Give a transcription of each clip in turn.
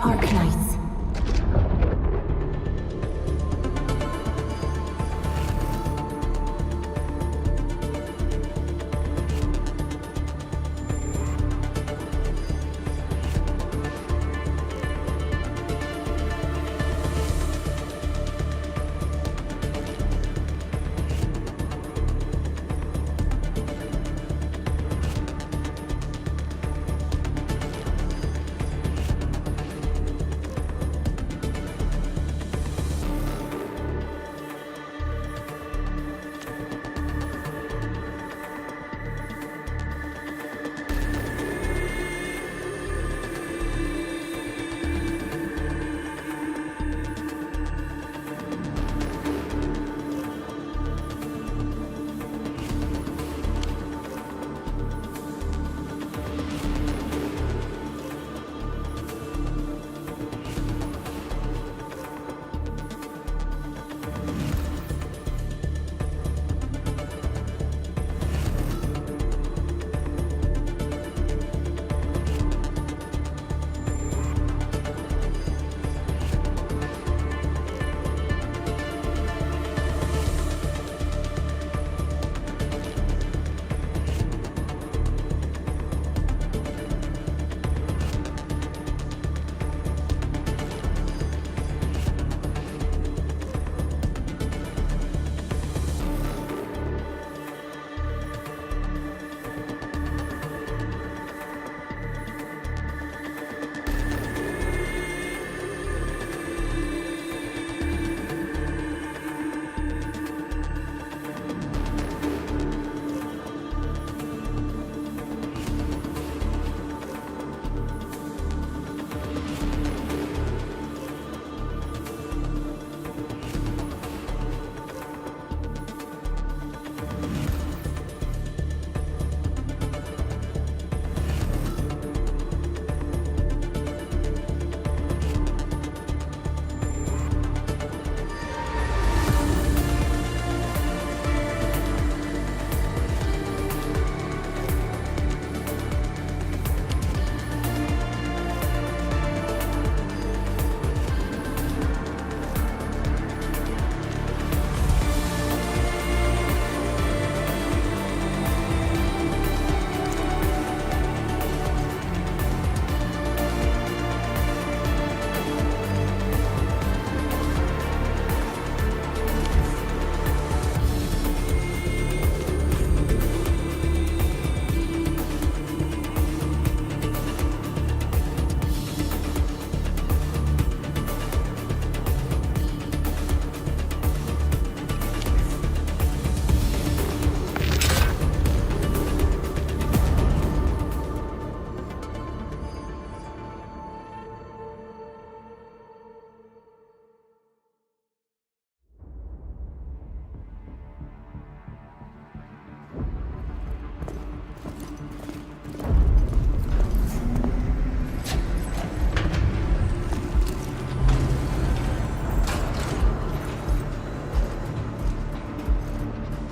Arknights.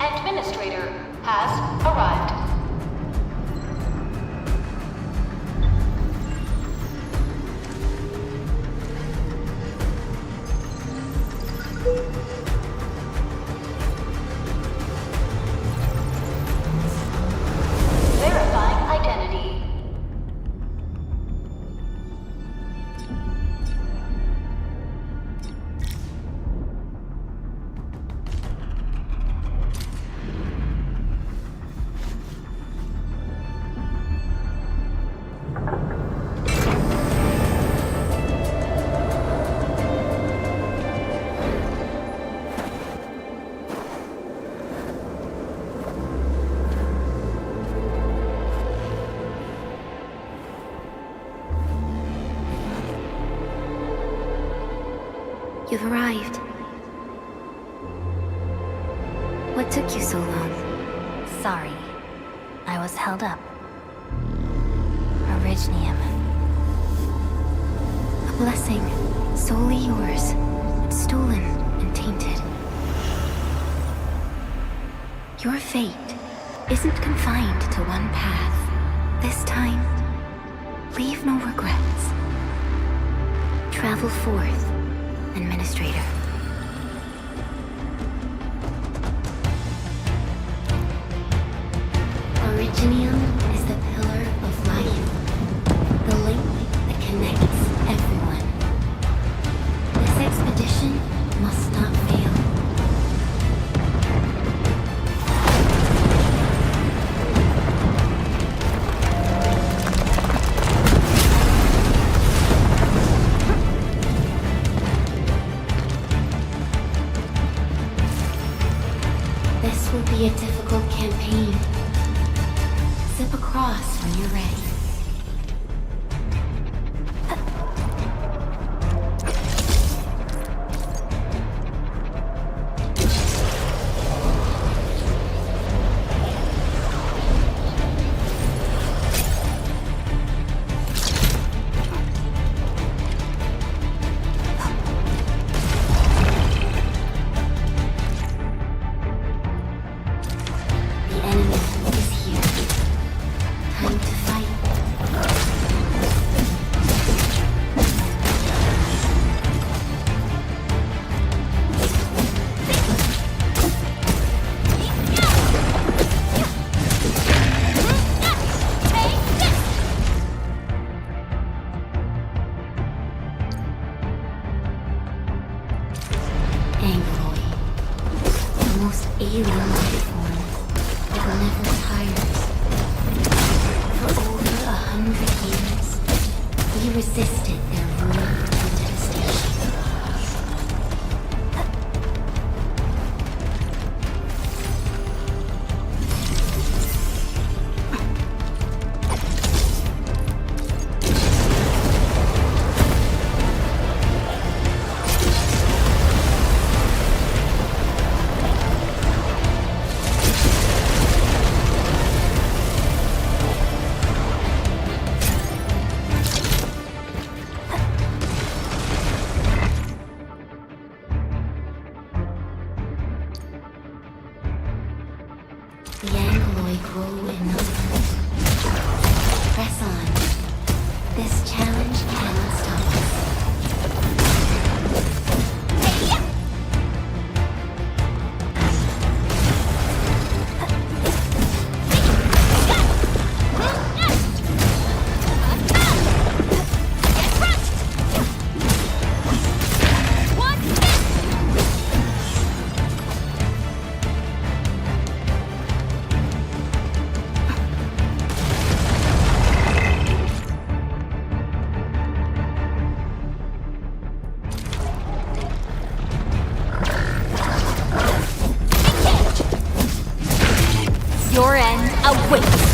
Administrator has arrived. Verifying identity. You've arrived. What took you so long? Sorry. I was held up. Originium. A blessing, solely yours, stolen and tainted. Your fate isn't confined to one path. This time, leave no regrets. Travel forth, Administrator. Originium is the pillar of life, the link that connects everyone. This expedition must not fail. This will be a difficult campaign. Zip across when you're ready. The enemy is here. Time to fight. Angloid. The most alien life form that never tires. For over 100 years, we resisted their rule and devastation. The Angloid grow in numbers. Press on. This challenge cannot stop us. Your end awaits.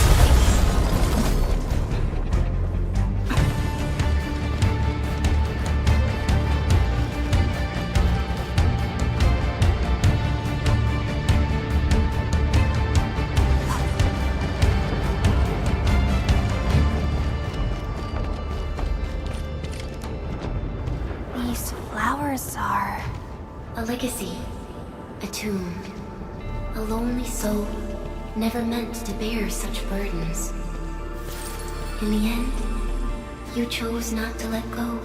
These flowers are A legacy. A tomb. A lonely soul, never meant to bear such burdens. In the end, you chose not to let go.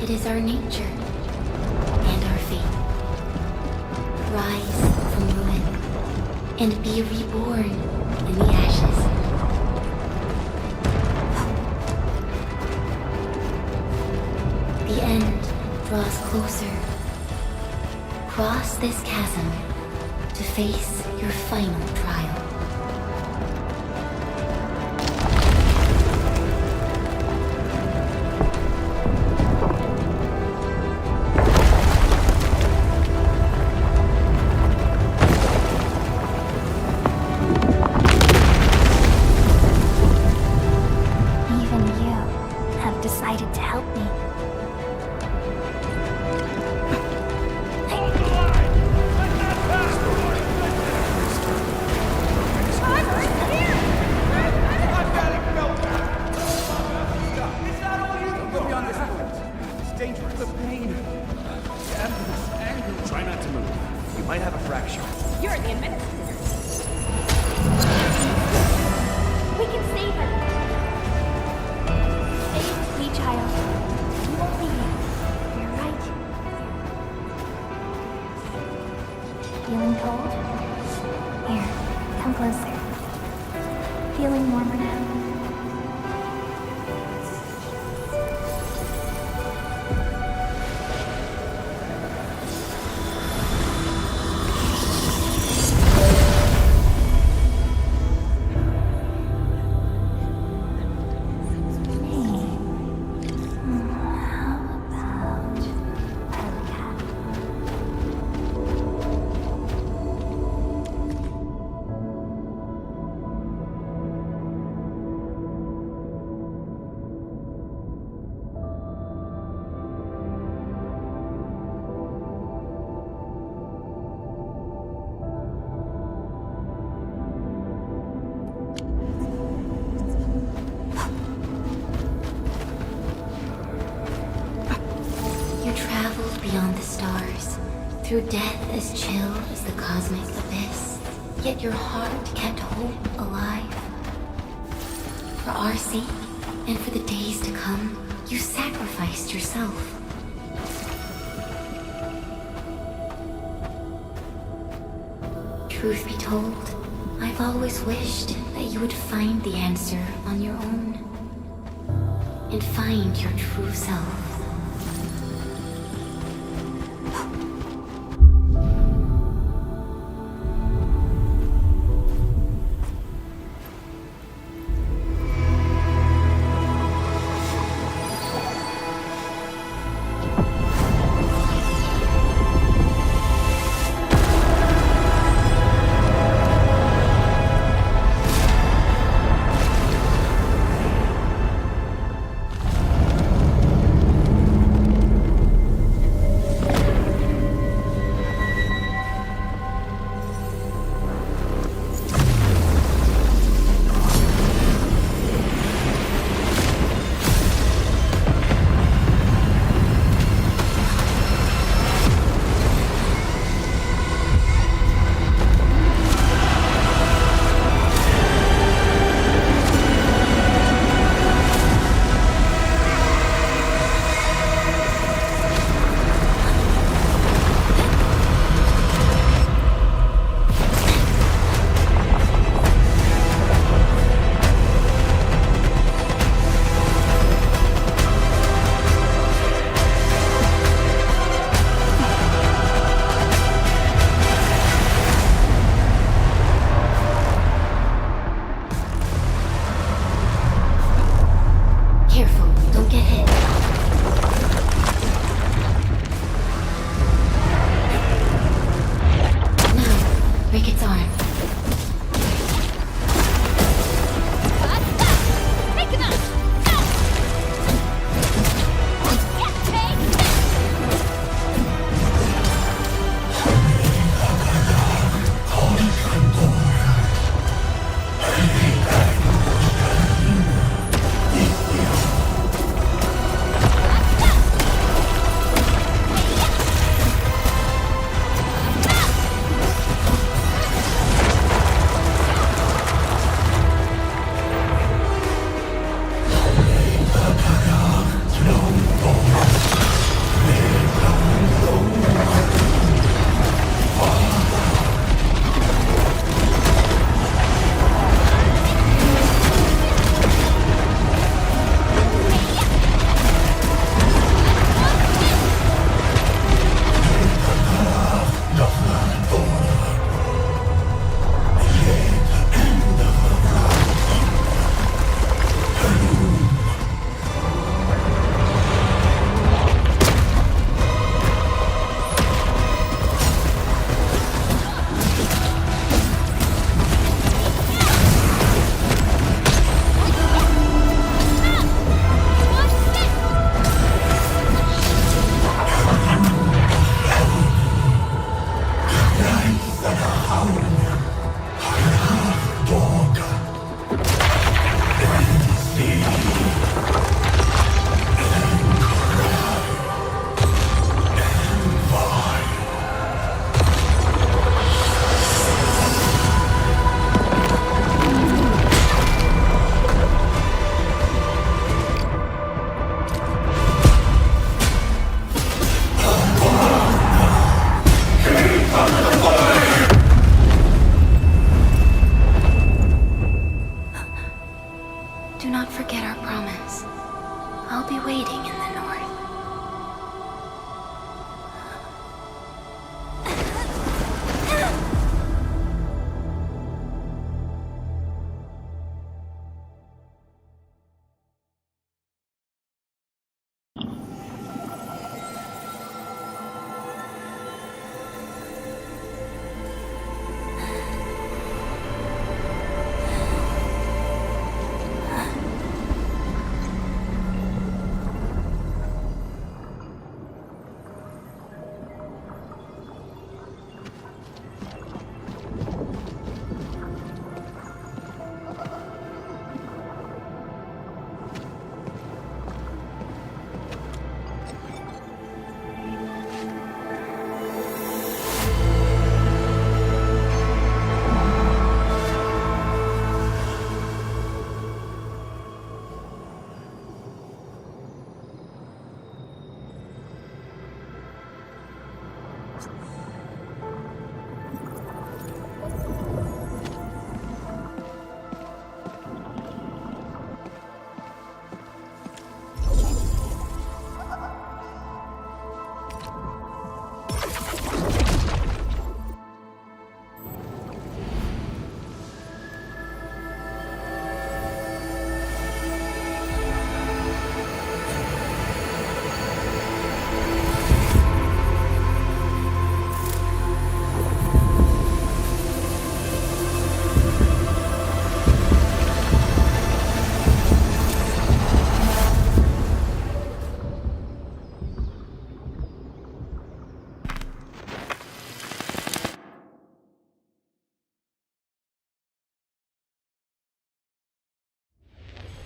It is our nature and our fate. Rise from ruin and be reborn in the ashes. The end draws closer. Cross this chasm to face your final trial. Even you have decided to help me. Try not to move. You might have a fracture. You're the administrator. We can save her. Stay with me, child. We won't leave you. You're right. Feeling cold? Here, come closer. Feeling warmer now? You traveled beyond the stars, through death as chill as the cosmic abyss. Yet your heart kept hope alive. For our sake, and for the days to come, you sacrificed yourself. Truth be told, I've always wished that you would find the answer on your own. And find your true self.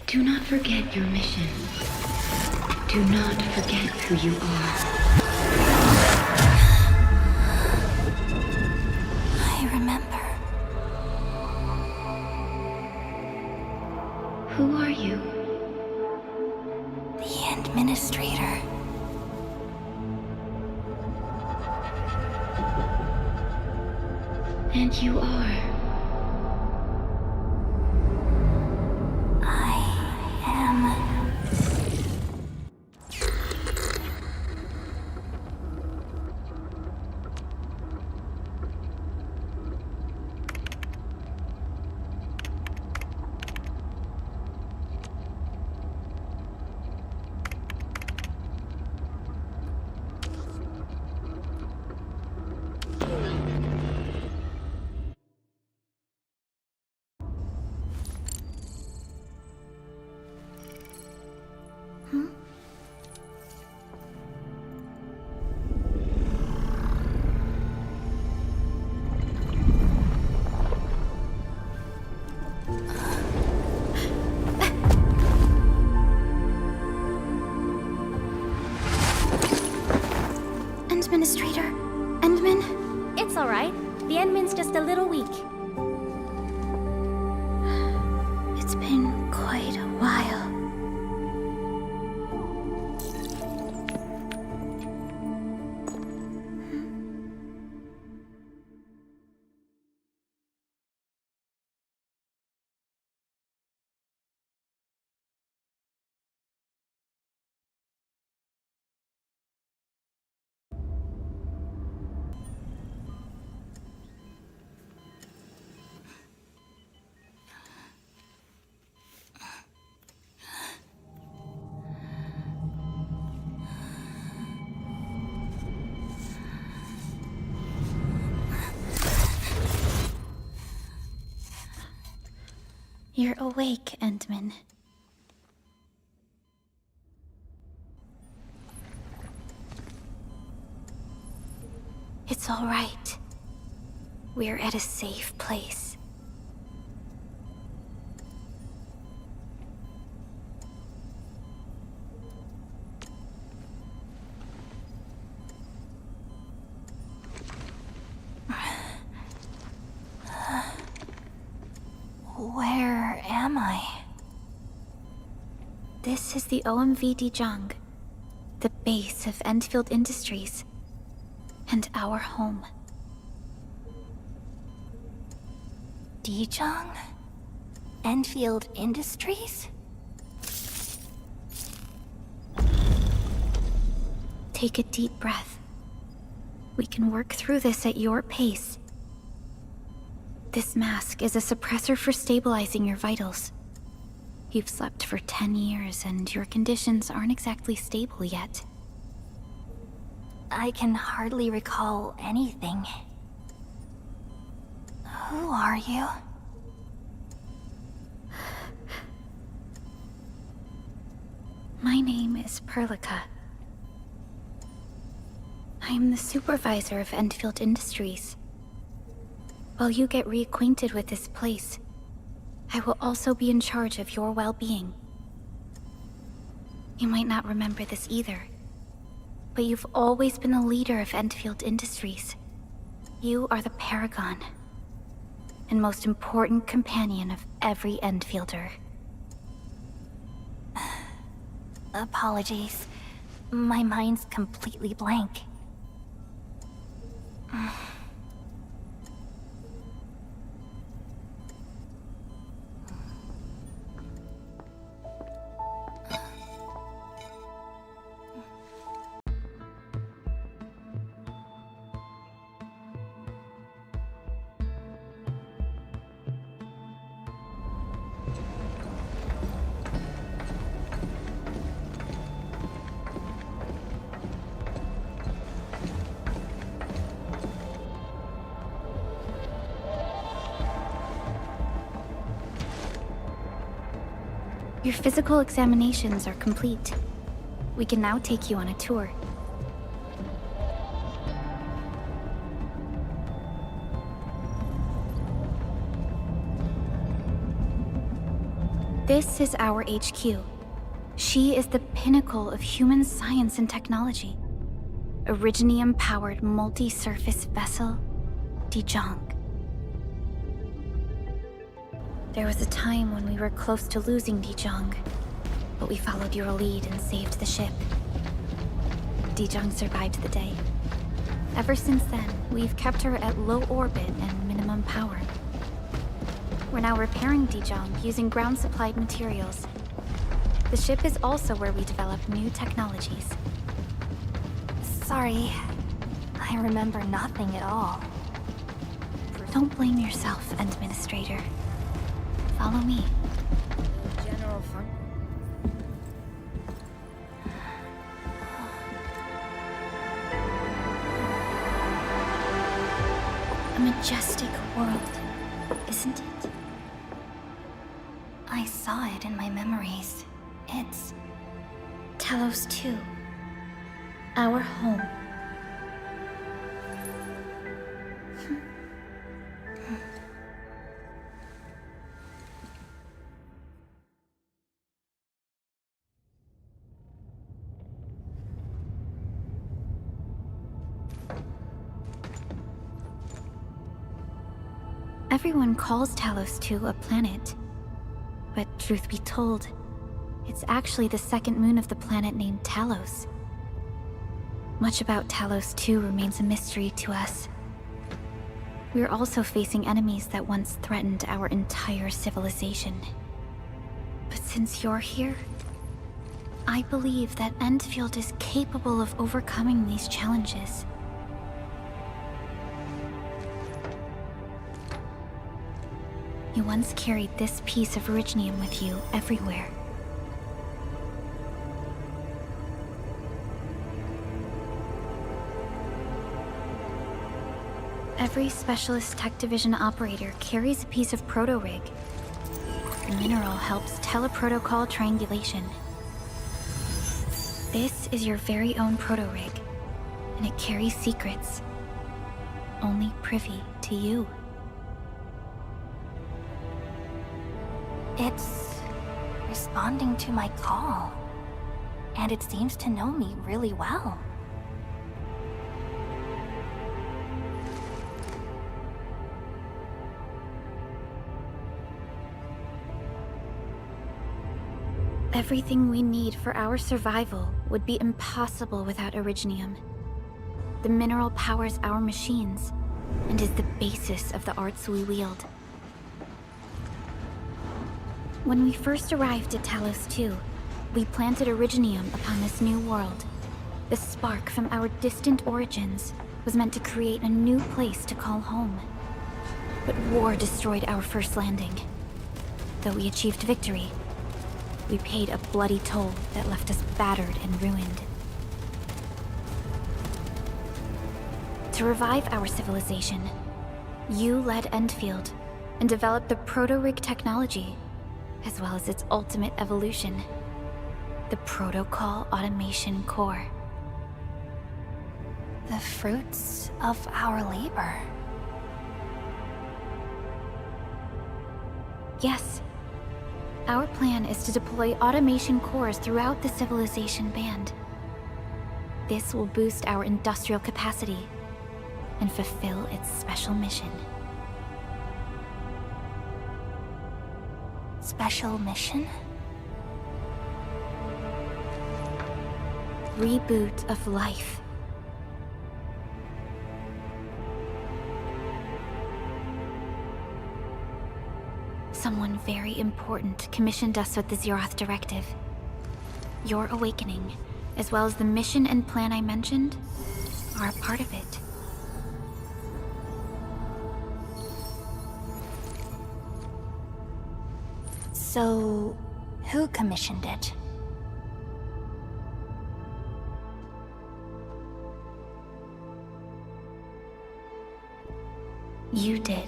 Do not forget your mission. Do not forget who you are. I remember. Who are you? The Administrator. And you are. I am. Administrator? Endman? It's alright. The Endman's just a little weak. It's been quite a while. You're awake, Endman. It's all right. We're at a safe place. Where am I? This is the OMV Dijang, the base of Endfield Industries, and our home. Dijang? Endfield Industries? Take a deep breath. We can work through this at your pace. This mask is a suppressor for stabilizing your vitals. You've slept for 10 years and your conditions aren't exactly stable yet. I can hardly recall anything. Who are you? My name is Perlica. I am the supervisor of Endfield Industries. While you get reacquainted with this place, I will also be in charge of your well-being. You might not remember this either, but you've always been the leader of Endfield Industries. You are the paragon, and most important companion of every Endfielder. Apologies. My mind's completely blank. Your physical examinations are complete. We can now take you on a tour. This is our HQ. She is the pinnacle of human science and technology. Originium-powered multi-surface vessel, Dijong. There was a time when we were close to losing Dijong, but we followed your lead and saved the ship. Dijong survived the day. Ever since then, we've kept her at low orbit and minimum power. We're now repairing Dijong using ground-supplied materials. The ship is also where we develop new technologies. Sorry. I remember nothing at all. Don't blame yourself, Administrator. Follow me. General Fun. A majestic world, isn't it? I saw it in my memories. It's Talos 2. Our home. Everyone calls Talos 2 a planet. But truth be told, it's actually the second moon of the planet named Talos. Much about Talos 2 remains a mystery to us. We're also facing enemies that once threatened our entire civilization. But since you're here, I believe that Endfield is capable of overcoming these challenges. You once carried this piece of Originium with you everywhere. Every Specialist Tech Division operator carries a piece of proto-rig. The mineral helps teleprotocol triangulation. This is your very own proto-rig, and it carries secrets, only privy to you. It's responding to my call. And it seems to know me really well. Everything we need for our survival would be impossible without Originium. The mineral powers our machines, and is the basis of the arts we wield. When we first arrived at Talos 2, we planted Originium upon this new world. The spark from our distant origins was meant to create a new place to call home. But war destroyed our first landing. Though we achieved victory, we paid a bloody toll that left us battered and ruined. To revive our civilization, you led Endfield and developed the proto-rig technology, as well as its ultimate evolution, the Protocol Automation Core. The fruits of our labor. Yes. Our plan is to deploy automation cores throughout the civilization band. This will boost our industrial capacity and fulfill its special mission. Special mission? Reboot of life. Someone very important commissioned us with the Zeroth Directive. Your awakening, as well as the mission and plan I mentioned, are a part of it. So, who commissioned it? You did.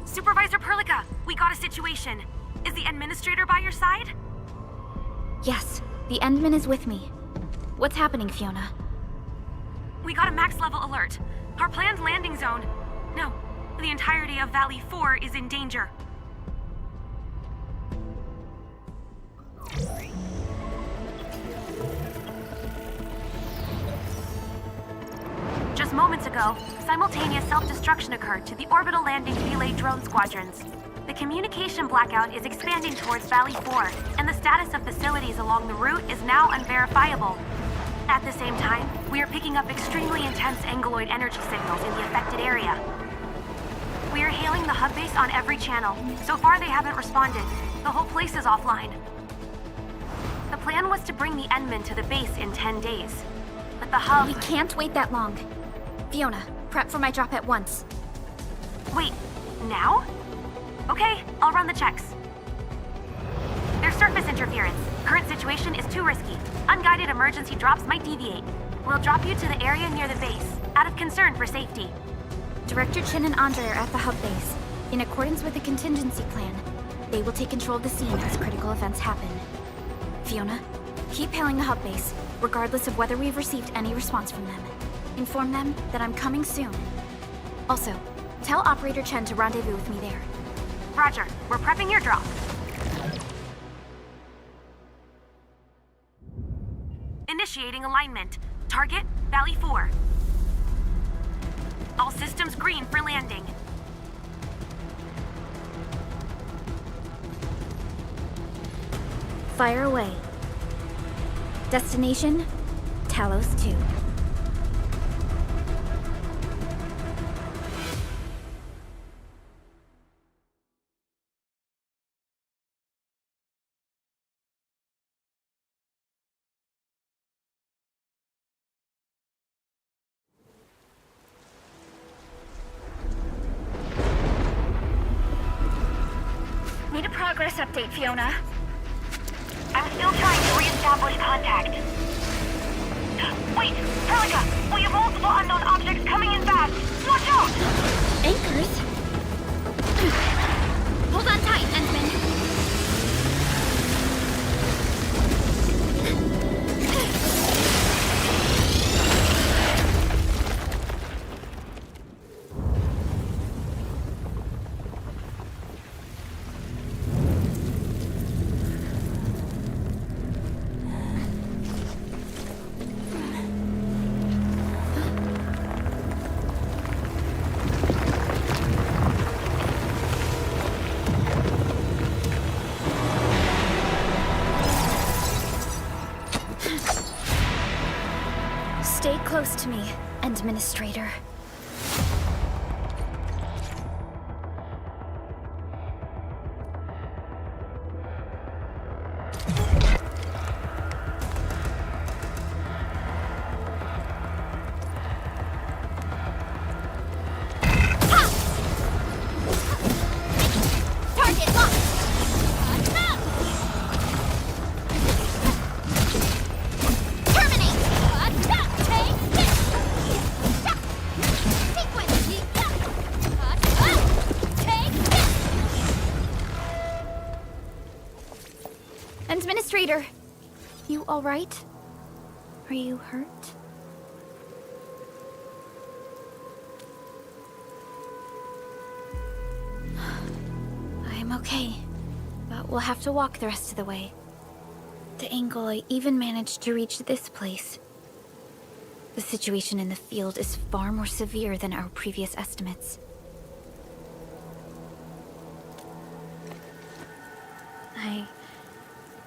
Supervisor Perlica, we got a situation. Is the administrator by your side? Yes, the Endman is with me. What's happening, Fiona? We got a max level alert. Our planned landing zone... No, the entirety of Valley 4 is in danger. Just moments ago, simultaneous self-destruction occurred to the orbital landing relay drone squadrons. The communication blackout is expanding towards Valley 4, and the status of facilities along the route is now unverifiable. At the same time, we are picking up extremely intense angeloid energy signals in the affected area. We are hailing the hub base on every channel. So far, they haven't responded. The whole place is offline. The plan was to bring the Endman to the base in 10 days. But the hub... We can't wait that long. Fiona, prep for my drop at once. Wait, now? Okay, I'll run the checks. There's surface interference. Current situation is too risky. Unguided emergency drops might deviate. We'll drop you to the area near the base, out of concern for safety. Director Chen and Andre are at the hub base. In accordance with the contingency plan, they will take control of the scene as critical events happen. Fiona, keep hailing the hub base, regardless of whether we've received any response from them. Inform them that I'm coming soon. Also, tell Operator Chen to rendezvous with me there. Roger, we're prepping your drop. Initiating alignment. Target, Valley 4. All systems green for landing. Fire away. Destination, Talos 2. Need a progress update, Fiona. I'm still trying to re-establish contact. Wait, Perlica! We have multiple unknown objects coming in fast! Watch out! Anchors? Hold on tight, Endman. Stay close to me, Administrator. Target locked! Administrator, you all right? Are you hurt? I'm okay, but we'll have to walk the rest of the way. The angle I even managed to reach this place. The situation in the field is far more severe than our previous estimates. I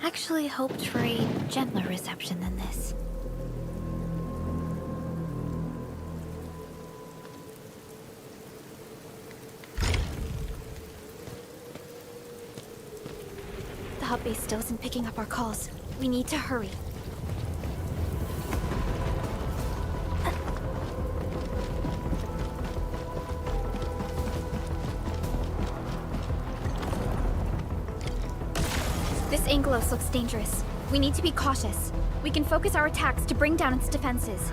actually hoped for a gentler reception than this. The hub base still isn't picking up our calls. We need to hurry. This Angelos looks dangerous. We need to be cautious. We can focus our attacks to bring down its defenses.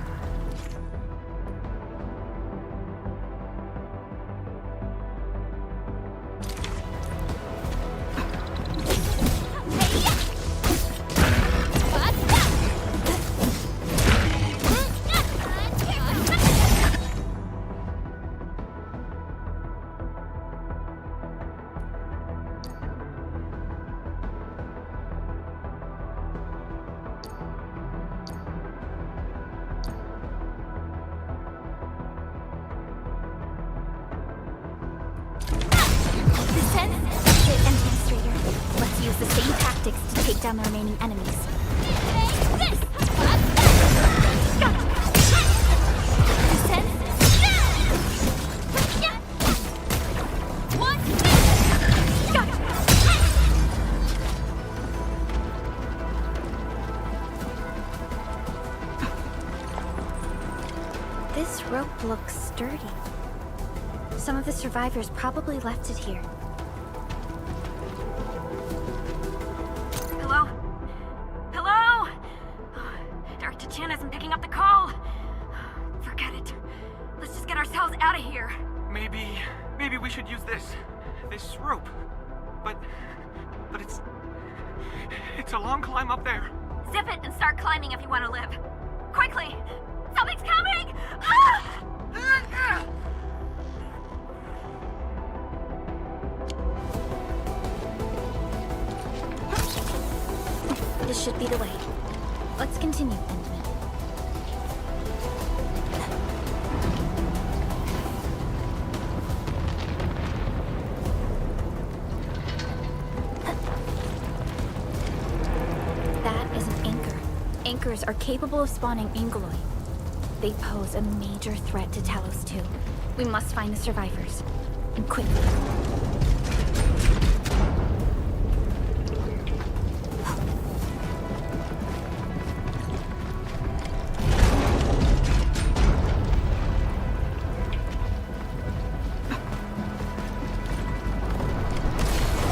Let's use the same tactics to take down the remaining enemies. This rope looks sturdy. Some of the survivors probably left it here. Hello? Hello? Director Chan isn't picking up the call. Forget it. Let's just get ourselves out of here. Maybe we should use this rope. But it's a long climb up there. Zip it and start climbing if you want to live. Quickly! Something's coming! Ah! This should be the way. Let's continue, Endman. That is an anchor. Anchors are capable of spawning Angeloi. They pose a major threat to Talos 2. We must find the survivors. And quickly.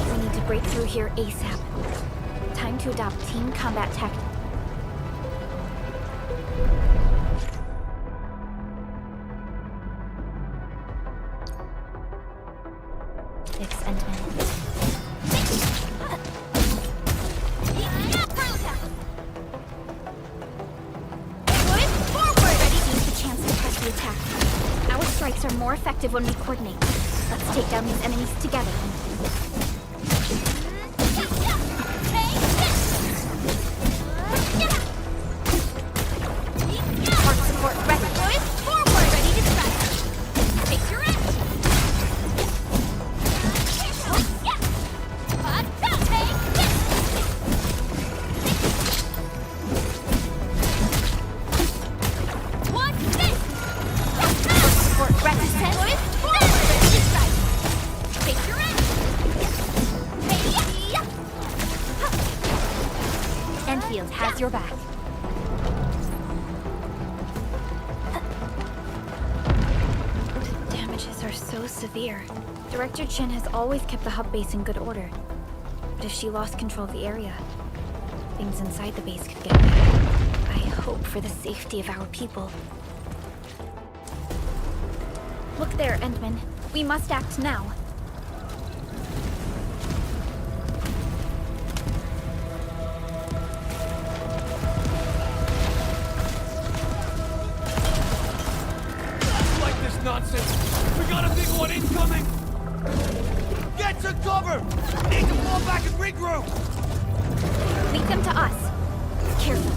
We need to break through here ASAP. Time to adopt team combat tactics. Are more effective when we coordinate. Let's take down these enemies together. Heart support ready. Forward, ready to strike. Take your aim. Endfield has your back. The damages are so severe. Director Chin has always kept the hub base in good order. But if she lost control of the area, things inside the base could get bad. I hope for the safety of our people. Look there, Endman. We must act now. Nonsense! We got a big one incoming! Get to cover! Need to fall back and regroup! Lead them to us. Careful.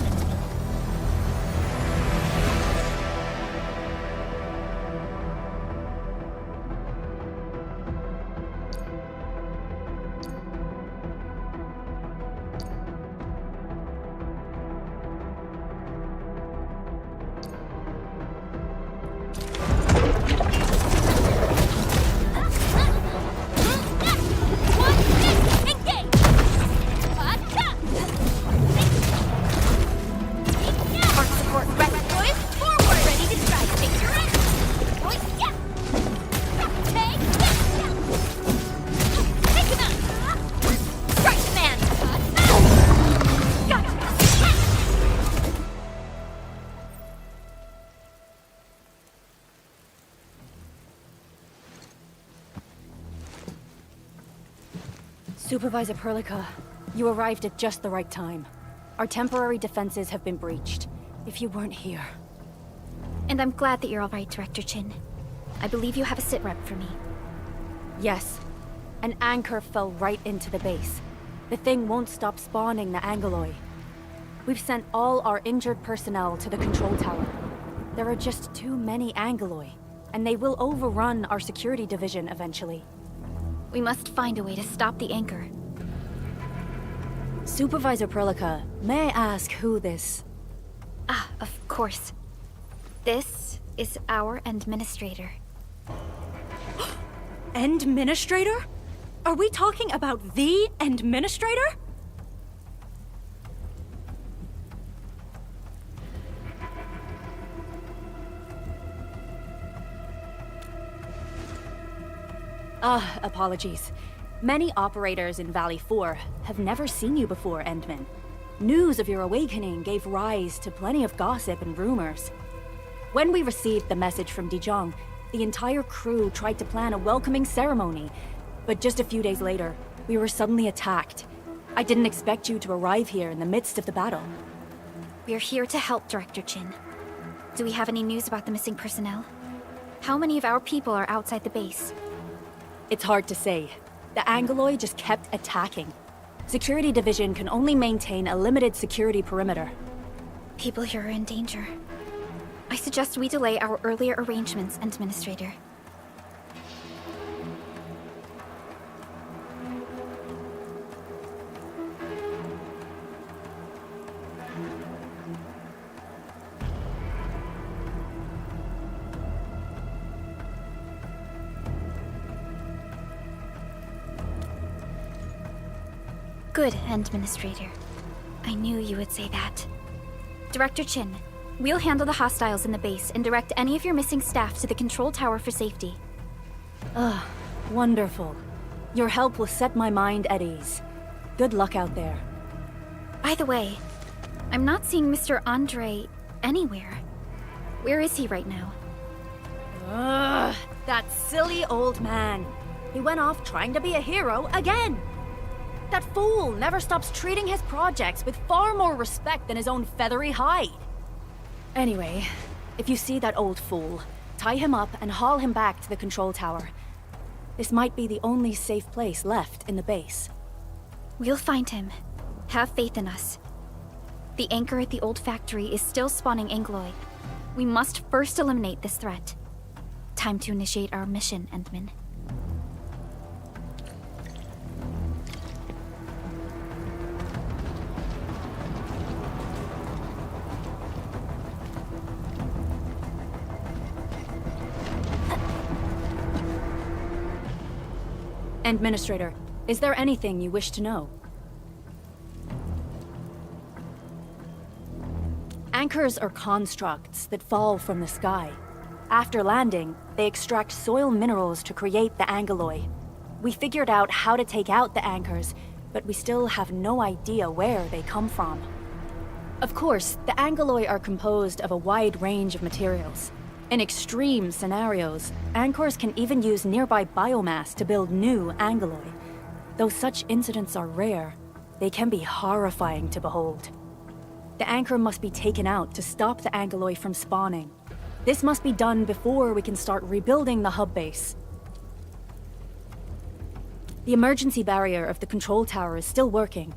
Supervisor Perlica, you arrived at just the right time. Our temporary defenses have been breached. If you weren't here... And I'm glad that you're all right, Director Chin. I believe you have a sit rep for me. Yes. An anchor fell right into the base. The thing won't stop spawning the Angeloi. We've sent all our injured personnel to the control tower. There are just too many Angeloi, and they will overrun our security division eventually. We must find a way to stop the anchor. Supervisor Perlica, may I ask who this... Ah, of course. This is our administrator. Administrator? Are we talking about the administrator? Apologies. Many operators in Valley 4 have never seen you before, Endman. News of your awakening gave rise to plenty of gossip and rumors. When we received the message from Dijon, the entire crew tried to plan a welcoming ceremony, but just a few days later, we were suddenly attacked. I didn't expect you to arrive here in the midst of the battle. We're here to help, Director Chin. Do we have any news about the missing personnel? How many of our people are outside the base? It's hard to say. The Angeloi just kept attacking. Security Division can only maintain a limited security perimeter. People here are in danger. I suggest we delay our earlier arrangements, Administrator. Good, Administrator. I knew you would say that. Director Chin, we'll handle the hostiles in the base and direct any of your missing staff to the control tower for safety. Wonderful. Your help will set my mind at ease. Good luck out there. By the way, I'm not seeing Mr. Andre anywhere. Where is he right now? That silly old man. He went off trying to be a hero again. That fool never stops treating his projects with far more respect than his own feathery hide. Anyway, if you see that old fool, tie him up and haul him back to the control tower. This might be the only safe place left in the base. We'll find him. Have faith in us. The anchor at the old factory is still spawning Angeloi. We must first eliminate this threat. Time to initiate our mission, Endman. Administrator, is there anything you wish to know? Anchors are constructs that fall from the sky. After landing, they extract soil minerals to create the Angeloi. We figured out how to take out the anchors, but we still have no idea where they come from. Of course, the Angeloi are composed of a wide range of materials. In extreme scenarios, anchors can even use nearby biomass to build new Angeloi. Though such incidents are rare, they can be horrifying to behold. The anchor must be taken out to stop the Angeloi from spawning. This must be done before we can start rebuilding the hub base. The emergency barrier of the control tower is still working.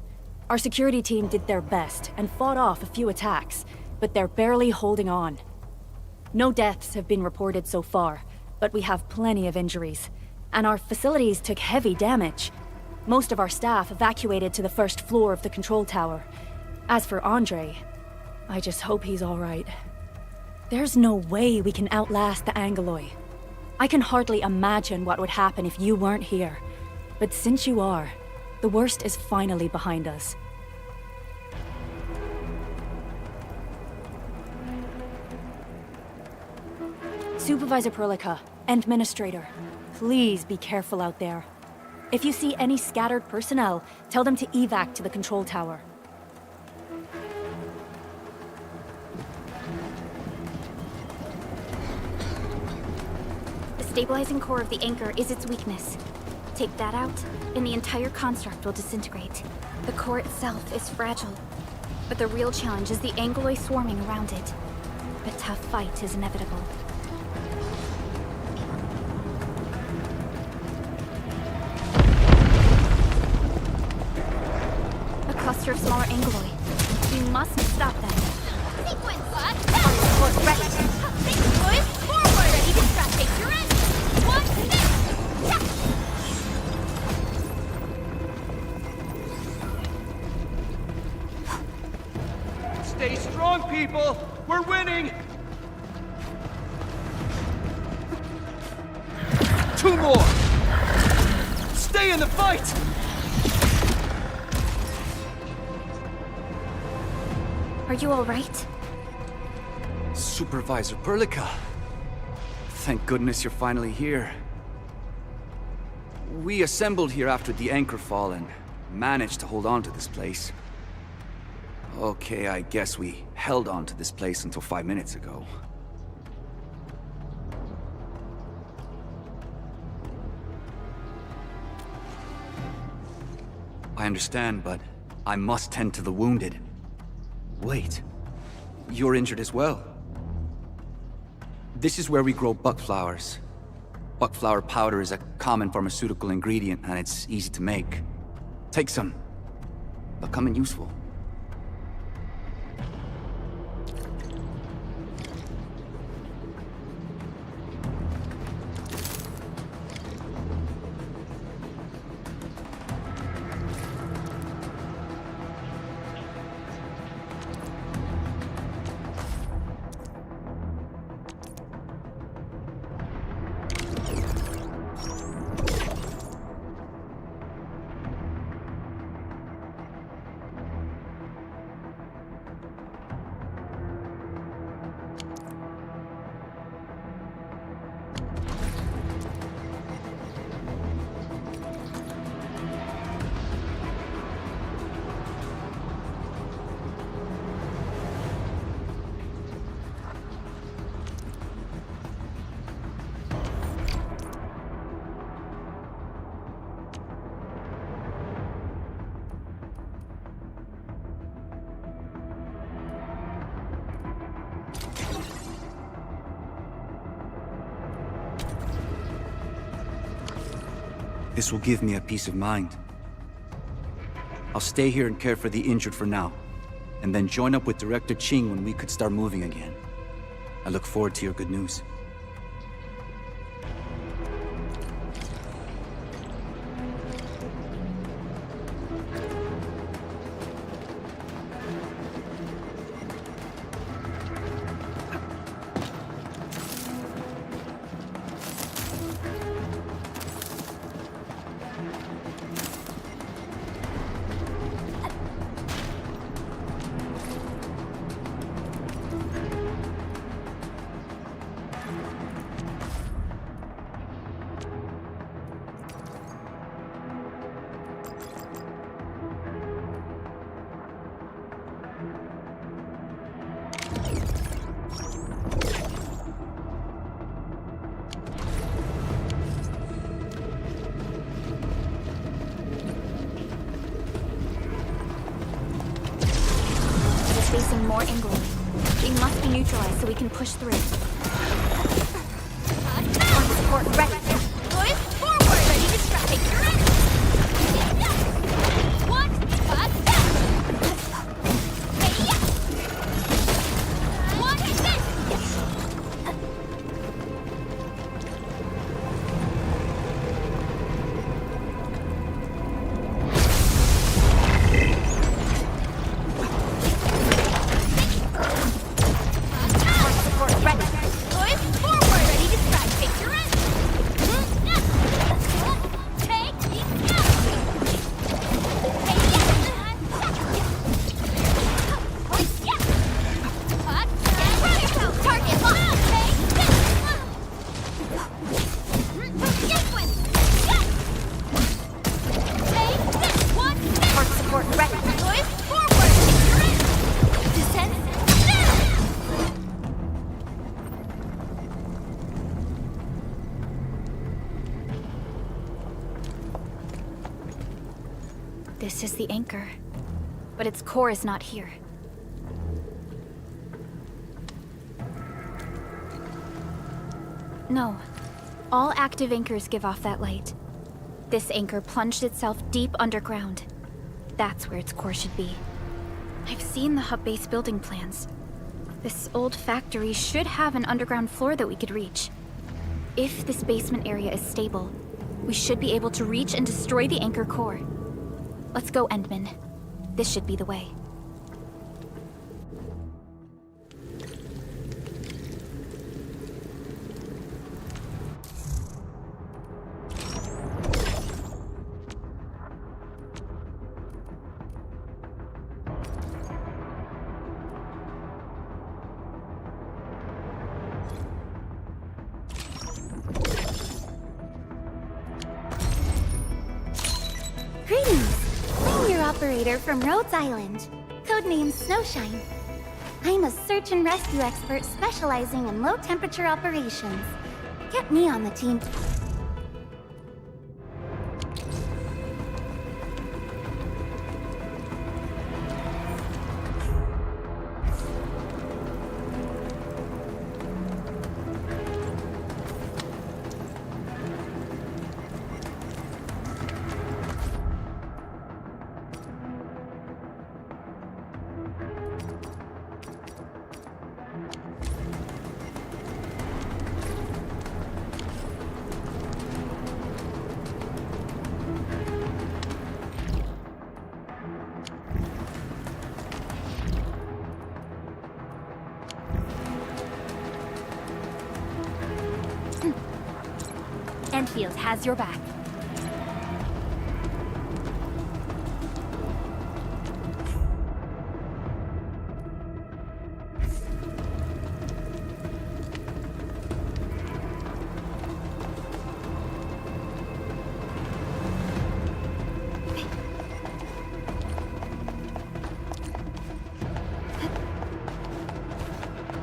Our security team did their best and fought off a few attacks, but they're barely holding on. No deaths have been reported so far, but we have plenty of injuries, and our facilities took heavy damage. Most of our staff evacuated to the first floor of the control tower. As for Andre, I just hope he's all right. There's no way we can outlast the Angeloi. I can hardly imagine what would happen if you weren't here. But since you are, the worst is finally behind us. Supervisor Perlica, Administrator, please be careful out there. If you see any scattered personnel, tell them to evac to the control tower. The stabilizing core of the anchor is its weakness. Take that out, and the entire construct will disintegrate. The core itself is fragile, but the real challenge is the Angoloi swarming around it. A tough fight is inevitable. A cluster of smaller Angoloi. We must stop them. Sequence! Forward! Ready! Boys, forward! Ready to scrap, take your end! One, this! Stay strong, people! We're winning! 2 more! Stay in the fight! Are you all right? Supervisor Perlica. Thank goodness you're finally here. We assembled here after the anchor fall and managed to hold on to this place. Okay, I guess we held on to this place until 5 minutes ago. I understand, but I must tend to the wounded. Wait, you're injured as well. This is where we grow buckflowers. Buckflower powder is a common pharmaceutical ingredient, and it's easy to make. Take some. They'll come in useful. This will give me a peace of mind. I'll stay here and care for the injured for now, and then join up with Director Ching when we could start moving again. I look forward to your good news. Facing more Angoloi. They must be neutralized so we can push through. Support ready. Boys, forward! Ready to scrap, take your end! One, cut, one, this! Support ready. This is the anchor, but its core is not here. No. All active anchors give off that light. This anchor plunged itself deep underground. That's where its core should be. I've seen the hub base building plans. This old factory should have an underground floor that we could reach. If this basement area is stable, we should be able to reach and destroy the anchor core. Let's go, Endman. This should be the way. Operator from Rhodes Island, codename Snowshine. I'm a search and rescue expert specializing in low-temperature operations. Get me on the team. Endfield has your back.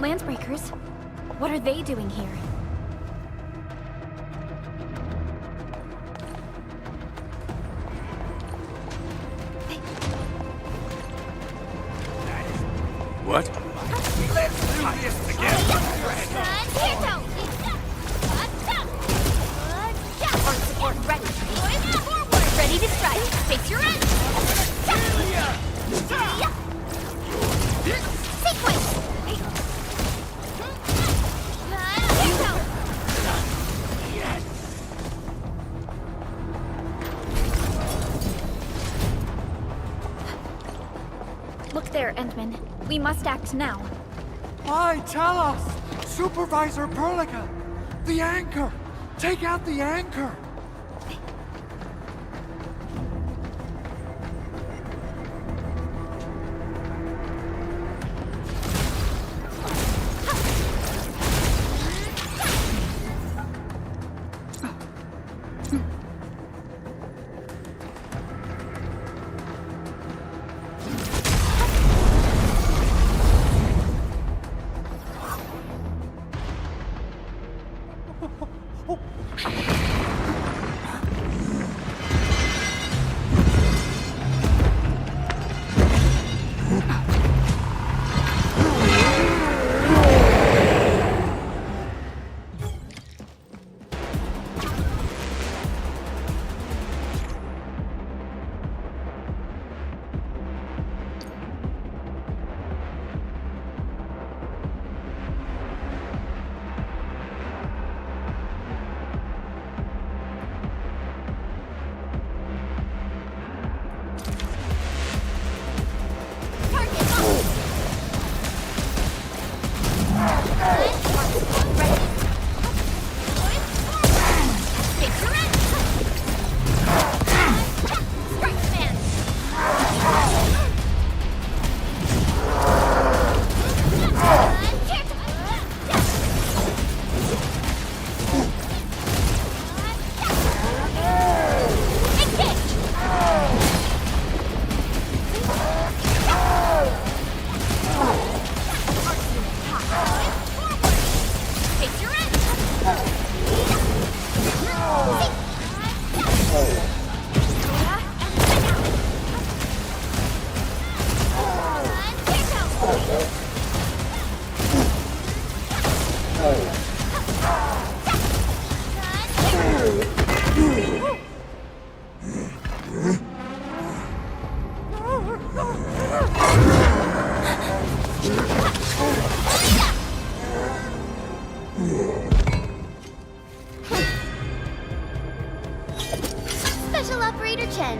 Landbreakers? What are they doing here? What? Let's do this together! Hard support ready. Ready to strike. Face your end. Sequence. Look there, Endman. We must act now. Why, tell us! Supervisor Perlica! The anchor! Take out the anchor! Administrator Chen.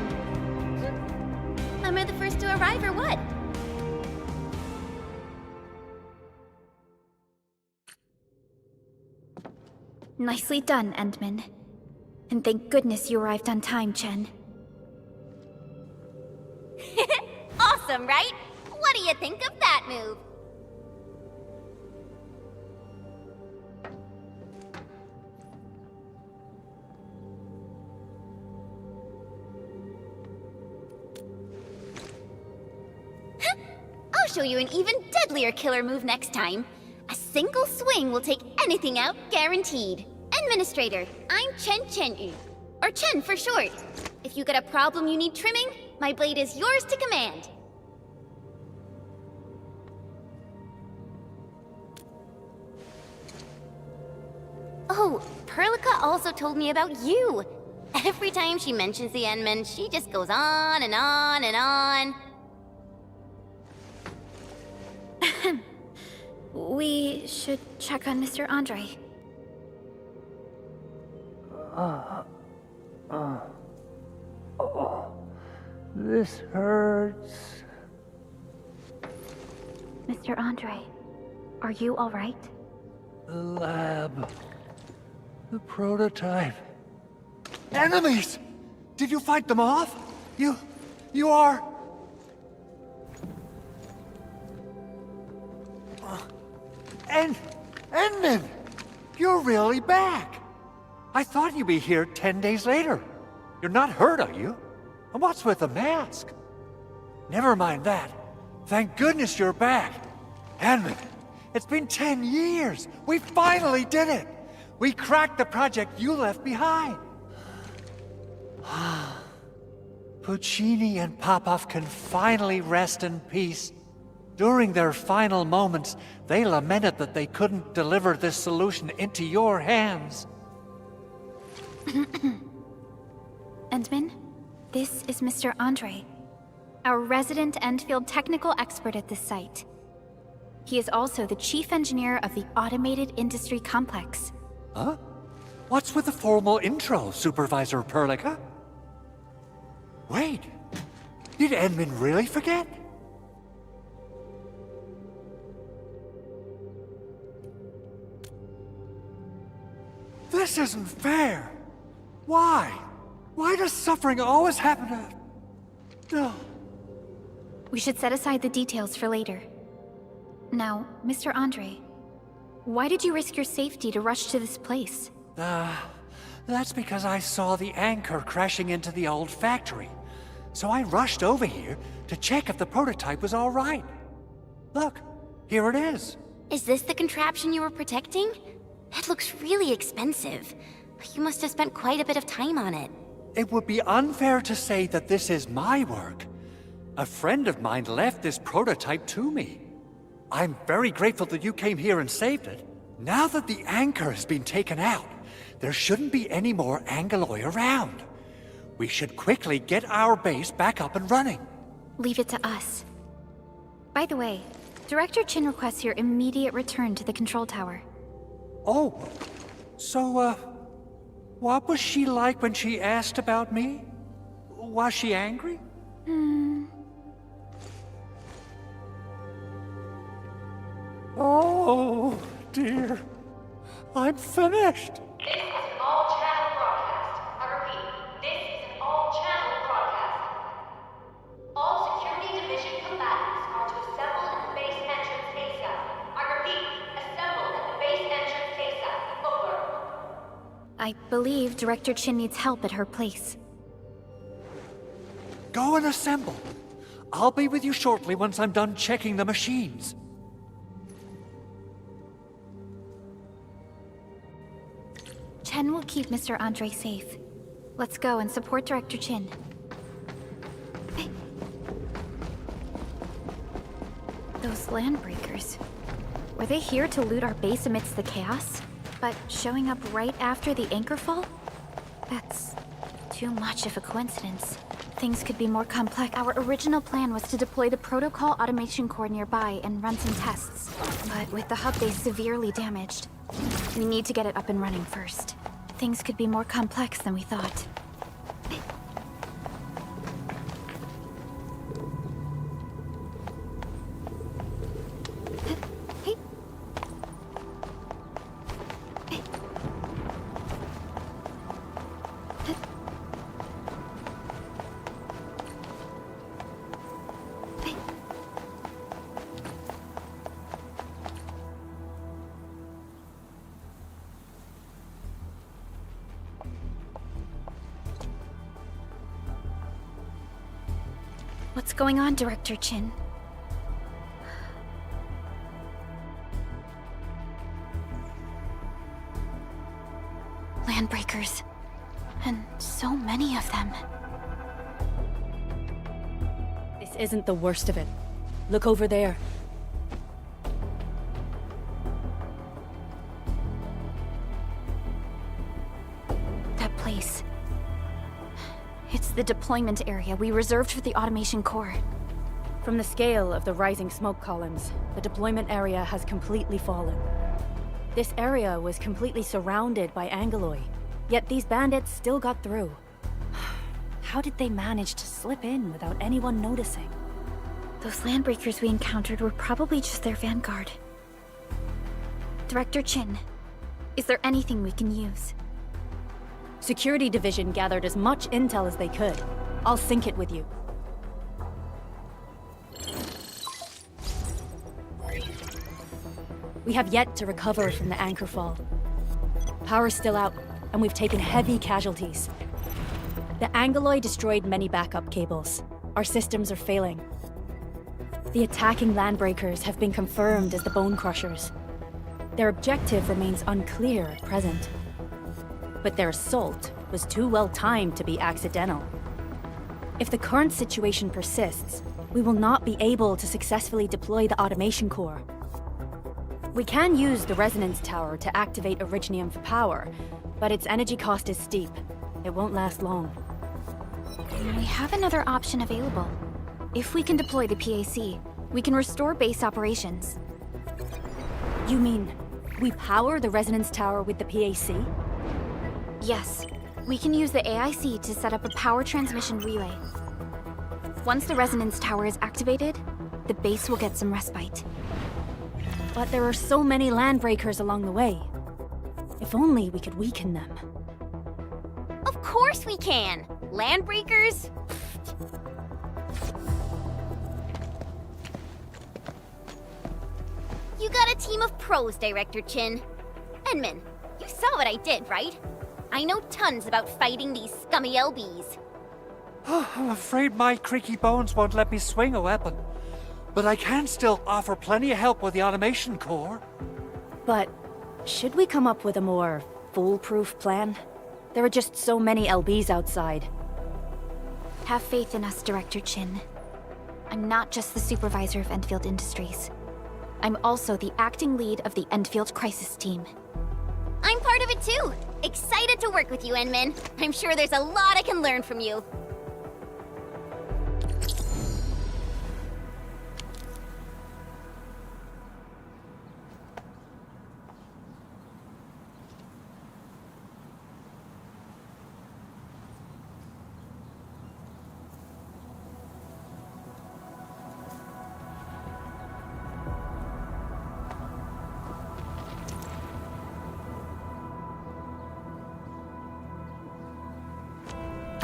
Am I the first to arrive or what? Nicely done, Endman. And thank goodness you arrived on time, Chen. Awesome, right? What do you think of that move? I'll show you an even deadlier killer move next time. A single swing will take anything out, guaranteed. Administrator, I'm Chen, or Chen for short. If you got a problem you need trimming, my blade is yours to command. Oh, Perlica also told me about you. Every time she mentions the Endman, she just goes on and on and on. We should check on Mr. Andre. This hurts. Mr. Andre, are you all right? The lab. The prototype. Enemies! Did you fight them off? You are... Endman! You're really back! I thought you'd be here 10 days later. You're not hurt, are you? And what's with the mask? Never mind that. Thank goodness you're back. Endman, it's been 10 years. We finally did it. We cracked the project you left behind. Puccini and Popov can finally rest in peace. During their final moments, they lamented that they couldn't deliver this solution into your hands. Endman, this is Mr. Andre, our resident Endfield technical expert at this site. He is also the chief engineer of the Automated Industry Complex. Huh? What's with the formal intro, Supervisor Perlica? Wait, did Endman really forget? This isn't fair. Why? Why does suffering always happen to... No. We should set aside the details for later. Now, Mr. Andre, why did you risk your safety to rush to this place? That's because I saw the anchor crashing into the old factory. So I rushed over here to check if the prototype was all right. Look, here it is. Is this the contraption you were protecting? It looks really expensive. You must have spent quite a bit of time on it. It would be unfair to say that this is my work. A friend of mine left this prototype to me. I'm very grateful that you came here and saved it. Now that the anchor has been taken out, there shouldn't be any more Angaloi around. We should quickly get our base back up and running. Leave it to us. By the way, Director Chin requests your immediate return to the control tower. Oh, so, what was she like when she asked about me? Was she angry? Oh, dear. I'm finished. This is an all-channel broadcast. I repeat, this is an all-channel broadcast. All security division combatants are to assemble at the base entrance ASAP. I repeat, assemble at the base entrance ASAP. Over. I believe Director Chin needs help at her place. Go and assemble. I'll be with you shortly once I'm done checking the machines. Chen will keep Mr. Andre safe. Let's go and support Director Chin. Hey. Those landbreakers. Were they here to loot our base amidst the chaos? But showing up right after the anchor fall? That's too much of a coincidence. Things could be more complex. Our original plan was to deploy the protocol automation core nearby and run some tests. But with the hub base severely damaged, we need to get it up and running first. Things could be more complex than we thought. What's going on, Director Chin? Landbreakers. And so many of them. This isn't the worst of it. Look over there. That place. It's the deployment area we reserved for the automation core. From the scale of the rising smoke columns, the deployment area has completely fallen. This area was completely surrounded by Angeloi, yet these bandits still got through. How did they manage to slip in without anyone noticing? Those landbreakers we encountered were probably just their vanguard. Director Chin, is there anything we can use? Security Division gathered as much intel as they could. I'll sync it with you. We have yet to recover from the anchor fall. Power's still out, and we've taken heavy casualties. The Angeloi destroyed many backup cables. Our systems are failing. The attacking landbreakers have been confirmed as the Bone Crushers. Their objective remains unclear at present. But their assault was too well timed to be accidental. If the current situation persists, we will not be able to successfully deploy the automation core. We can use the resonance tower to activate Originium for power, but its energy cost is steep. It won't last long. We have another option available. If we can deploy the PAC, we can restore base operations. You mean, we power the resonance tower with the PAC? Yes. We can use the AIC to set up a power transmission relay. Once the resonance tower is activated, the base will get some respite. But there are so many landbreakers along the way. If only we could weaken them. Of course we can! Landbreakers? You got a team of pros, Director Chin. Enman, you saw what I did, right? I know tons about fighting these scummy LBs. I'm afraid my creaky bones won't let me swing a weapon. But I can still offer plenty of help with the automation core. But should we come up with a more foolproof plan? There are just so many LBs outside. Have faith in us, Director Chin. I'm not just the supervisor of Endfield Industries. I'm also the acting lead of the Endfield Crisis Team. I'm part of it too! Excited to work with you, Enman. I'm sure there's a lot I can learn from you.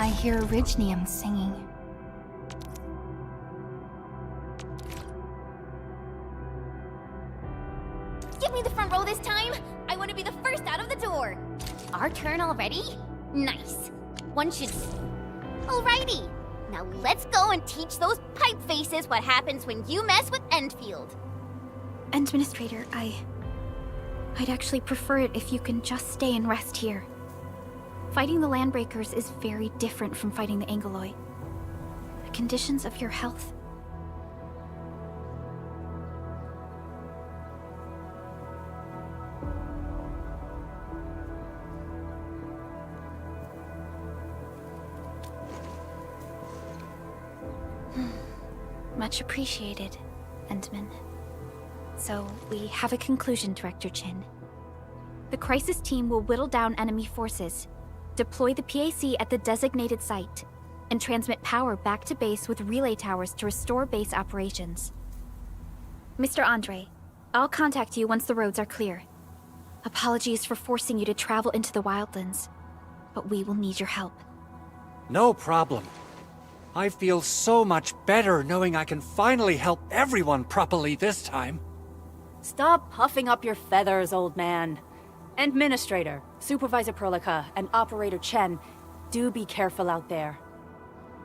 I hear Originium singing. Give me the front row this time! I want to be the first out of the door! Our turn already? Nice. One should... Alrighty! Now let's go and teach those pipe faces what happens when you mess with Endfield. Administrator, I'd actually prefer it if you can just stay and rest here. Fighting the Landbreakers is very different from fighting the Angeloi. The conditions of your health... Much appreciated, Endman. So, we have a conclusion, Director Chin. The Crisis Team will whittle down enemy forces, deploy the PAC at the designated site, and transmit power back to base with relay towers to restore base operations. Mr. Andre, I'll contact you once the roads are clear. Apologies for forcing you to travel into the wildlands, but we will need your help. No problem. I feel so much better knowing I can finally help everyone properly this time. Stop puffing up your feathers, old man. Administrator, Supervisor Perlica, and Operator Chen, do be careful out there.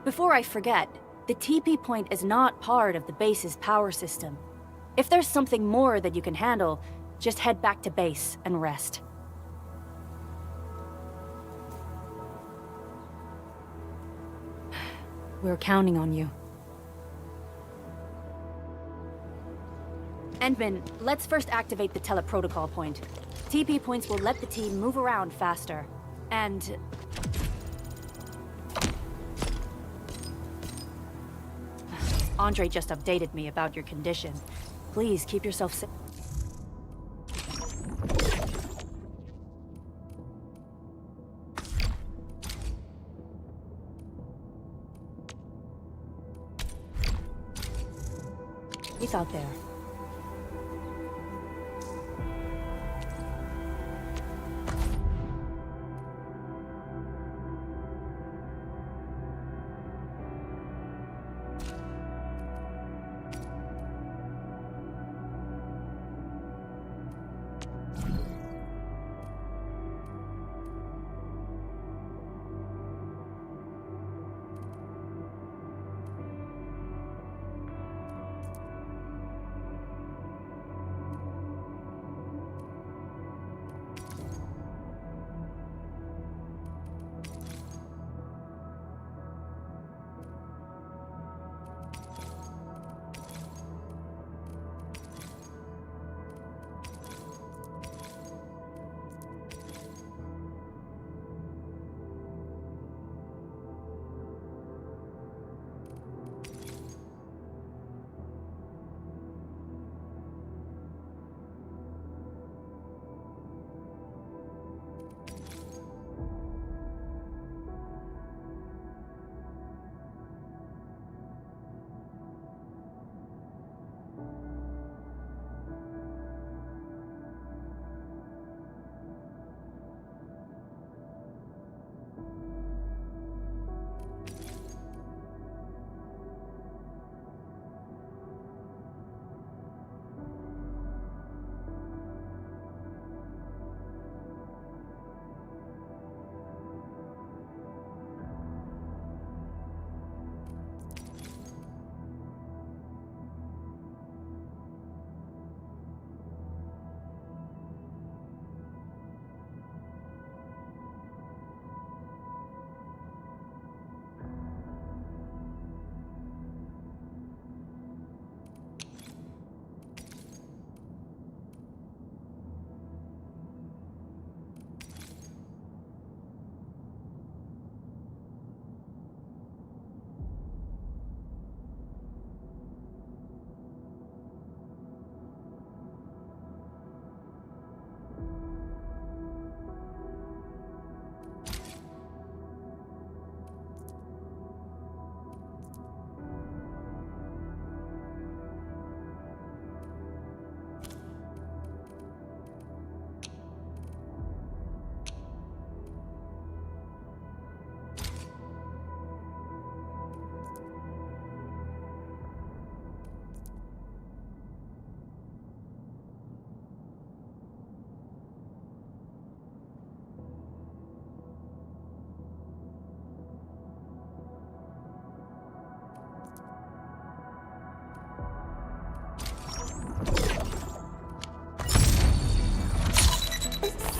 Before I forget, The TP point is not part of the base's power system. If there's something more that you can handle, just head back to base and rest. We're counting on you. Endman, let's first activate the teleprotocol point. TP points will let the team move around faster. And... Andre just updated me about your condition. Please keep yourself safe. He's out there.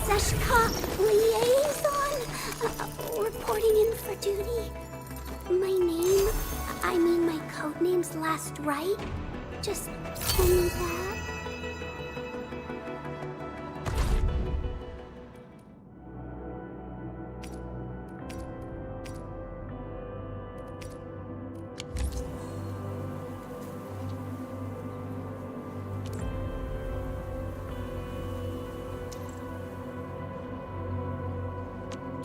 Seshka Liaison, reporting in for duty. My name, I mean my codename's last right. Just tell me that.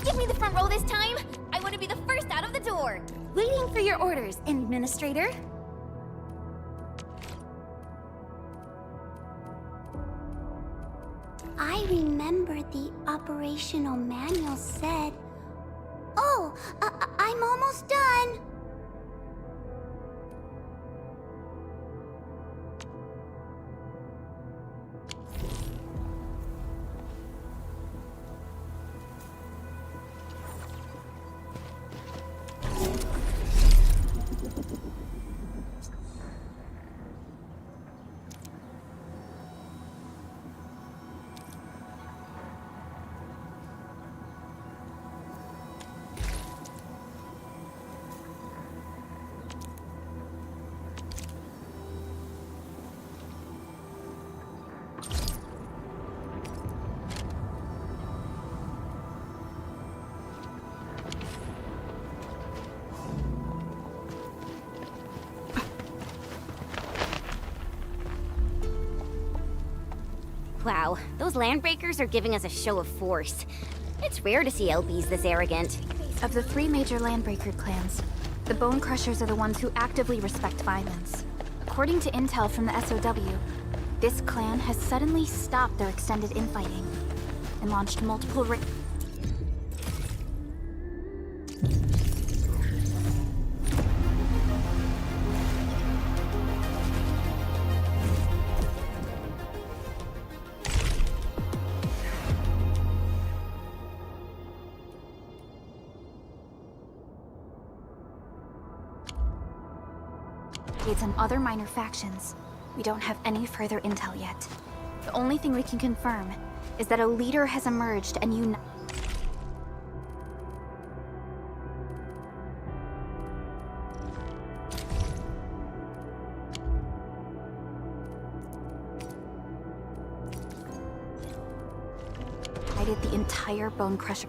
Give me the front row this time! I want to be the first out of the door! Waiting for your orders, Administrator. I remember the operational manual said... Oh, I'm almost done! Wow, those landbreakers are giving us a show of force. It's rare to see LBs this arrogant. Of the 3 major Landbreaker clans, the Bone Crushers are the ones who actively respect violence. According to intel from the SOW, this clan has suddenly stopped their extended infighting and launched multiple raids on other minor factions. We don't have any further intel yet. The only thing we can confirm is that a leader has emerged and united the entire Bone Crusher.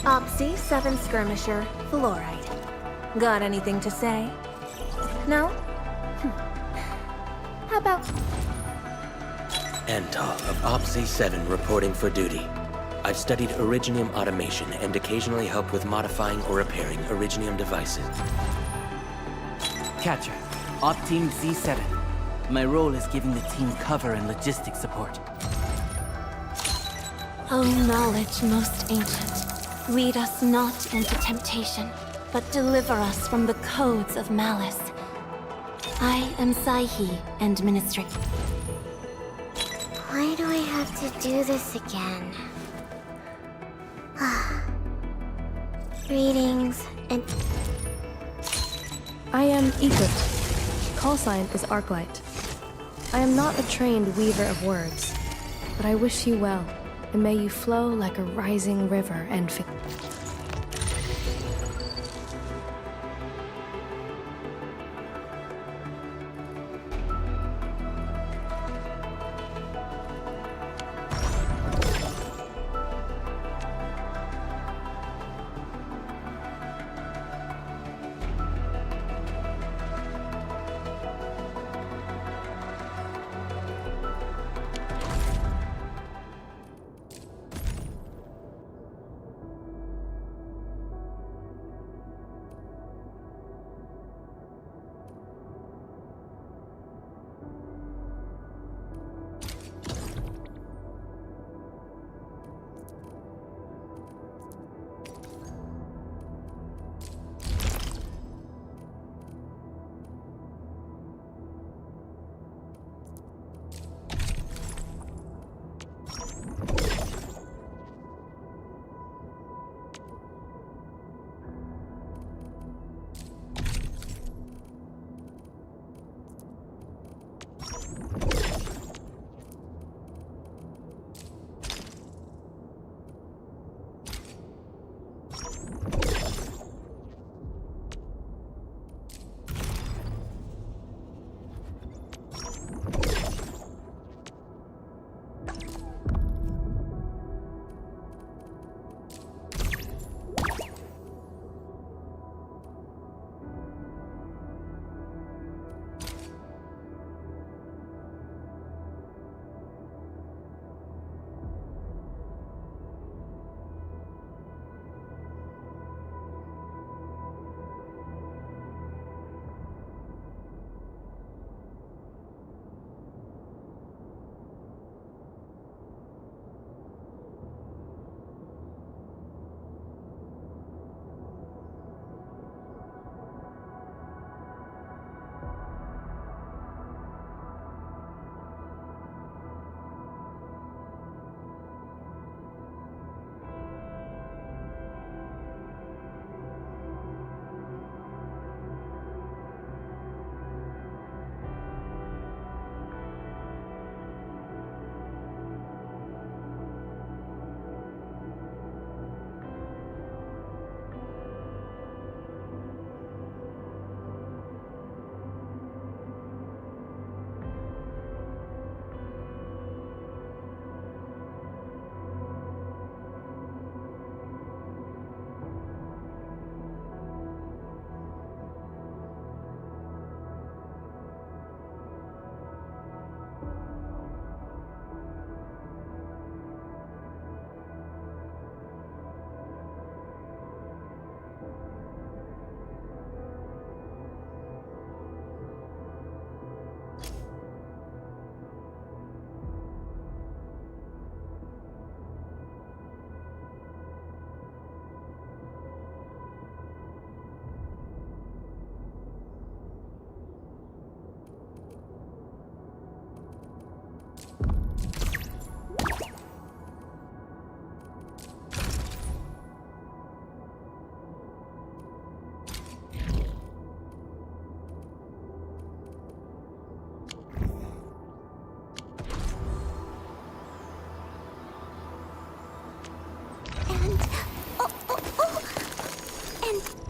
Opsy 7 Skirmisher, Fluoride. Got anything to say? No? How about... Antal of Opsy 7 reporting for duty. I've studied Originium automation and occasionally help with modifying or repairing Originium devices. Catcher, Op Team C7. My role is giving the team cover and logistics support. O knowledge most ancient, lead us not into temptation, but deliver us from the codes of malice. I am Saihi, and Ministry. Why do I have to do this again? Greetings, and... I am Egypt. Call sign is Arknight. I am not a trained weaver of words, but I wish you well, and may you flow like a rising river and...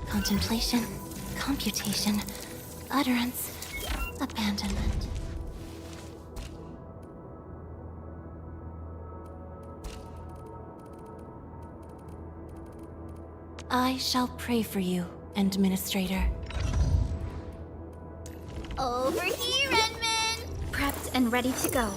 Contemplation, computation, utterance, abandonment. I shall pray for you, Administrator. Over here, Edmund! Prepped and ready to go.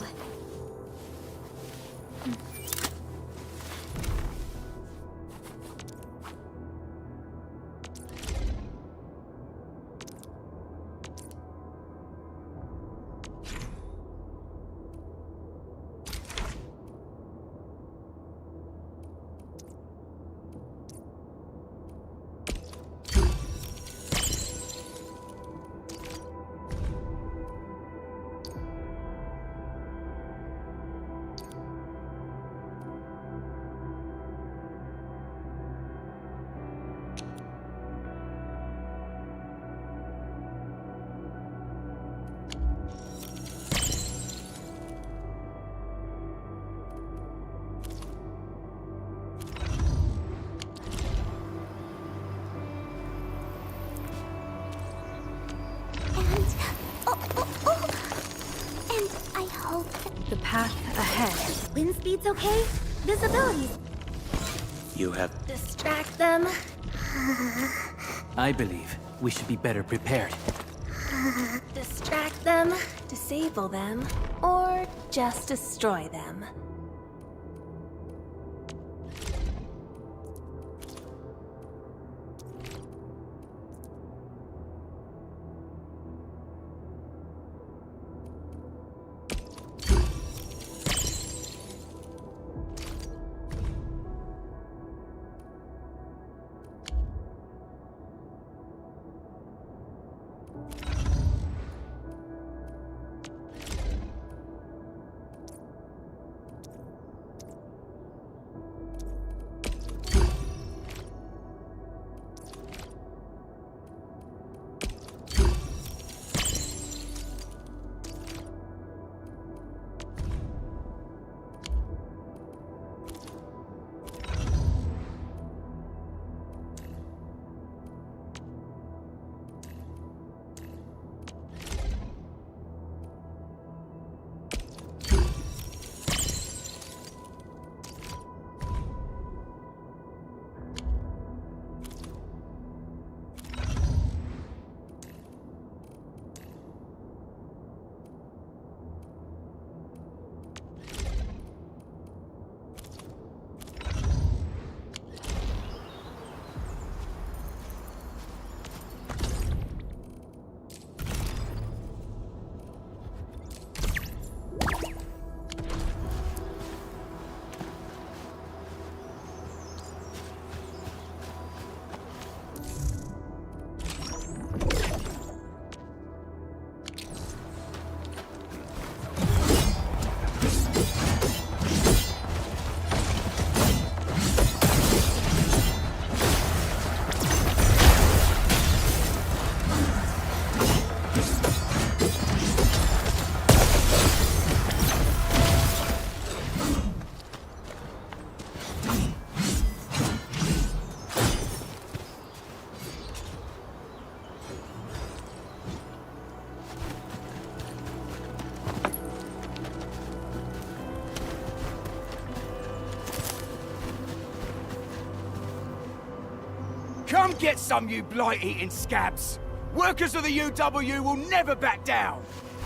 And I hope The path ahead. wind speed's okay? Visibility's You have... distract them. I believe we should be better prepared. Distract them, disable them, or just destroy them. Come get some, you blight-eating scabs! Workers of the UW will never back down!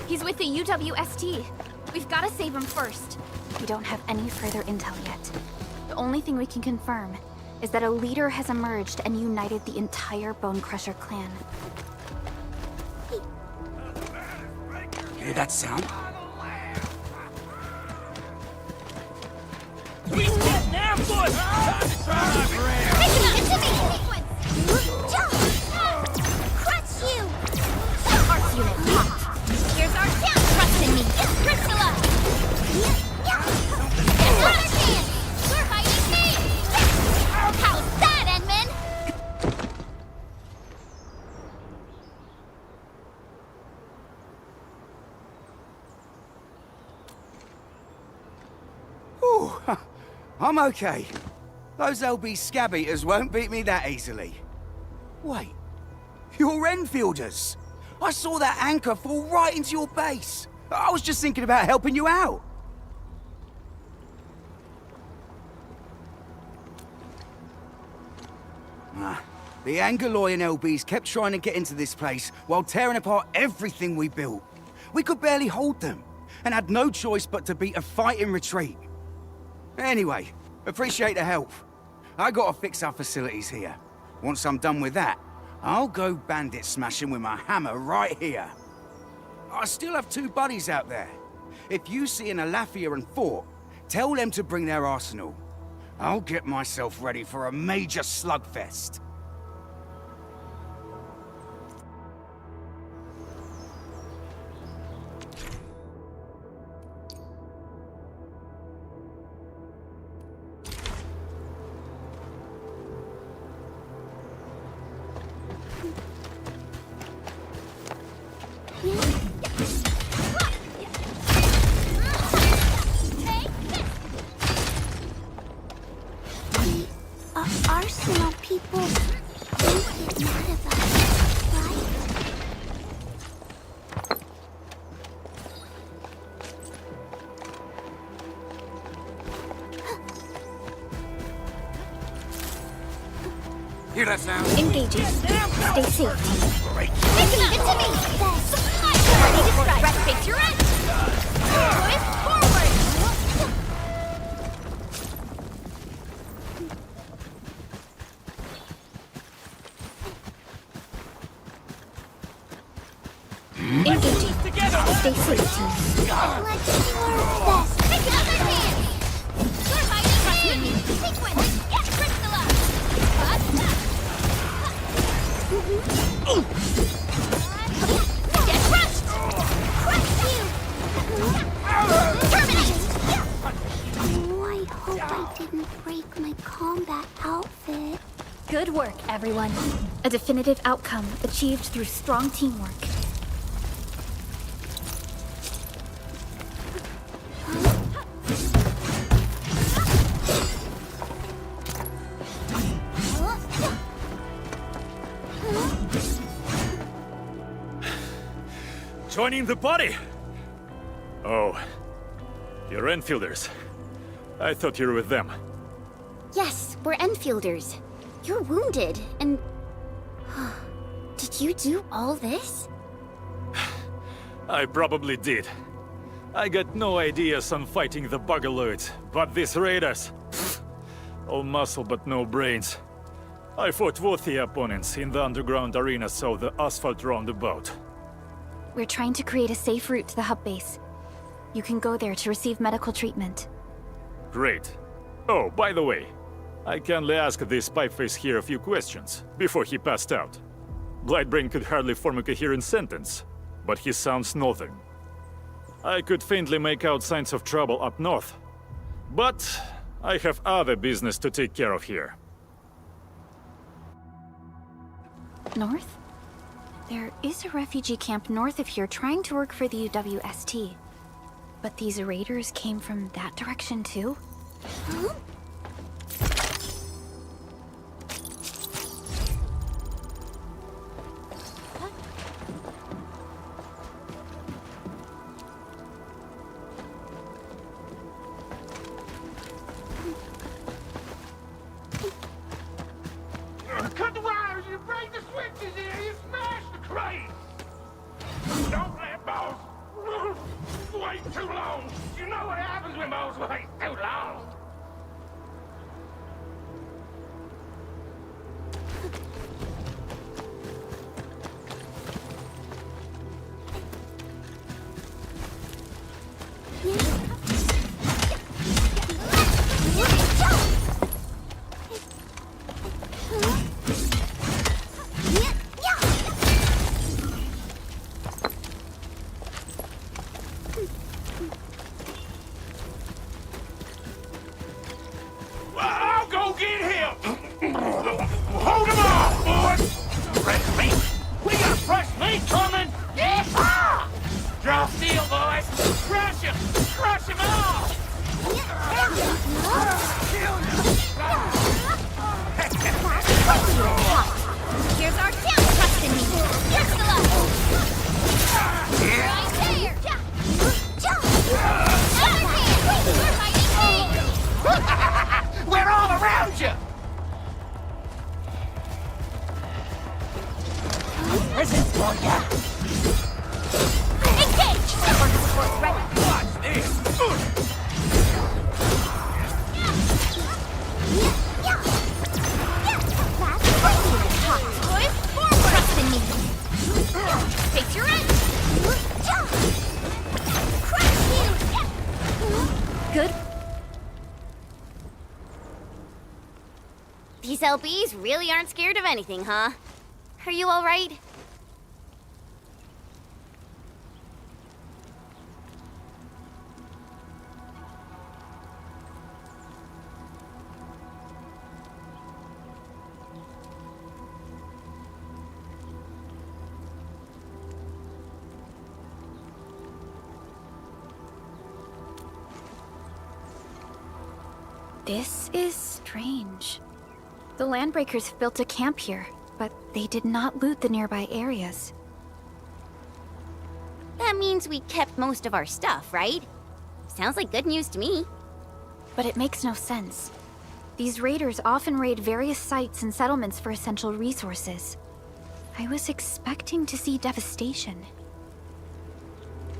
He's with the UWST. We've got to save him first. We don't have any further intel yet. The only thing we can confirm is that a leader has emerged and united the entire Bone Crusher clan. Hear that sound? We get an ambush! Crush you! Arts unit locked. Here's our chance. Trust in me. Priscilla! Understand! We're fighting me! How's that, Edmund? Ooh, I'm okay. Those LB scab eaters won't beat me that easily. Wait, you're Enfielders! I saw that anchor fall right into your base. I was just thinking about helping you out. The Angaloy and LBs kept trying to get into this place while tearing apart everything we built. We could barely hold them, and had no choice but to beat a fighting retreat. Anyway, appreciate the help. I gotta fix our facilities here. Once I'm done with that, I'll go bandit smashing with my hammer right here. I still have 2 buddies out there. If you see an Alafia and Fort, tell them to bring their arsenal. I'll get myself ready for a major slugfest. Arsenal people don't get mad about it, right? Hear that sound? Engaging. Stay safe, team. It's to me! Ready to strike! Rest face your end! Twist forward! Engaging. Stay safe, team. Let's do our best. Take another chance! You're fighting me! Sequence! Get Priscilla! Get crushed! Crush you! Terminate! Oh, I hope I didn't break my combat outfit. Good work, everyone. A definitive outcome achieved through strong teamwork. Joining the party? Oh, you're Enfielders. I thought you were with them. Yes, we're Enfielders. You're wounded, and... Did you do all this? I probably did. I got no ideas on fighting the Bugaloids, but these raiders... all muscle but no brains. I fought worthy opponents in the underground arena so the asphalt roundabout. We're trying to create a safe route to the hub base. You can go there to receive medical treatment. Great. Oh, by the way, I kindly asked this pipeface here a few questions before he passed out. Blightbrain could hardly form a coherent sentence, but he sounds northern. I could faintly make out signs of trouble up north, but I have other business to take care of here. North? There is a refugee camp north of here trying to work for the UWST. But these raiders came from that direction too? Huh? Cut the wires, you break the switches here, you smash the crate! Don't let Boss wait too long! You know what happens when Boss waits too long! I'll go get him! Hold him off, boys! Fresh meat! We got fresh meat coming! Yeah! Draw steel, boys! Crush him! Crush him all! Here's our down trust in me. Here's the love. Right there. Other hand. We're fighting me. We're all around you! Presents for ya. Engage. Support support's ready. Watch this! Boys, forward. Trust in me. Face your end. Crush you. Good? These LBs really aren't scared of anything, huh? Are you all right? This is strange. The Landbreakers have built a camp here, but they did not loot the nearby areas. That means we kept most of our stuff, right? Sounds like good news to me. But it makes no sense. These raiders often raid various sites and settlements for essential resources. I was expecting to see devastation.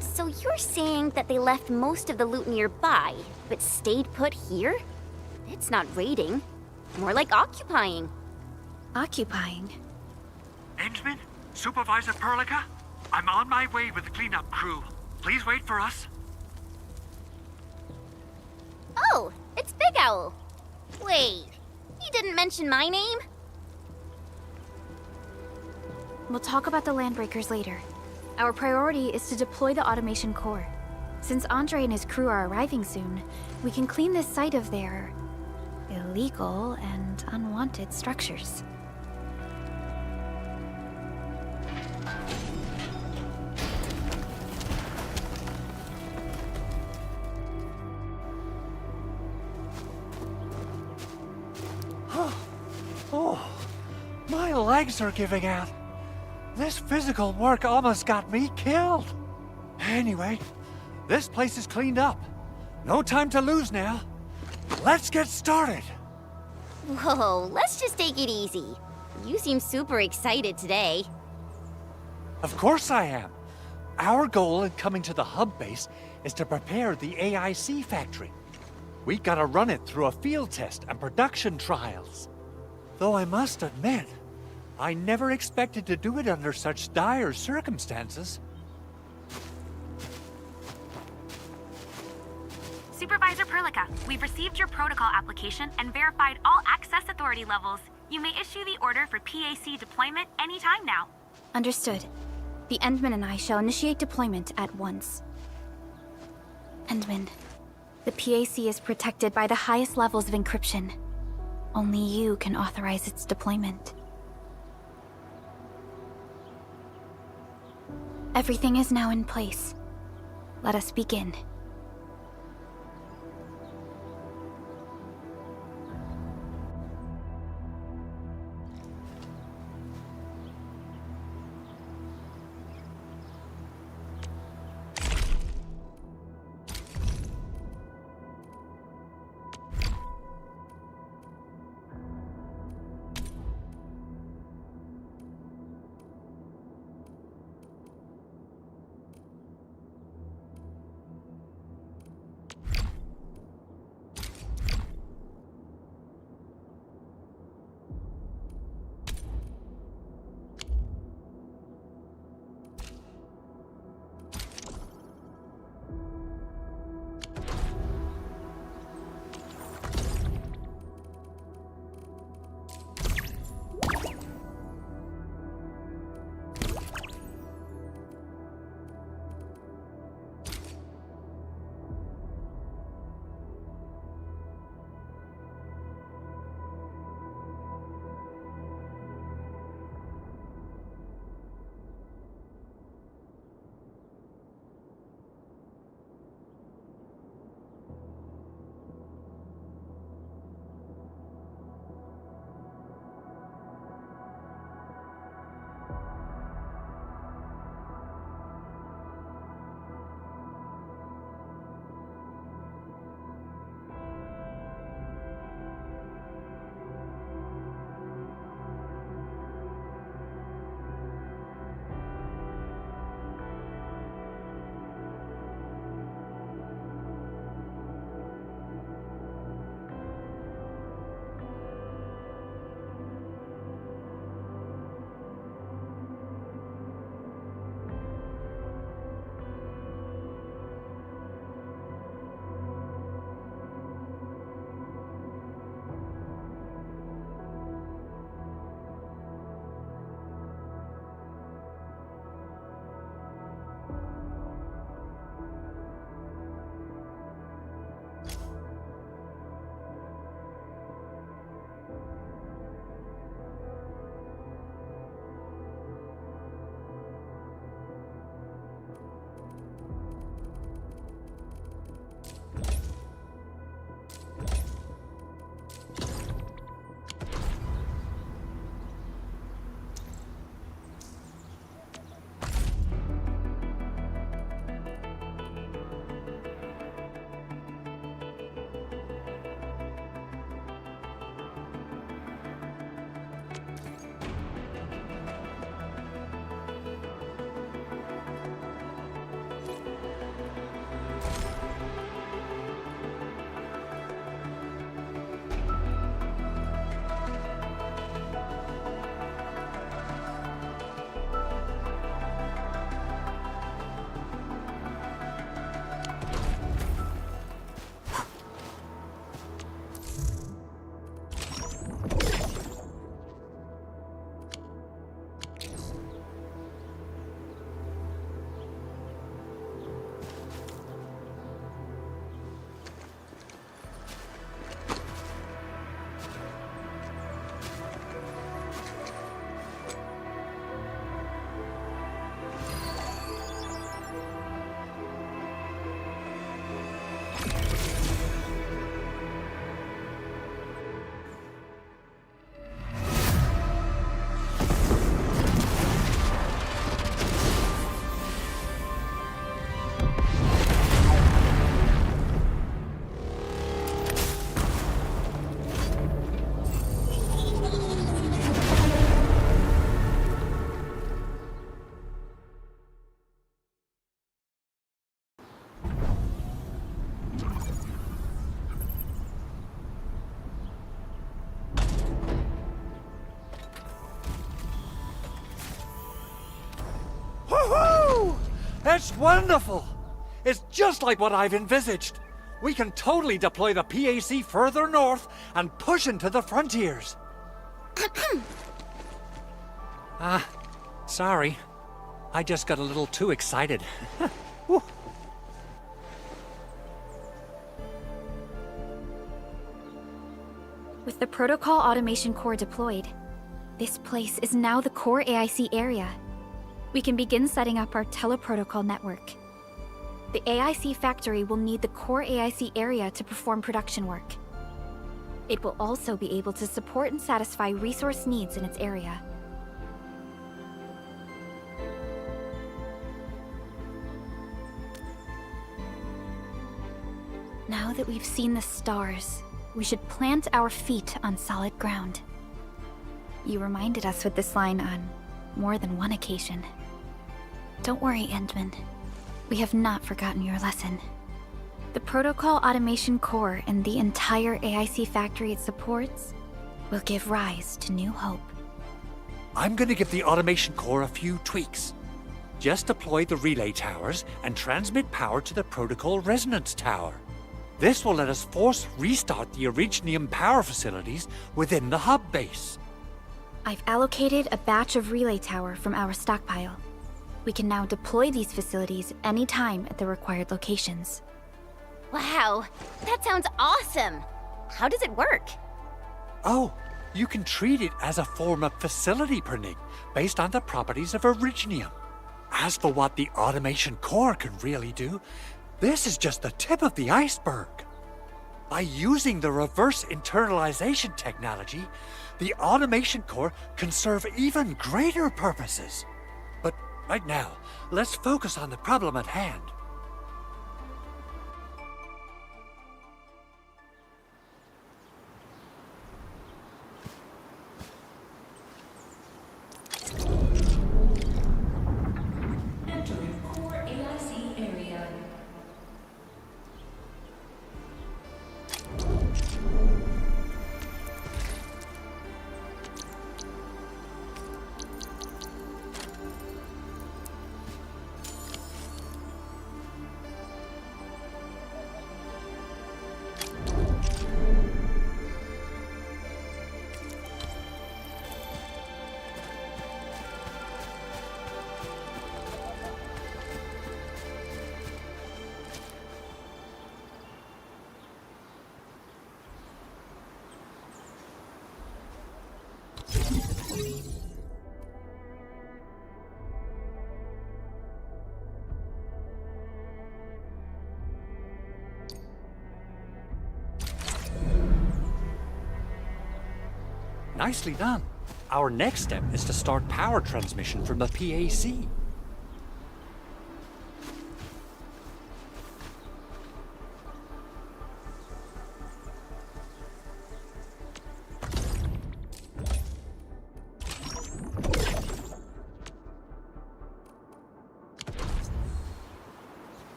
So you're saying that they left most of the loot nearby, but stayed put here? It's not raiding. More like occupying. Occupying? Endman? Supervisor Perlica? I'm on my way with the cleanup crew. Please wait for us. Oh, it's Big Owl. Wait, you didn't mention my name? We'll talk about the Landbreakers later. Our priority is to deploy the automation core. Since Andre and his crew are arriving soon, we can clean this site of their illegal and unwanted structures. Oh, my legs are giving out. This physical work almost got me killed. Anyway, this place is cleaned up. No time to lose now. Let's get started. Whoa, let's just take it easy. You seem super excited today. Of course I am. Our goal in coming to the hub base is to prepare the AIC factory. We gotta run it through a field test and production trials. Though I must admit, I never expected to do it under such dire circumstances. Supervisor Perlica, we've received your protocol application and verified all access authority levels. You may issue the order for PAC deployment anytime now. Understood. The Endman and I shall initiate deployment at once. Endman, the PAC is protected by the highest levels of encryption. Only you can authorize its deployment. Everything is now in place. Let us begin. That's wonderful! It's just like what I've envisaged. We can totally deploy the PAC further north and push into the frontiers. Sorry. I just got a little too excited. With the Protocol Automation Core deployed, this place is now the core AIC area. We can begin setting up our teleprotocol network. The AIC factory will need the core AIC area to perform production work. It will also be able to support and satisfy resource needs in its area. Now that we've seen the stars, we should plant our feet on solid ground. You reminded us with this line on more than one occasion. Don't worry, Endman. We have not forgotten your lesson. The Protocol Automation Core and the entire AIC factory it supports will give rise to new hope. I'm gonna give the Automation Core a few tweaks. Just deploy the relay towers and transmit power to the Protocol Resonance Tower. This will let us force restart the Originium power facilities within the hub base. I've allocated a batch of relay tower from our stockpile. We can now deploy these facilities anytime at the required locations. Wow, that sounds awesome! How does it work? Oh, you can treat it as a form of facility pernig based on the properties of Originium. As for what the Automation Core can really do, this is just the tip of the iceberg. By using the reverse internalization technology, the Automation Core can serve even greater purposes. But right now, let's focus on the problem at hand. Entering core AIC area. Nicely done. Our next step is to start power transmission from the PAC.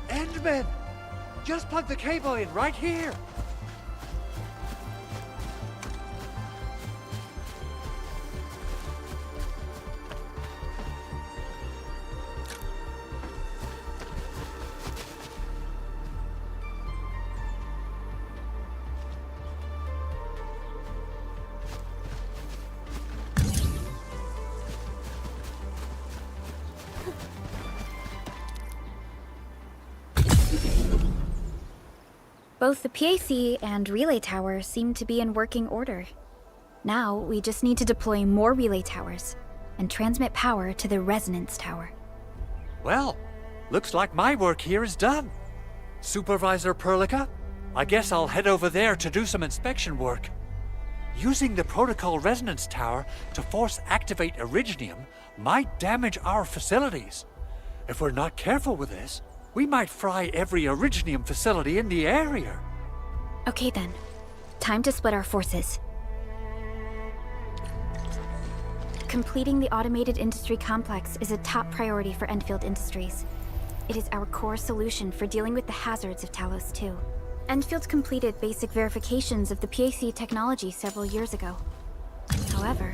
Endman! Just plug the cable in right here! Both the PAC and relay tower seem to be in working order. Now, we just need to deploy more relay towers and transmit power to the resonance tower. Well, looks like my work here is done. Supervisor Perlica, I guess I'll head over there to do some inspection work. Using the protocol resonance tower to force activate Originium might damage our facilities. If we're not careful with this, we might fry every Originium facility in the area. Okay then. Time to split our forces. Completing the automated industry complex is a top priority for Endfield Industries. It is our core solution for dealing with the hazards of Talos 2. Endfield completed basic verifications of the PAC technology several years ago. However,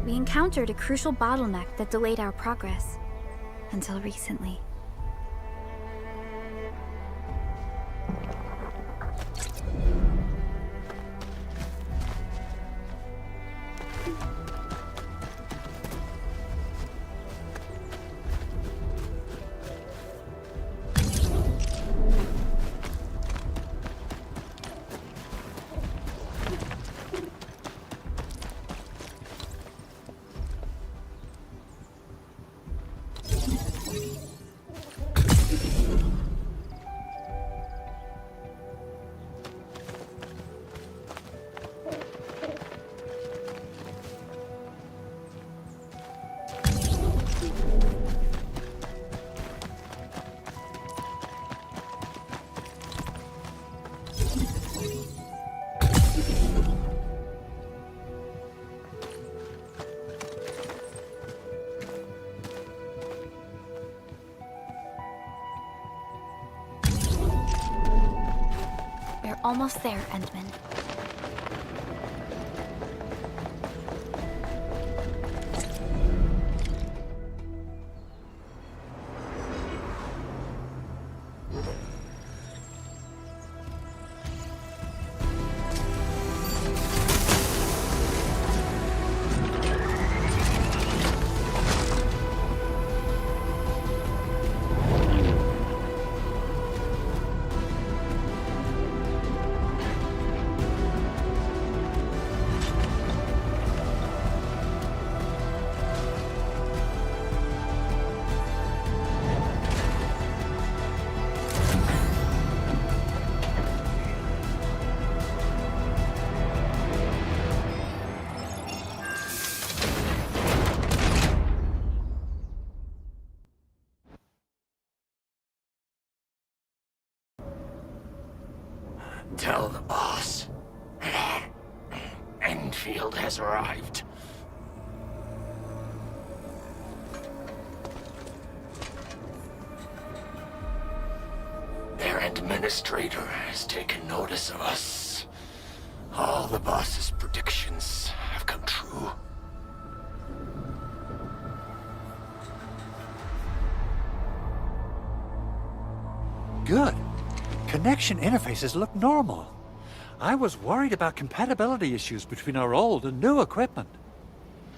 we encountered a crucial bottleneck that delayed our progress. Until recently. We're almost there, Endman. Tell the boss. Endfield has arrived. Their administrator has taken notice of us. All the boss's predictions have come true. Good. Connection interfaces look normal. I was worried about compatibility issues between our old and new equipment.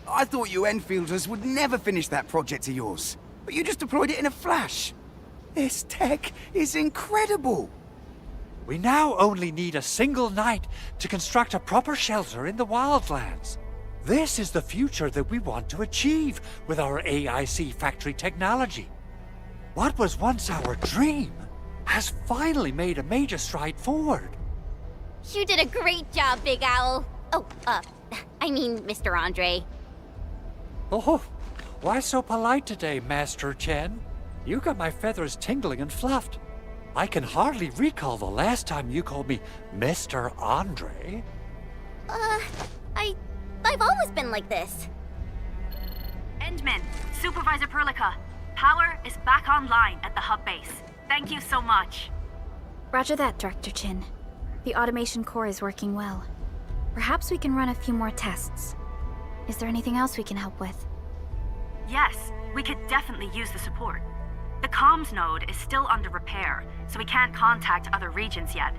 I thought you Enfielders would never finish that project of yours, but you just deployed it in a flash. This tech is incredible. We now only need a single night to construct a proper shelter in the wildlands. This is the future that we want to achieve with our AIC factory technology. What was once our dream has finally made a major stride forward. You did a great job, Big Owl. Oh, I mean, Mr. Andre. Oh, why so polite today, Master Chen? You got my feathers tingling and fluffed. I can hardly recall the last time you called me Mr. Andre. I've always been like this. Endman, Supervisor Perlica, power is back online at the hub base. Thank you so much. Roger that, Director Chin. The automation core is working well. Perhaps we can run a few more tests. Is there anything else we can help with? Yes, we could definitely use the support. The comms node is still under repair, so we can't contact other regions yet.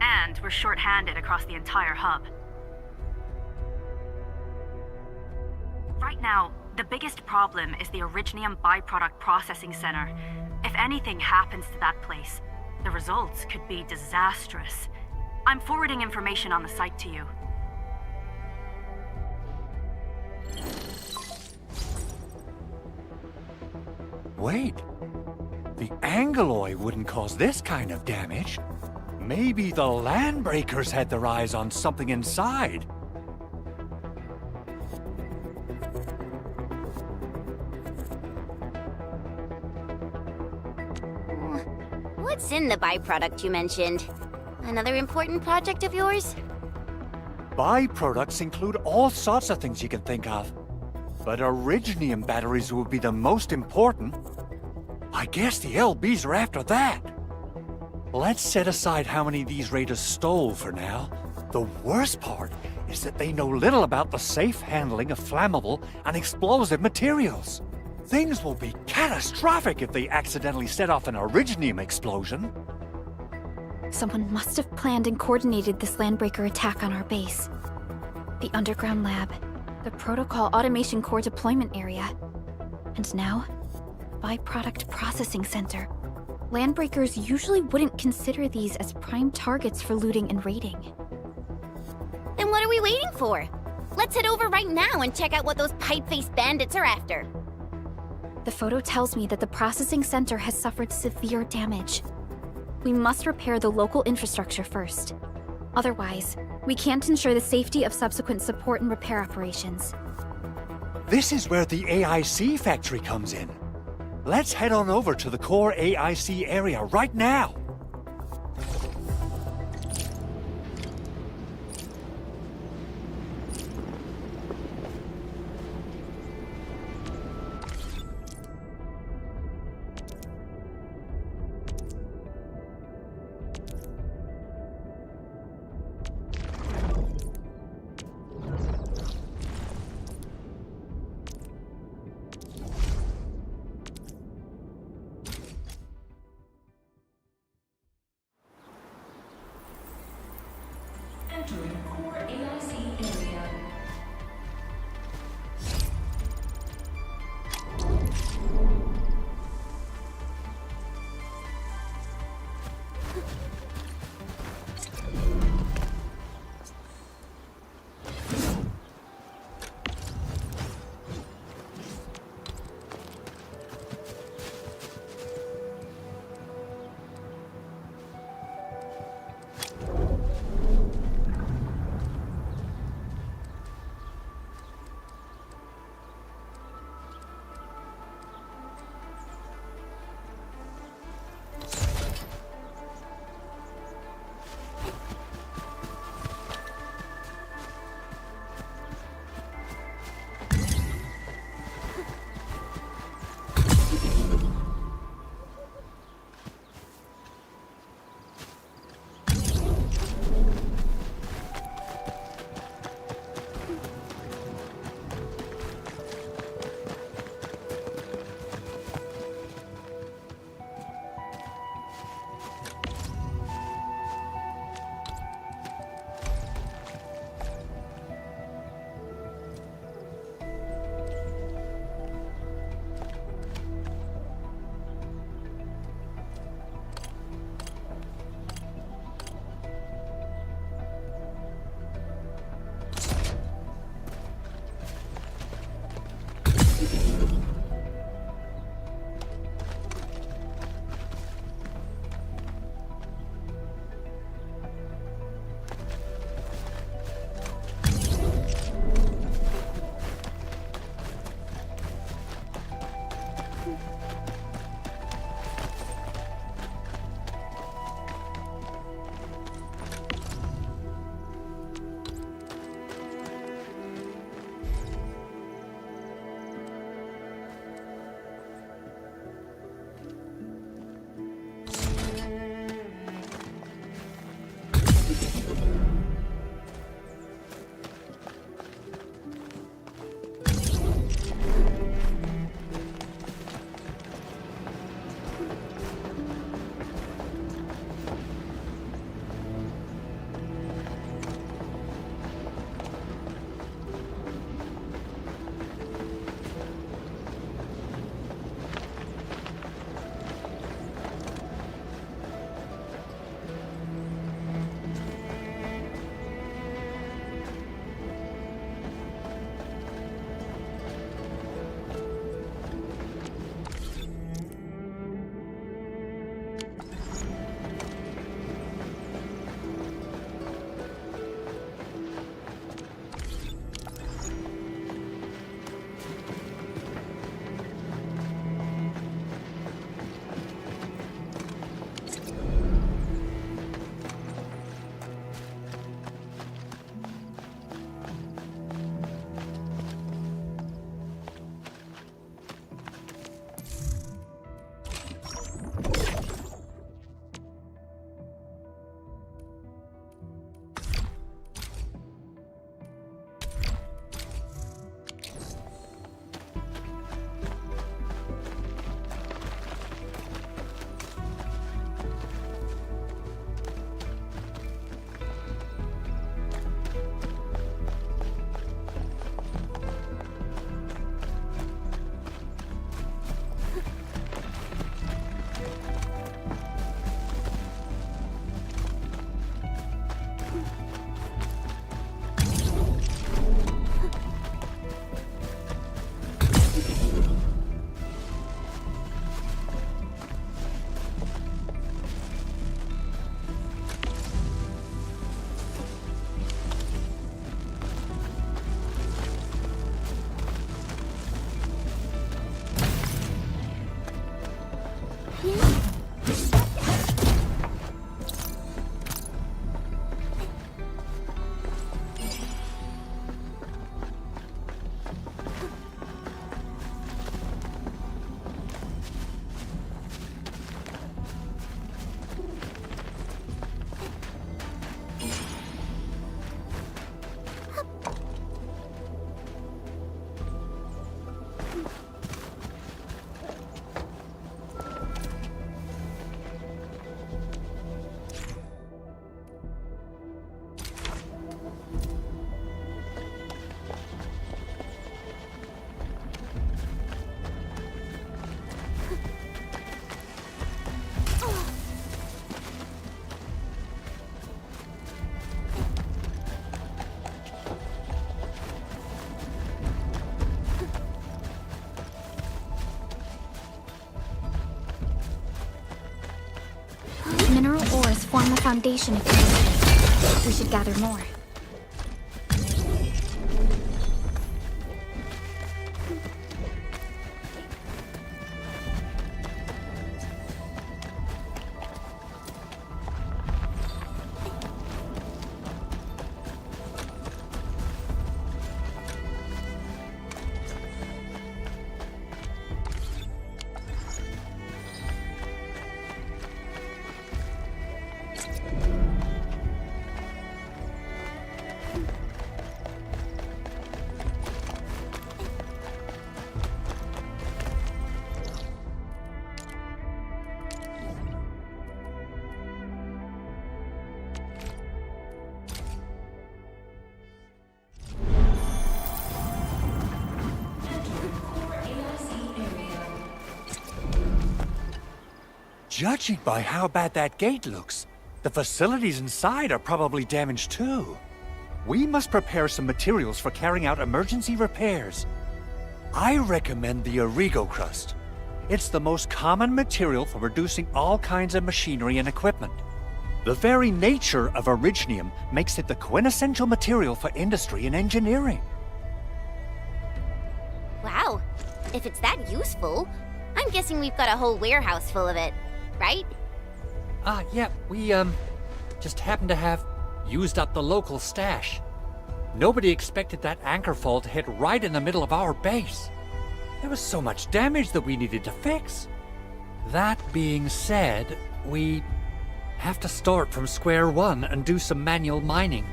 And we're short-handed across the entire hub. Right now, the biggest problem is the Originium byproduct processing center. If anything happens to that place, the results could be disastrous. I'm forwarding information on the site to you. Wait. The Angeloy wouldn't cause this kind of damage. Maybe the Landbreakers had their eyes on something inside. What's in the byproduct you mentioned? Another important project of yours? Byproducts include all sorts of things you can think of. But Originium batteries will be the most important. I guess the LBs are after that. Let's set aside how many these raiders stole for now. The worst part is that they know little about the safe handling of flammable and explosive materials. Things will be catastrophic if they accidentally set off an Originium explosion. Someone must have planned and coordinated this Landbreaker attack on our base. The underground lab, the Protocol Automation Core deployment area, and now, Byproduct Processing Center. Landbreakers usually wouldn't consider these as prime targets for looting and raiding. Then what are we waiting for? Let's head over right now and check out what those pipe-faced bandits are after. The photo tells me that the processing center has suffered severe damage. We must repair the local infrastructure first. Otherwise, we can't ensure the safety of subsequent support and repair operations. This is where the AIC factory comes in. Let's head on over to the core AIC area right now. Entering core AIC area. foundation if you want. We should gather more. Judging by how bad that gate looks, the facilities inside are probably damaged too. We must prepare some materials for carrying out emergency repairs. I recommend the Origo crust. It's the most common material for producing all kinds of machinery and equipment. The very nature of originium makes it the quintessential material for industry and engineering. Wow, if it's that useful, I'm guessing we've got a whole warehouse full of it, right? Yeah, we, just happen to have used up the local stash. Nobody expected that anchor fall to hit right in the middle of our base. There was so much damage that we needed to fix. That being said, we have to start from square one and do some manual mining.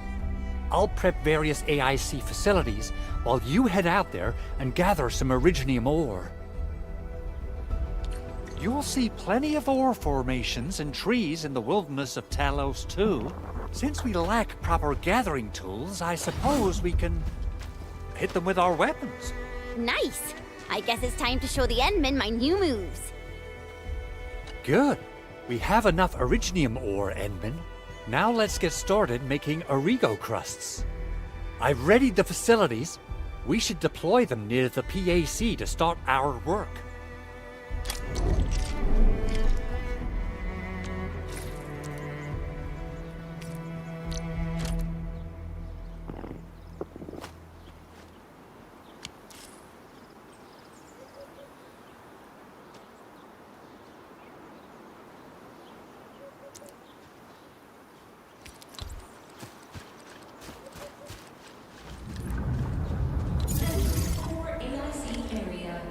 I'll prep various AIC facilities while you head out there and gather some originium ore. You'll see plenty of ore formations and trees in the wilderness of Talos too. Since we lack proper gathering tools, I suppose we can hit them with our weapons. Nice! I guess it's time to show the Endmen my new moves. Good. We have enough originium ore, Endman. Now let's get started making Origo crusts. I've readied the facilities. We should deploy them near the PAC to start our work. Core AIC area.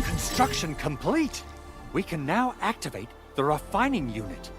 Construction complete! We can now activate the refining unit.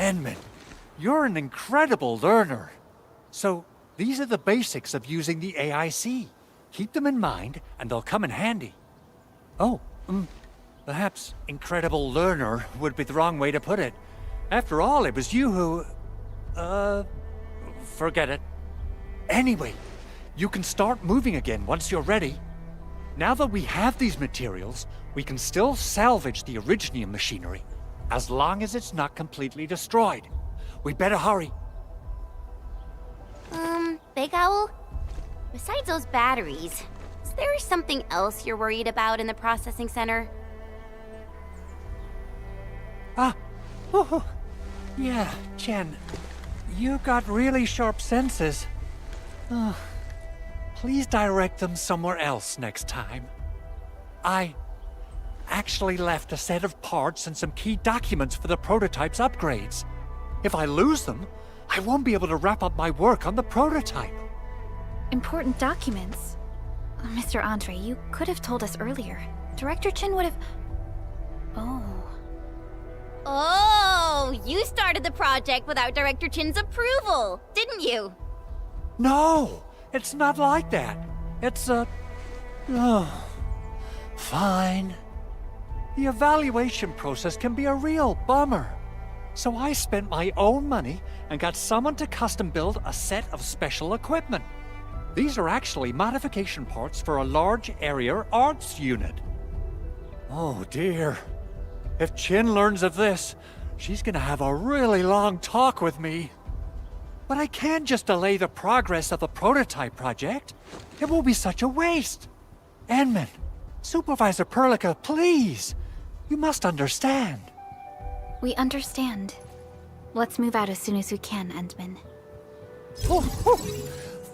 Endman, You're an incredible learner. So, these are the basics of using the AIC. Keep them in mind, and they'll come in handy. Oh, perhaps incredible learner would be the wrong way to put it. After all, it was you who... forget it. Anyway, you can start moving again once you're ready. Now that we have these materials, we can still salvage the Originium machinery, as long as it's not completely destroyed. We better hurry. Big Owl? Besides those batteries, is there something else you're worried about in the processing center? Yeah, Chen. You got really sharp senses. Please direct them somewhere else next time. I actually left a set of parts and some key documents for the prototype's upgrades. If I lose them, I won't be able to wrap up my work on the prototype. Important documents? Mr. Andre, you could have told us earlier. Director Chin would have... Oh, you started the project without Director Chin's approval, didn't you? No, it's not like that. It's fine. The evaluation process can be a real bummer. So I spent my own money and got someone to custom build a set of special equipment. These are actually modification parts for a large area arts unit. Oh dear. If Chin learns of this, she's gonna have a really long talk with me. But I can't just delay the progress of the prototype project. It will be such a waste. Enman, Supervisor Perlica, please. You must understand. We understand. Let's move out as soon as we can, Endman.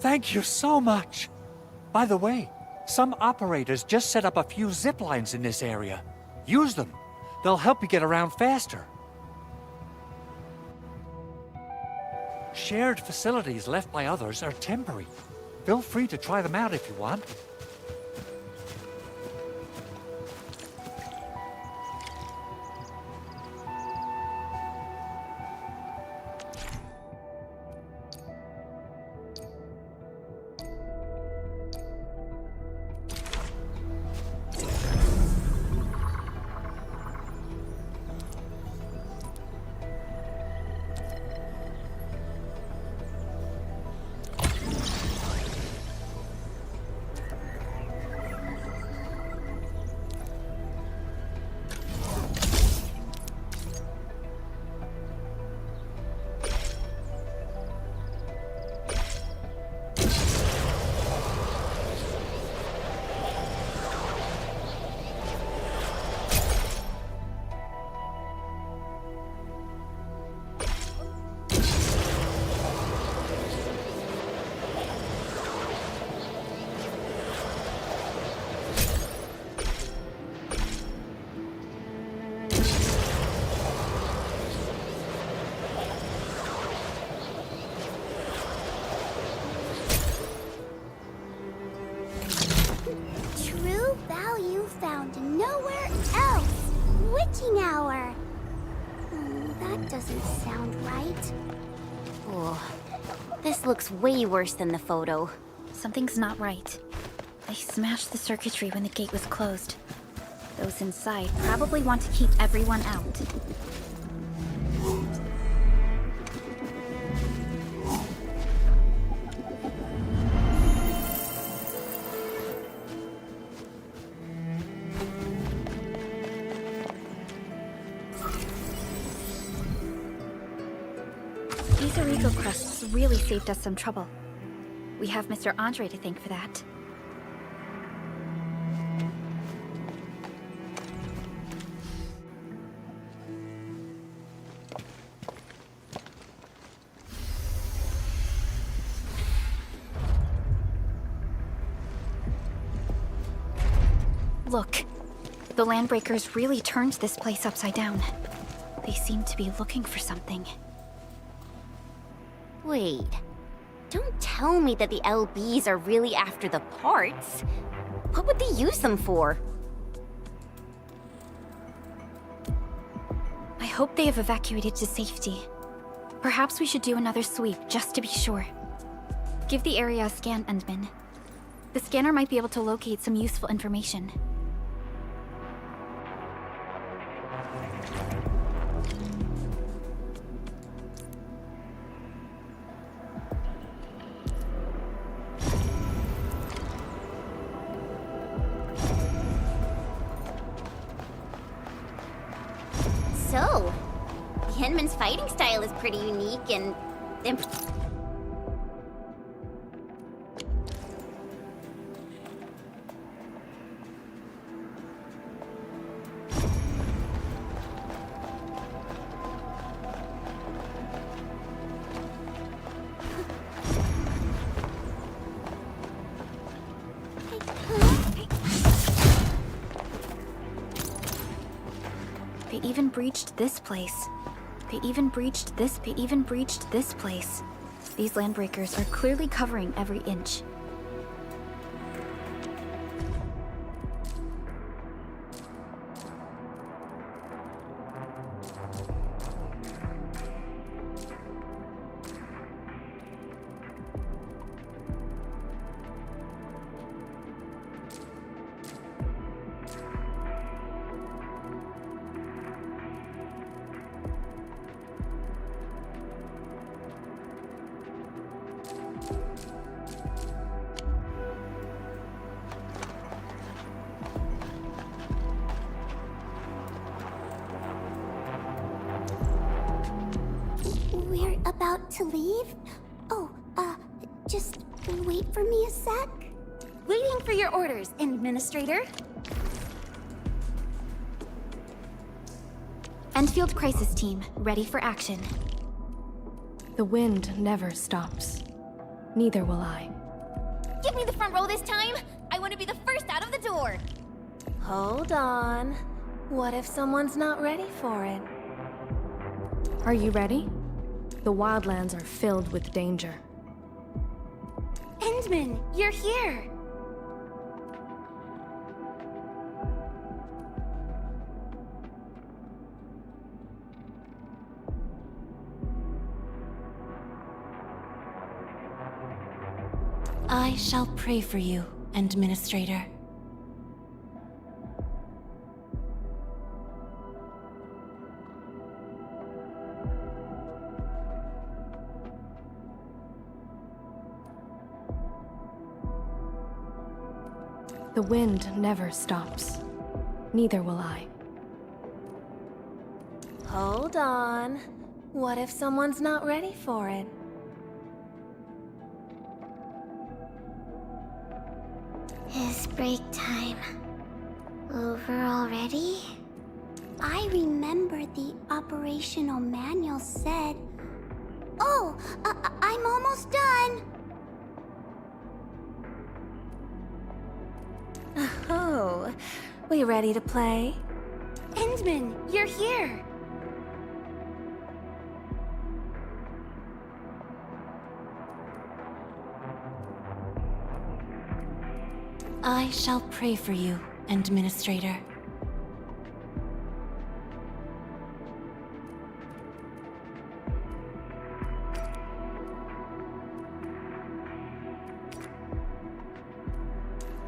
Thank you so much. By the way, some operators just set up a few zip lines in this area. Use them. They'll help you get around faster. Shared facilities left by others are temporary. Feel free to try them out if you want. True value found nowhere else. Witching hour. That doesn't sound right. Oh, this looks way worse than the photo. Something's not right. They smashed the circuitry when the gate was closed. Those inside probably want to keep everyone out. These Origo crusts really saved us some trouble. We have Mr. Andre to thank for that. Look, the Landbreakers really turned this place upside down. They seem to be looking for something. Wait, don't tell me that the LBs are really after the parts. What would they use them for? I hope they have evacuated to safety. Perhaps we should do another sweep, just to be sure. Give the area a scan, Endman. The scanner might be able to locate some useful information. So, Henman's fighting style is pretty unique and... They even breached this place. They even breached this place. These landbreakers are clearly covering every inch. We're about to leave? Oh, just wait for me a sec. Waiting for your orders, Administrator. Endfield Crisis Team, ready for action. The wind never stops. Neither will I. Give me the front row this time. I want to be the first out of the door. Hold on. What if someone's not ready for it? Are you ready? The wildlands are filled with danger. Endman, you're here. I shall pray for you, Administrator. The wind never stops. Neither will I. Hold on. What if someone's not ready for it? Is break time over already? I remember the operational manual said... Oh, I'm almost done! Oh, we ready to play? Endman, you're here! I shall pray for you, Administrator.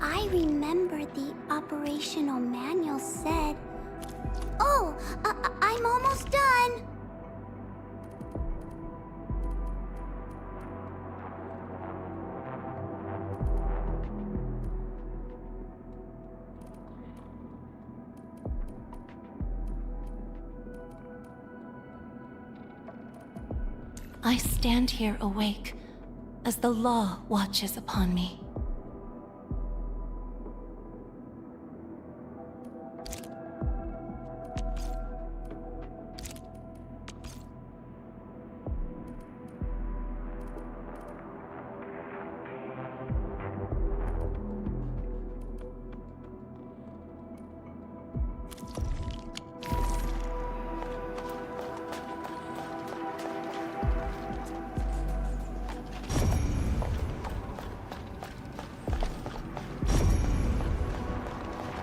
I remember the operational manual said... Oh, I'm almost done! I stand here awake as the law watches upon me.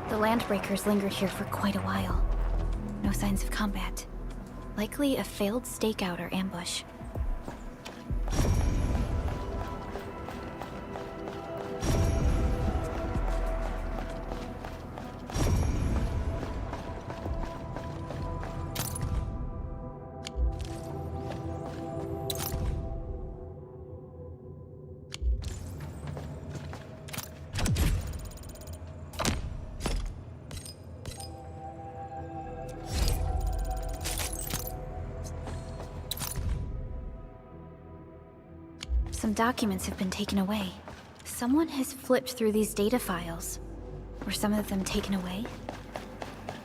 The landbreakers lingered here for quite a while. No signs of combat. Likely a failed stakeout or ambush. Some documents have been taken away. Someone has flipped through these data files. Were some of them taken away?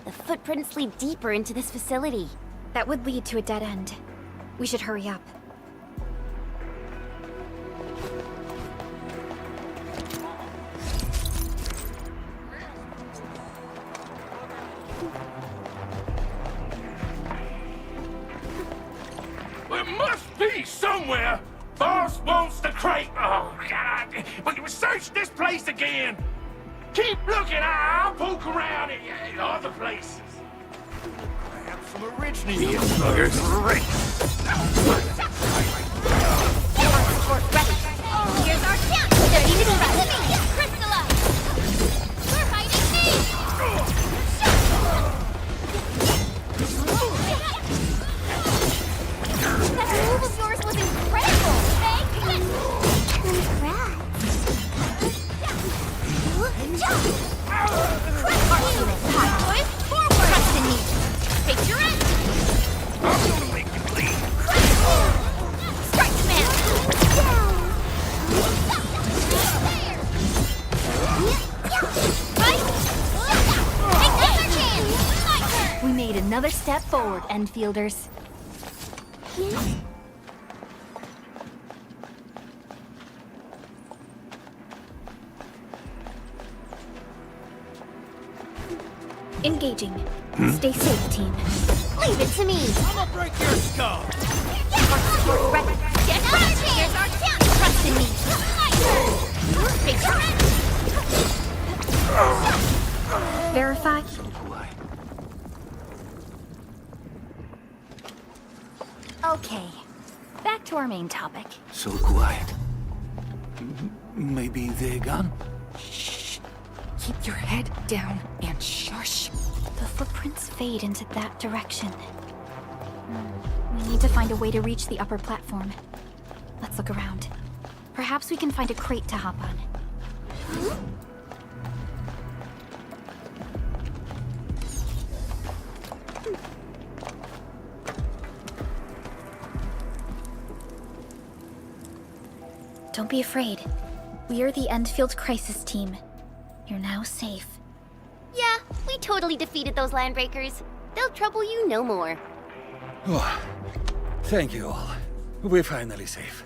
The footprints lead deeper into this facility. That would lead to a dead end. We should hurry up. There must be somewhere. Boss wants the crate. Oh, God. But we search this place again. Keep looking. I'll poke around in other places. Grab some original, you buggers. Great. Here's our chance. They're even ready. Crystallize. We're hiding me. That move of yours was incredible. Thanks. Congrats. Forward. Trust in me. Take your end. I'm gonna make you bleed. Strike command. We made another step forward, Endfielders. Engaging. Stay safe, team. Leave it to me. I'm gonna break your skull. Get out of here. Here's our chance. Trust in me. My turn. Take your end. Verify. Okay, back to our main topic. So quiet. Maybe they're gone? Keep your head down and shush. The footprints fade into that direction. We need to find a way to reach the upper platform. Let's look around. Perhaps we can find a crate to hop on. Don't be afraid. We are the Endfield crisis team. You're now safe. Yeah, we totally defeated those landbreakers. They'll trouble you no more. Oh, thank you all. We're finally safe.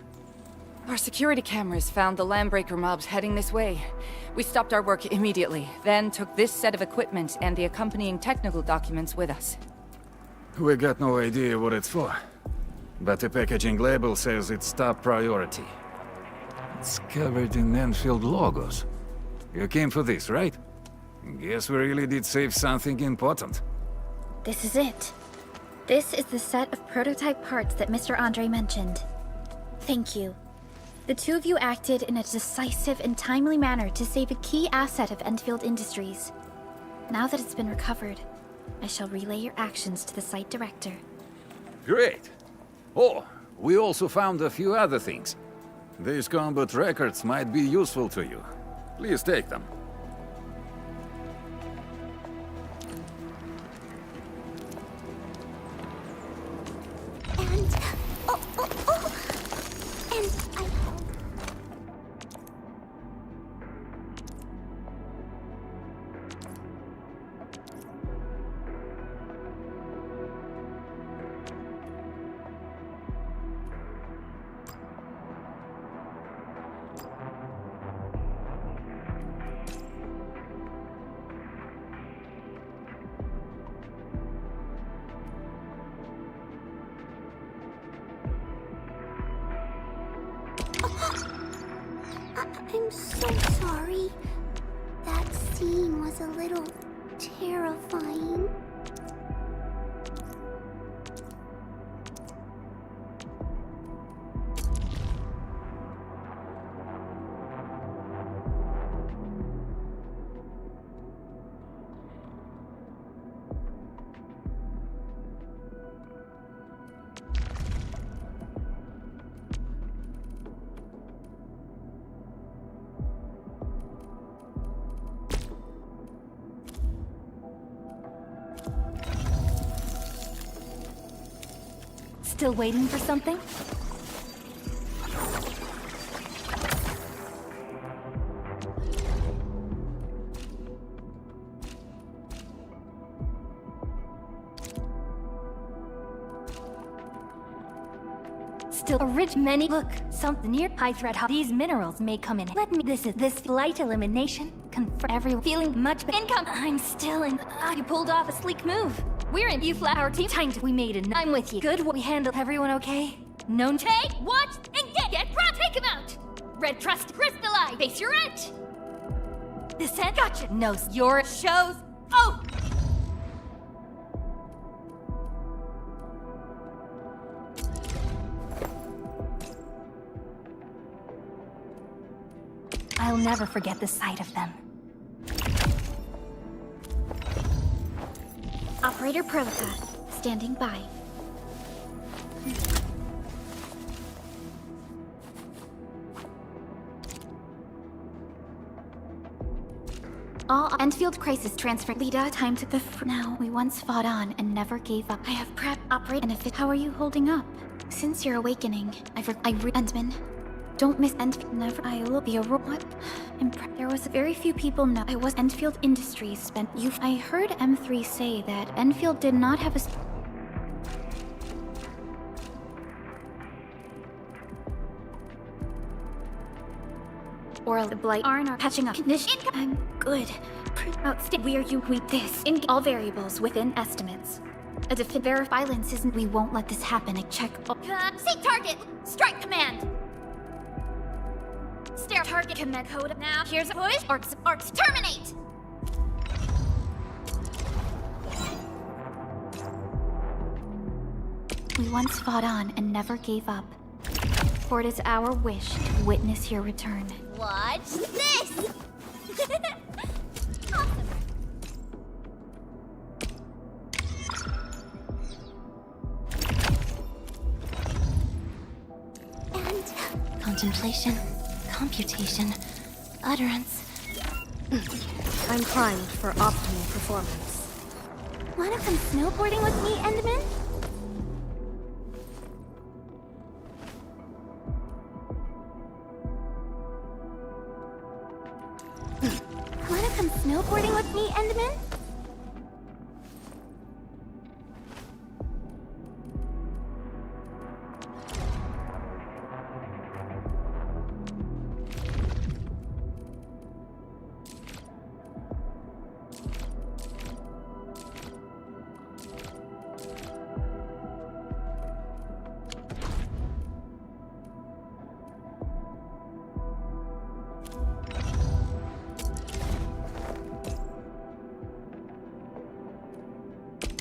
Our security cameras found the landbreaker mobs heading this way. We stopped our work immediately, then took this set of equipment and the accompanying technical documents with us. We got no idea what it's for, but the packaging label says it's top priority. It's covered in Endfield logos. You came for this, right? Guess we really did save something important. This is it. This is the set of prototype parts that Mr. Andre mentioned. Thank you. The two of you acted in a decisive and timely manner to save a key asset of Endfield Industries. Now that it's been recovered, I shall relay your actions to the site director. Great. Oh, we also found a few other things. These combat records might be useful to you. Please take them. I'm so sorry. That scene was a little terrifying. Still waiting for something? still a rich many. Look, something near high threat. These minerals may come in. Let me. This light elimination. Confirm every feeling much income. I'm still in. You pulled off a sleek move. We're in. You flower team. Time to. We made it. I'm with you. Good. We handle. Everyone okay? Known. Take. Watch and get. Bro, take him out. Red trust. Crystalline. Face your edge. This end. Gotcha. Knows your shows. Oh. I'll never forget the sight of them. Operator Protocol, standing by. All Endfield crisis transfer. Lida, time to now. We once fought on and never gave up. I have prep, operate, and how are you holding up? Since your awakening, Endman. Don't miss Endfield. Never. I will be a robot. There was very few people know. I was Endfield Industries spent. I heard M3 say that Endfield did not have a. Or the blight aren't patching up condition. I'm good. Where you read this in all variables within estimates. A verify violence isn't. We won't let this happen. I check. Seek target. Strike command. Stare target command code now. Here's a push. Arcs. Terminate. We once fought on and never gave up. For it is our wish to witness your return. Watch this. Awesome. And contemplation, computation, utterance. I'm primed for optimal performance. Wanna come snowboarding with me, Endman? Wanna come snowboarding with me, Endman?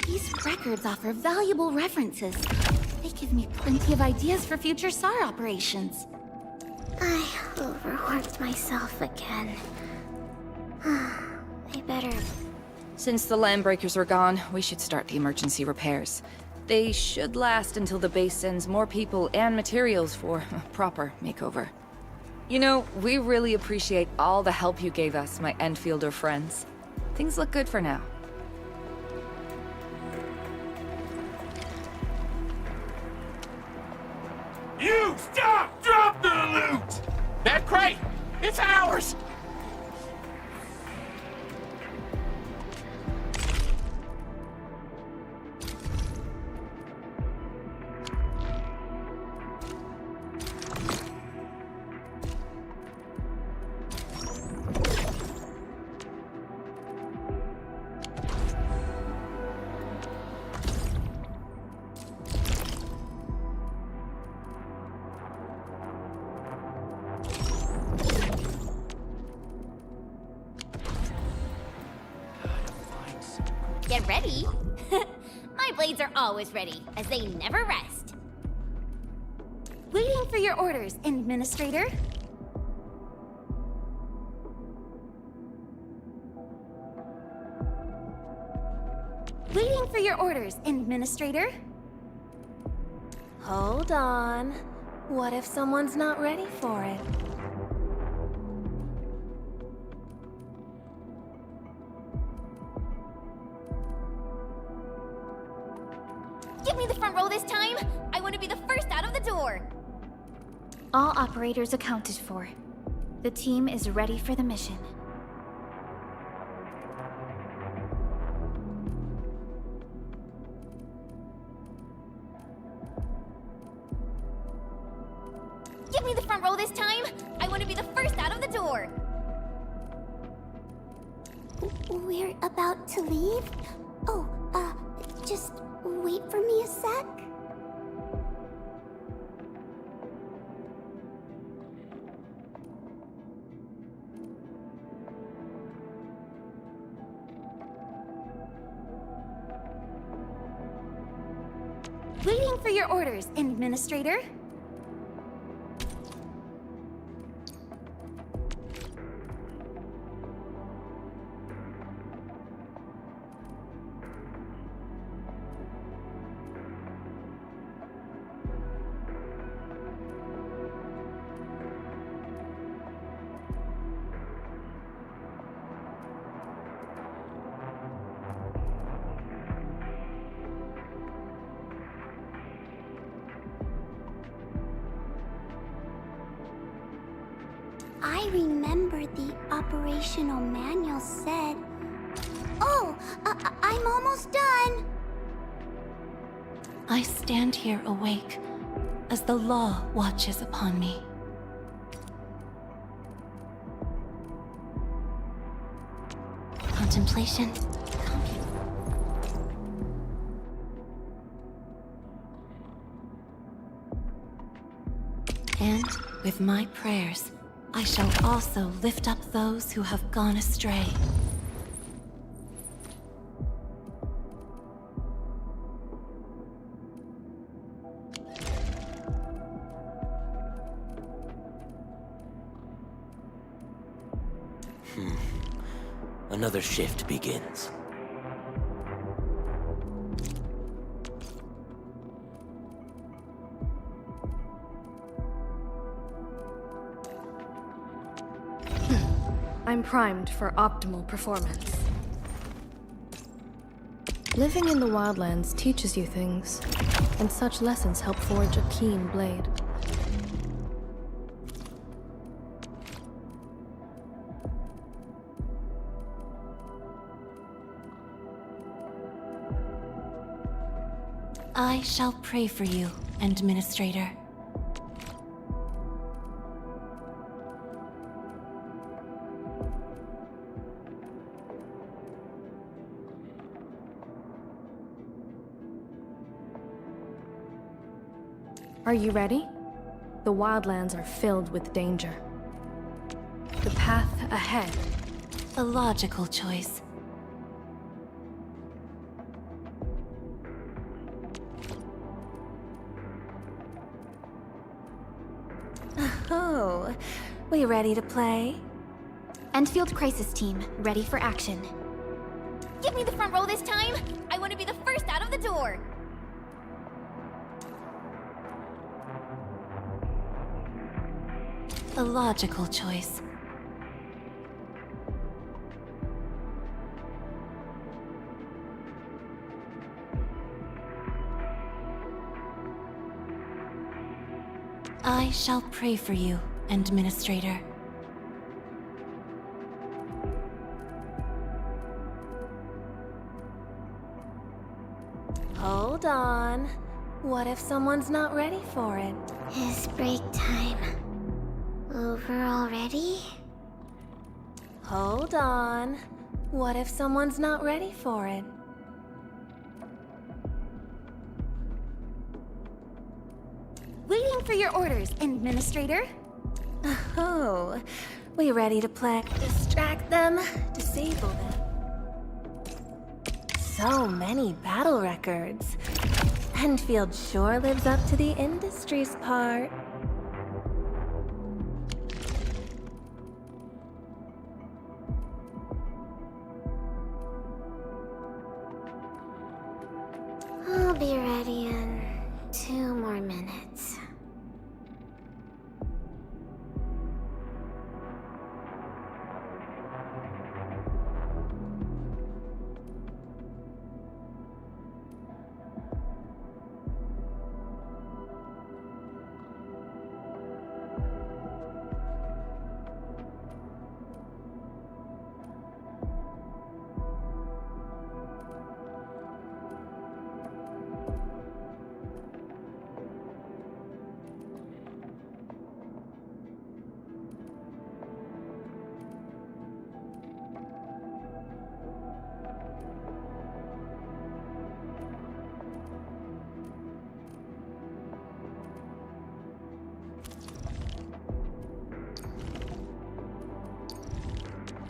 These records offer valuable references. They give me plenty of ideas for future SAR operations. I overworked myself again. I better... Since the Landbreakers are gone, we should start the emergency repairs. They should last until the base sends more people and materials for a proper makeover. You know, we really appreciate all the help you gave us, my Enfielder friends. Things look good for now. You stop! Drop the loot! That crate! It's ours! Get ready. My blades are always ready, as they never rest. Waiting for your orders, Administrator. Waiting for your orders, Administrator. Hold on. What if someone's not ready for it? Give me the front row this time. I want to be the first out of the door. All operators accounted for. The team is ready for the mission. We're about to leave? Oh, just wait for me a sec. Waiting for your orders, Administrator. I remember the operational manual said... Oh, I'm almost done! I stand here awake as the law watches upon me. Contemplation. And with my prayers, I shall also lift up those who have gone astray. Another shift begins. I'm primed for optimal performance. Living in the wildlands teaches you things, and such lessons help forge a keen blade. I shall pray for you, Administrator. Are you ready? The wildlands are filled with danger. The path ahead. A logical choice. Oh, we ready to play? Endfield Crisis Team, ready for action. Give me the front row this time! I want to be the first out of the door! A logical choice. I shall pray for you, Administrator. Hold on. What if someone's not ready for it? Is break time over already? Hold on. What if someone's not ready for it? Waiting for your orders, Administrator. Oh, we ready to play? Distract them, disable them. So many battle records. Endfield sure lives up to the industry's part. I'll be ready in 2 more minutes.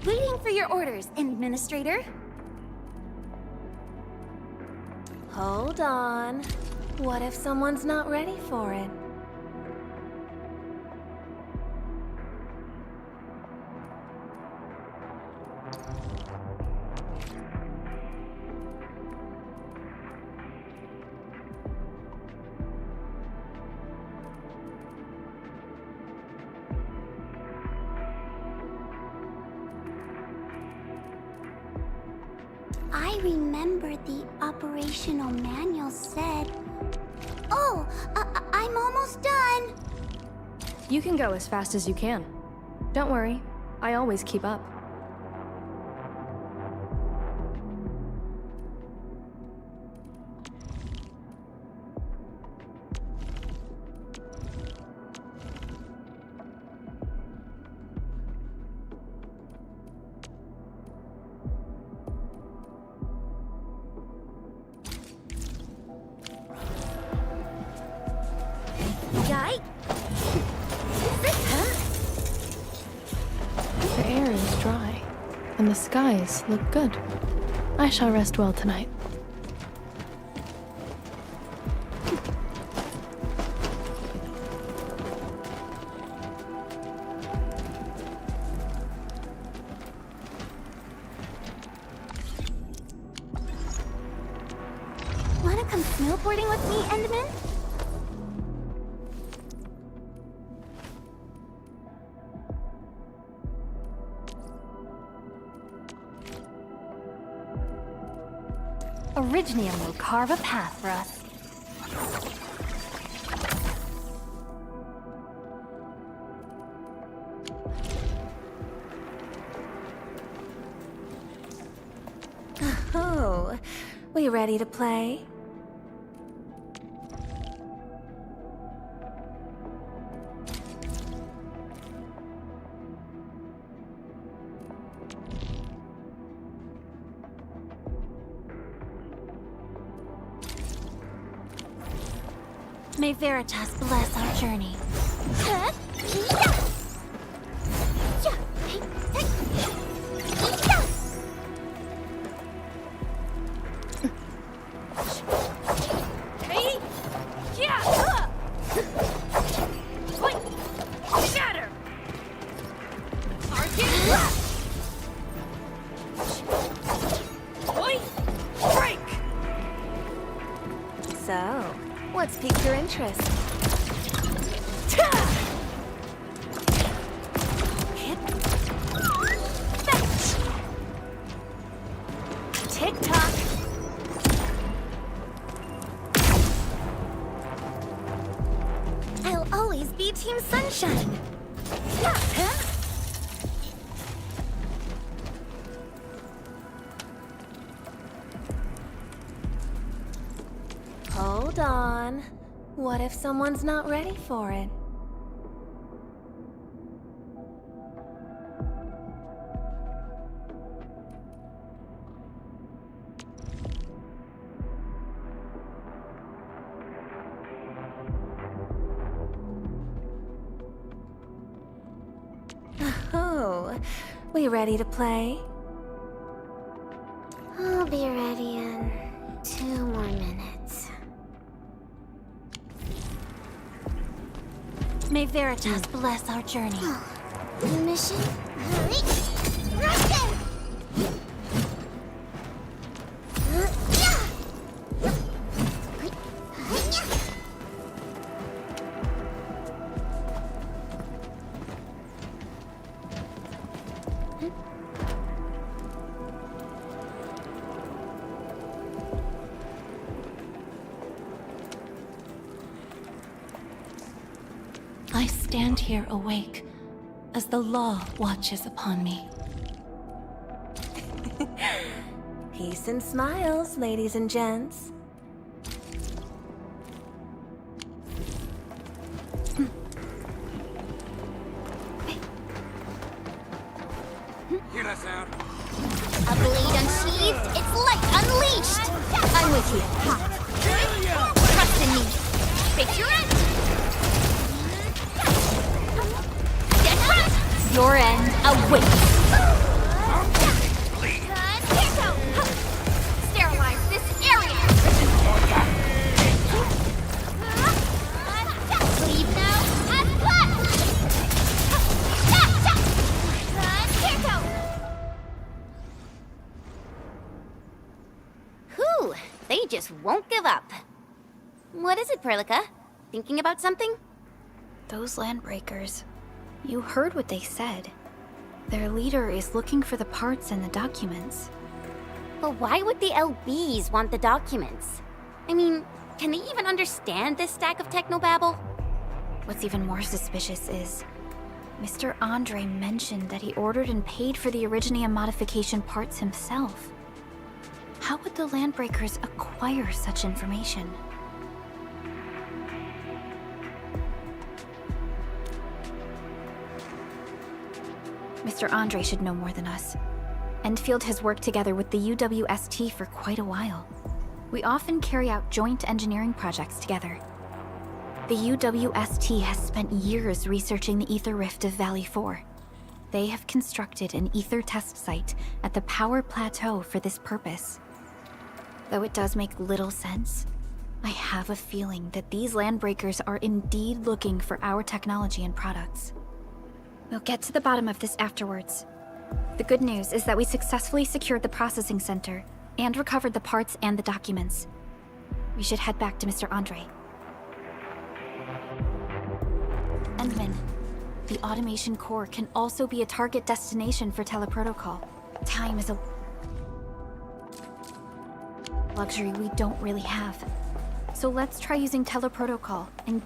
Waiting for your orders, Administrator. Hold on. What if someone's not ready for it? I remember the operational manual said... Oh, I'm almost done! You can go as fast as you can. Don't worry, I always keep up. The air is dry, and the skies look good. I shall rest well tonight. Wanna come snowboarding with me, Endman? Originium will carve a path for us. Oh, we ready to play? May Veritas bless our journey. So, what's piqued your interest? Tick-tock. I'll always be Team Sunshine. Hold on. What if someone's not ready for it? Oh, we ready to play? I'll be ready in 2 more minutes. May Veritas bless our journey. Mission? Rocket! I stand here awake as the law watches upon me. Peace and smiles, ladies and gents. Hear that sound? A blade unsheathed, its light unleashed! I'm with you. Trust in me. Face your end! Get ready! Your end awaits! just won't give up. What is it, Perlica? Thinking about something? Those landbreakers. You heard what they said. Their leader is looking for the parts and the documents. But why would the LBs want the documents? I mean, can they even understand this stack of technobabble? What's even more suspicious is Mr. Andre mentioned that he ordered and paid for the Originium modification parts himself. How would the Landbreakers acquire such information? Mr. Andre should know more than us. Endfield has worked together with the UWST for quite a while. We often carry out joint engineering projects together. The UWST has spent years researching the ether rift of Valley 4. They have constructed an ether test site at the Power Plateau for this purpose. Though it does make little sense, I have a feeling that these Landbreakers are indeed looking for our technology and products. We'll get to the bottom of this afterwards. The good news is that we successfully secured the processing center and recovered the parts and the documents. We should head back to Mr. Andre. Endman, the automation core can also be a target destination for teleprotocol. Time is a luxury we don't really have. So let's try using teleprotocol and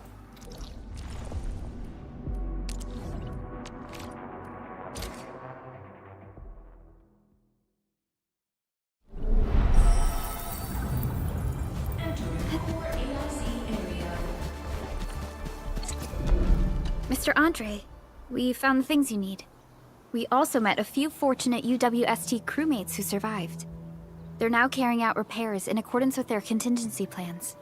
Mr. Andre, we found the things you need. We also met a few fortunate UWST crewmates who survived. They're now carrying out repairs in accordance with their contingency plans.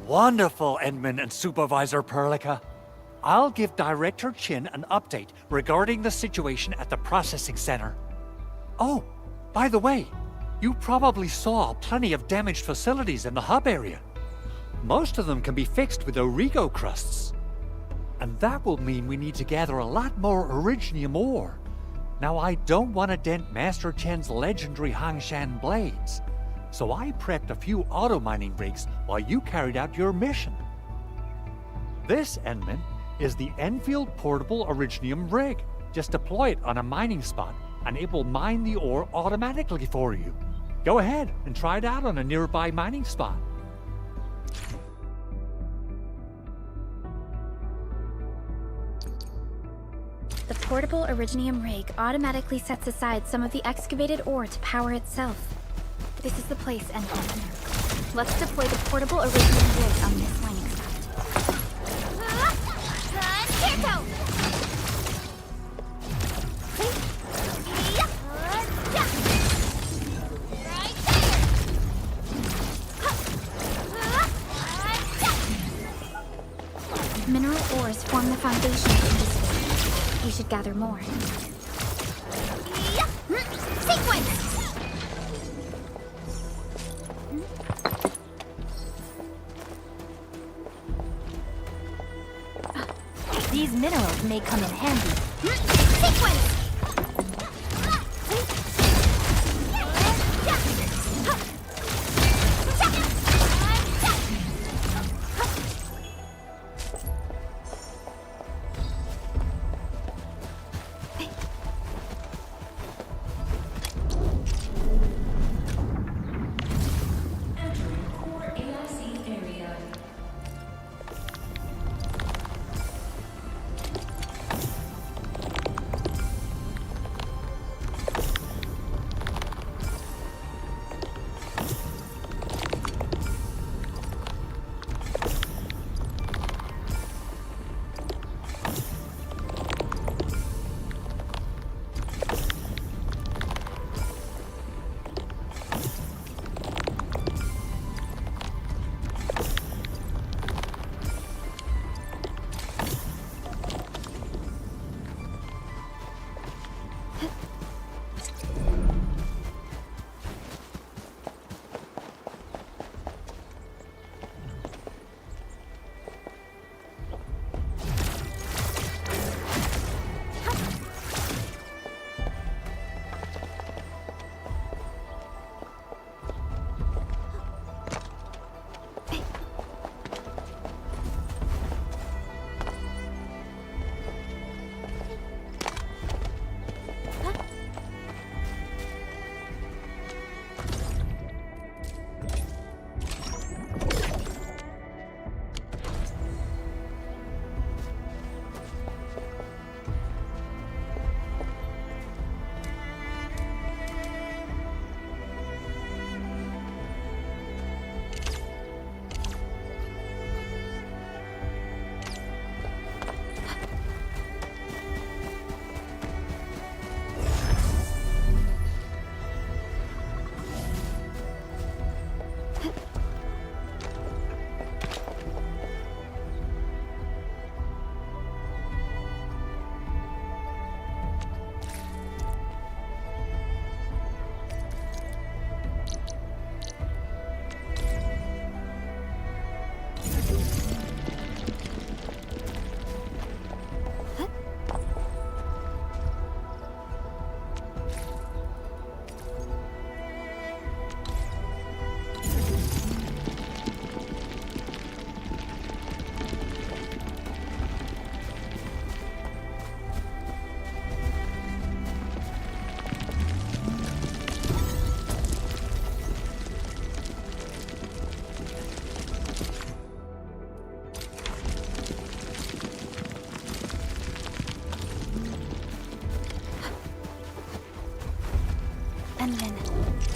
Wonderful, Endman and Supervisor Perlica. I'll give Director Chin an update regarding the situation at the processing center. Oh, by the way, you probably saw plenty of damaged facilities in the hub area. Most of them can be fixed with Origo crusts. And that will mean we need to gather a lot more Originium ore. Now, I don't want to dent Master Chen's legendary Hangshan blades, so I prepped a few auto mining rigs while you carried out your mission. This, Endman, is the Endfield Portable Originium rig. Just deploy it on a mining spot and it will mine the ore automatically for you. Go ahead and try it out on a nearby mining spot. The portable Originium rig automatically sets aside some of the excavated ore to power itself. This is the place, Endfield. Let's deploy the portable Originium rig on this mining site. Mineral ores form the foundation of industry. We should gather more. Sequence! These minerals may come in handy. Sequence!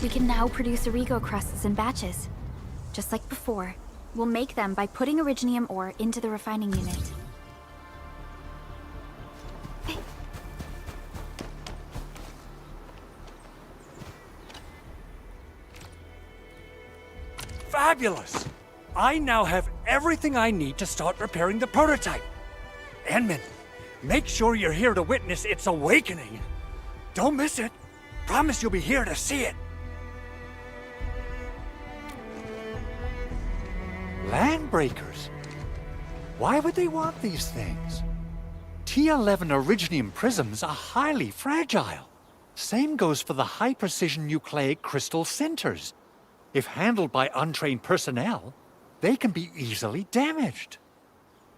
We can now produce Origo crusts in batches. Just like before, we'll make them by putting Originium ore into the refining unit. Fabulous! I now have everything I need to start repairing the prototype. Enman, make sure you're here to witness its awakening. Don't miss it. Promise you'll be here to see it. Landbreakers? Why would they want these things? T11 Originium prisms are highly fragile. Same goes for the high-precision nucleic crystal centers. If handled by untrained personnel, they can be easily damaged.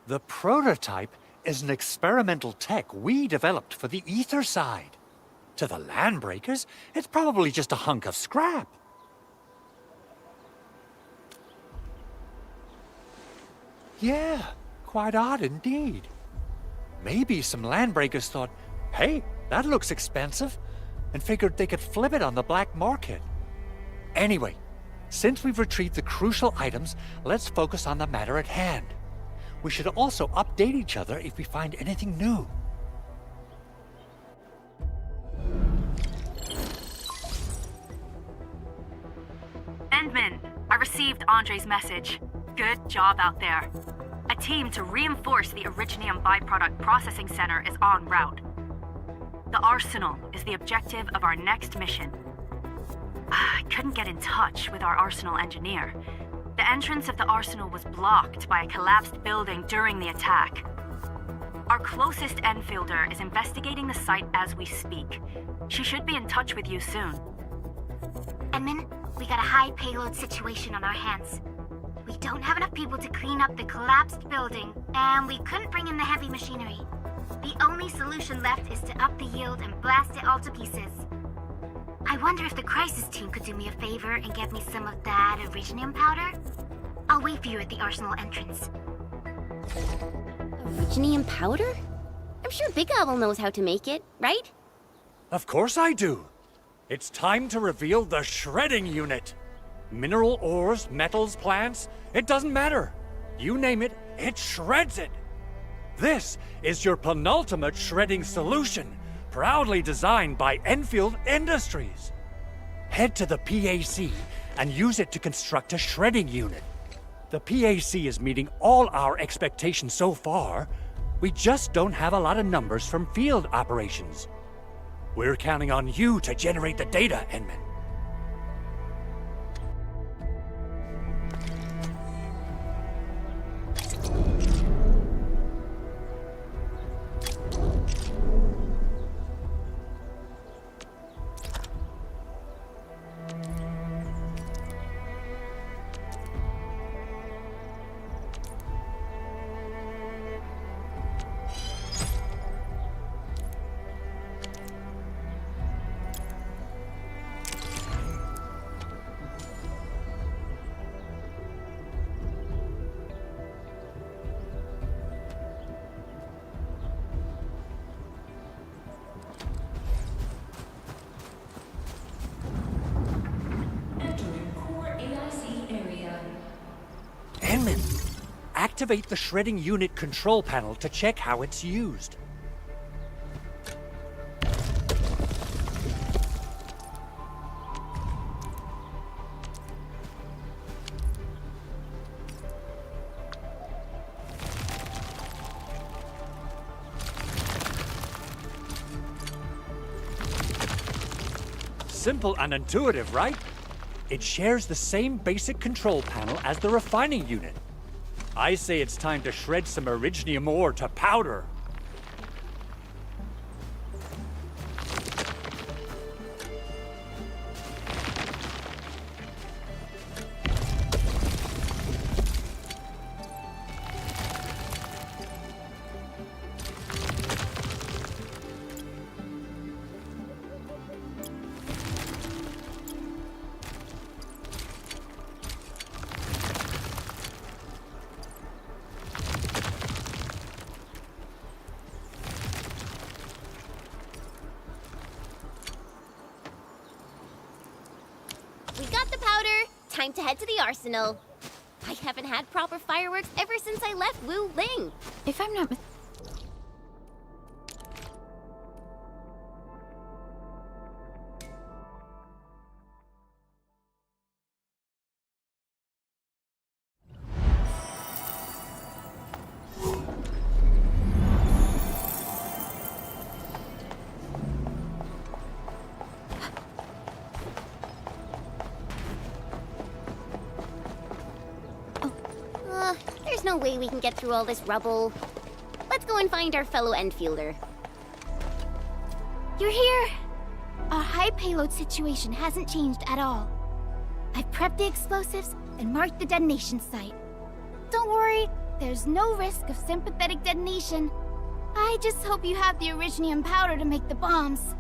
The prototype is an experimental tech we developed for the ether side. To the Landbreakers, it's probably just a hunk of scrap. Yeah, quite odd indeed. Maybe some Landbreakers thought, hey, that looks expensive, and figured they could flip it on the black market. Anyway, since we've retrieved the crucial items, let's focus on the matter at hand. We should also update each other if we find anything new. Endman, I received Andre's message. Good job out there. A team to reinforce the Originium byproduct processing center is en route. The arsenal is the objective of our next mission. I couldn't get in touch with our arsenal engineer. The entrance of the arsenal was blocked by a collapsed building during the attack. Our closest Enfielder is investigating the site as we speak. She should be in touch with you soon. Edmund, we got a high payload situation on our hands. We don't have enough people to clean up the collapsed building, and we couldn't bring in the heavy machinery. The only solution left is to up the yield and blast it all to pieces. I wonder if the crisis team could do me a favor and get me some of that Originium powder? I'll wait for you at the arsenal entrance. Originium powder? I'm sure Big Owl knows how to make it, right? Of course I do. It's time to reveal the shredding unit. Mineral ores, metals, plants, it doesn't matter. You name it, it shreds it. This is your penultimate shredding solution, proudly designed by Endfield Industries. Head to the PAC and use it to construct a shredding unit. The PAC is meeting all our expectations so far. We just don't have a lot of numbers from field operations. We're counting on you to generate the data, Enman. Activate the shredding unit control panel to check how it's used. Simple and intuitive, right? It shares the same basic control panel as the refining unit. I say it's time to shred some Originium ore to powder. time to head to the arsenal. I haven't had proper fireworks ever since I left Wu Ling. If I'm not There's no way we can get through all this rubble. Let's go and find our fellow Endfielder. You're here! Our high payload situation hasn't changed at all. I've prepped the explosives and marked the detonation site. Don't worry, there's no risk of sympathetic detonation. I just hope you have the Originium powder to make the bombs.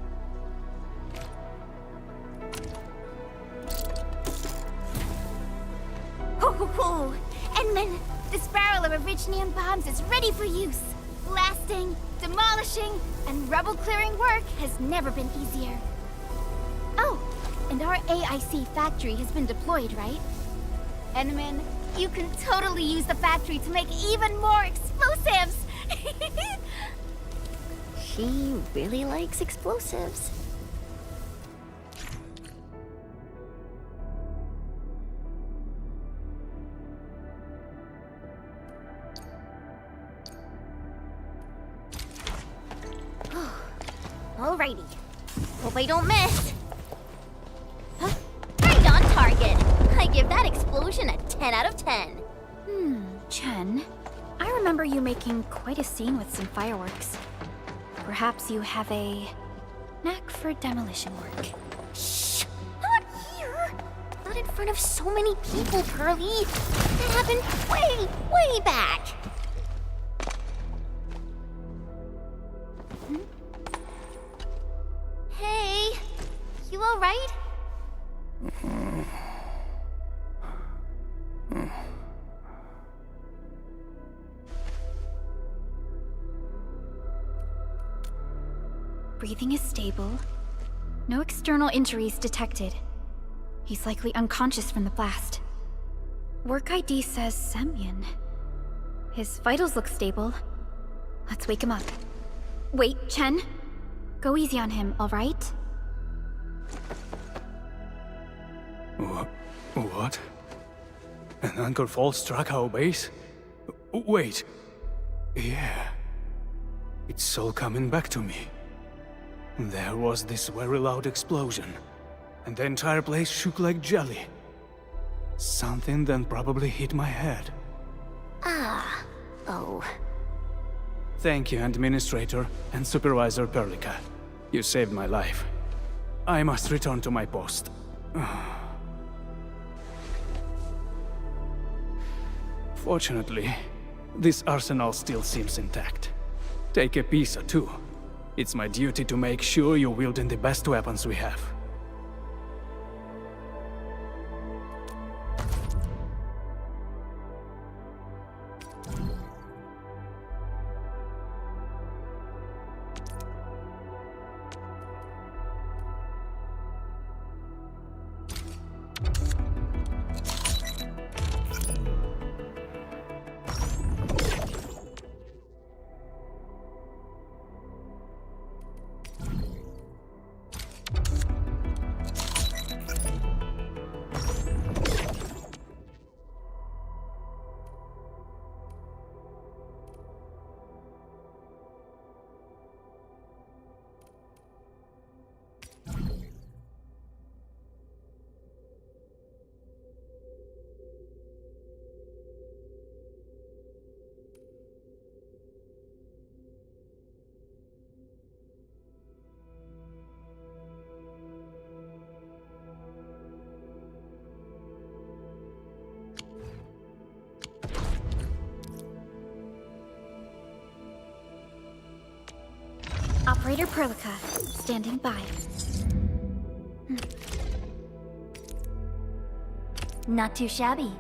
Ho ho ho! Edmund, this barrel of Originium bombs is ready for use. Blasting, demolishing, and rubble-clearing work has never been easier. Oh, and our AIC factory has been deployed, right? Edmund, you can totally use the factory to make even more explosives! She really likes explosives. Alrighty. Hope I don't miss. Huh? Right on target. I give that explosion a 10 out of 10. Chen, I remember you making quite a scene with some fireworks. Perhaps you have a knack for demolition work. Shh! Not here! Not in front of so many people, Pearly. That happened way back. Hey, you alright? Breathing is stable. No external injuries detected. He's likely unconscious from the blast. Work ID says Semyon. His vitals look stable. Let's wake him up. Wait, Chen. Go easy on him, alright? What? An anchor fault struck our base? Wait. Yeah. It's all coming back to me. There was this very loud explosion, and the entire place shook like jelly. Something then probably hit my head. Oh. Thank you, Administrator and Supervisor Perlica. You saved my life. I must return to my post. Fortunately, this arsenal still seems intact. Take a piece or two. It's my duty to make sure you're wielding the best weapons we have. Operator Perlica, standing by. Not too shabby.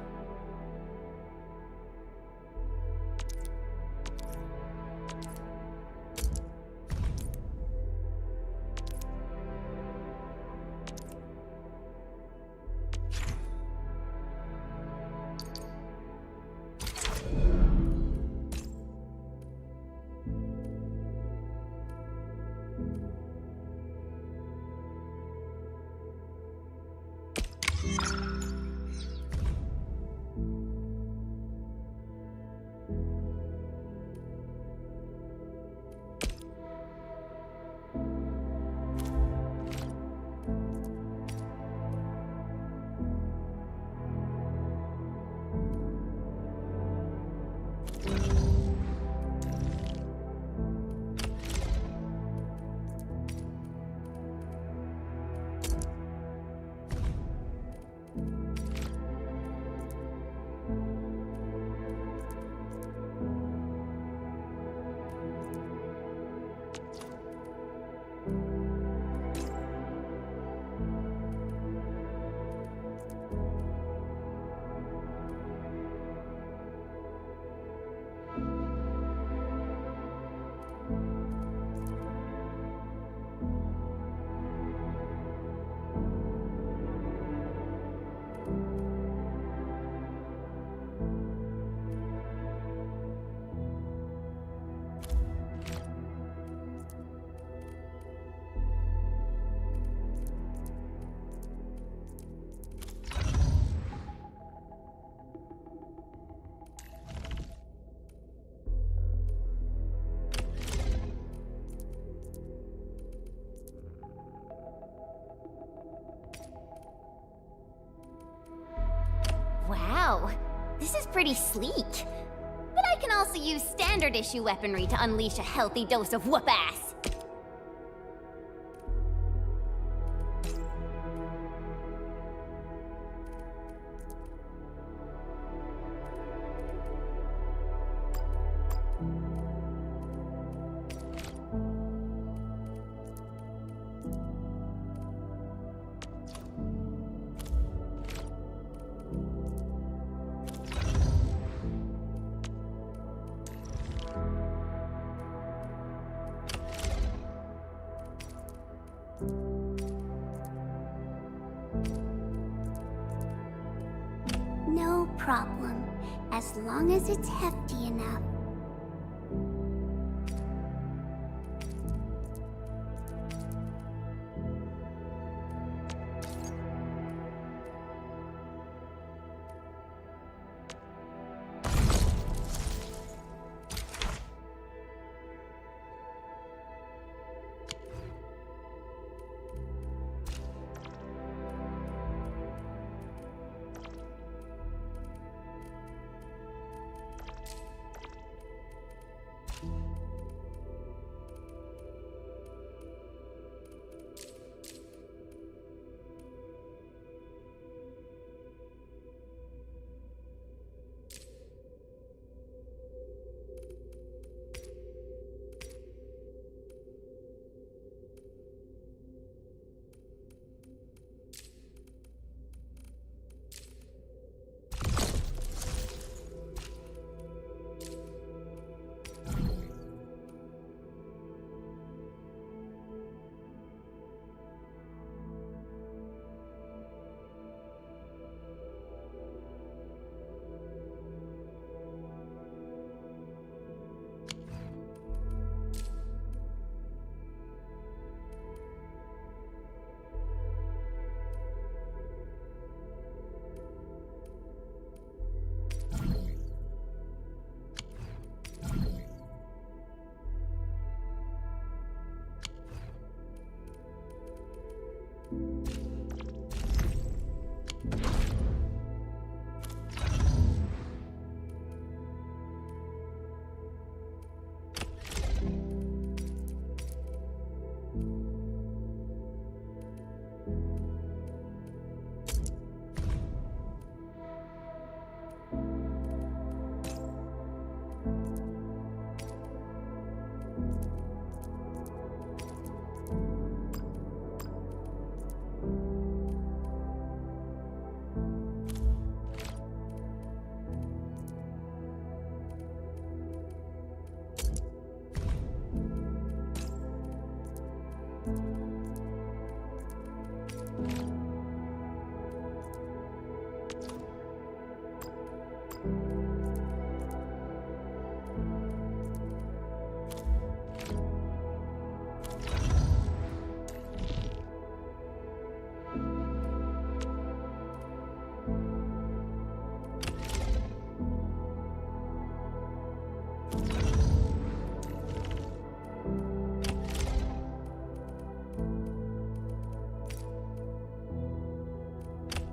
pretty sleek. But I can also use standard issue weaponry to unleash a healthy dose of whoop-ass. No problem, as long as it's hefty enough.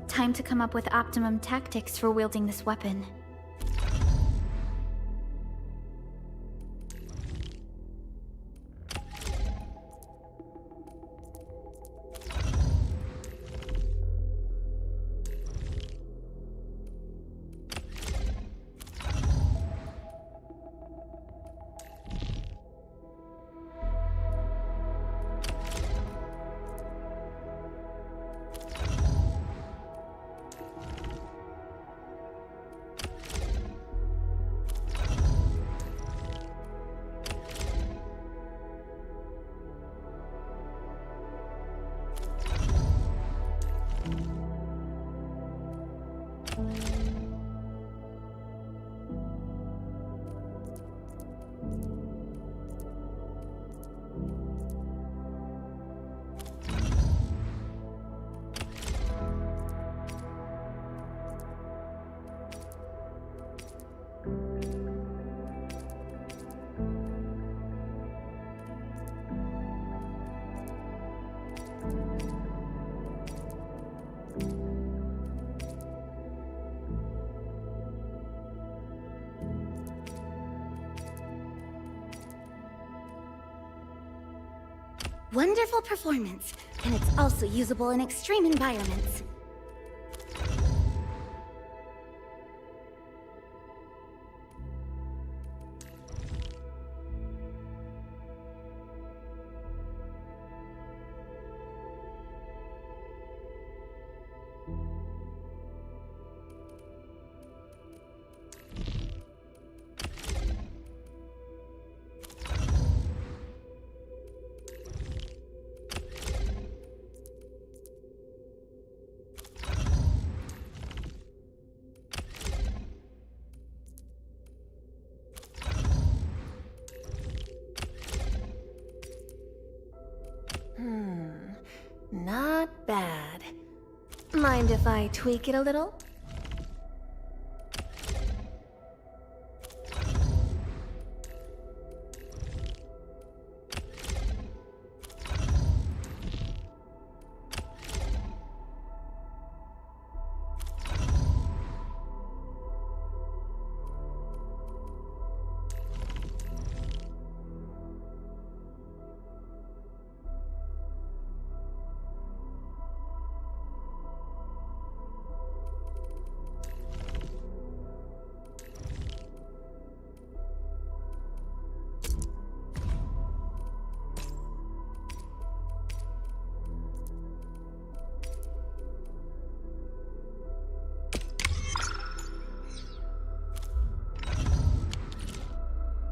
Time to come up with optimum tactics for wielding this weapon. Wonderful performance, and it's also usable in extreme environments. Not bad. Mind if I tweak it a little?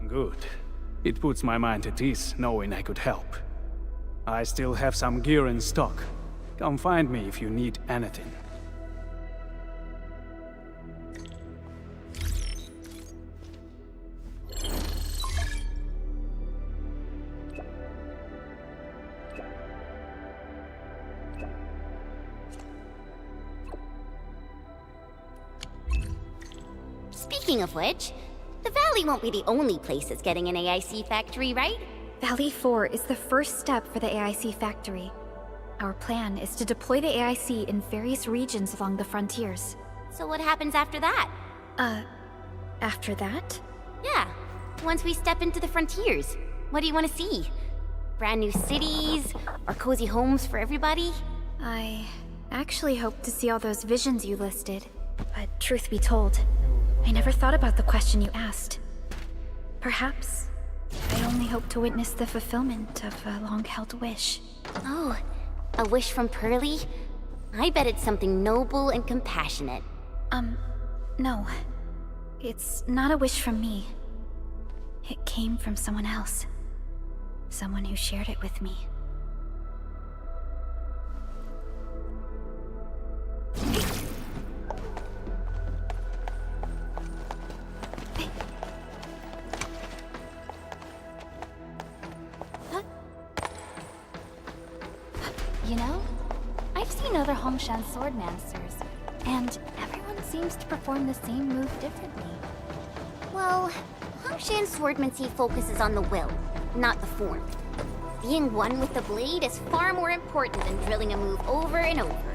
Good. It puts my mind at ease knowing I could help. I still have some gear in stock. Come find me if you need anything. Speaking of which, the Valley won't be the only place that's getting an AIC factory, right? Valley 4 is the first step for the AIC factory. Our plan is to deploy the AIC in various regions along the frontiers. So what happens after that? After that? Yeah, once we step into the frontiers, what do you want to see? Brand new cities, or cozy homes for everybody? I actually hope to see all those visions you listed. But truth be told, I never thought about the question you asked. Perhaps I only hope to witness the fulfillment of a long-held wish. Oh, a wish from Pearly? I bet it's something noble and compassionate. No. It's not a wish from me. It came from someone else. Someone who shared it with me. You know, I've seen other Hongshan swordmasters, and everyone seems to perform the same move differently. Well, Hongshan swordmancy focuses on the will, not the form. Being one with the blade is far more important than drilling a move over and over.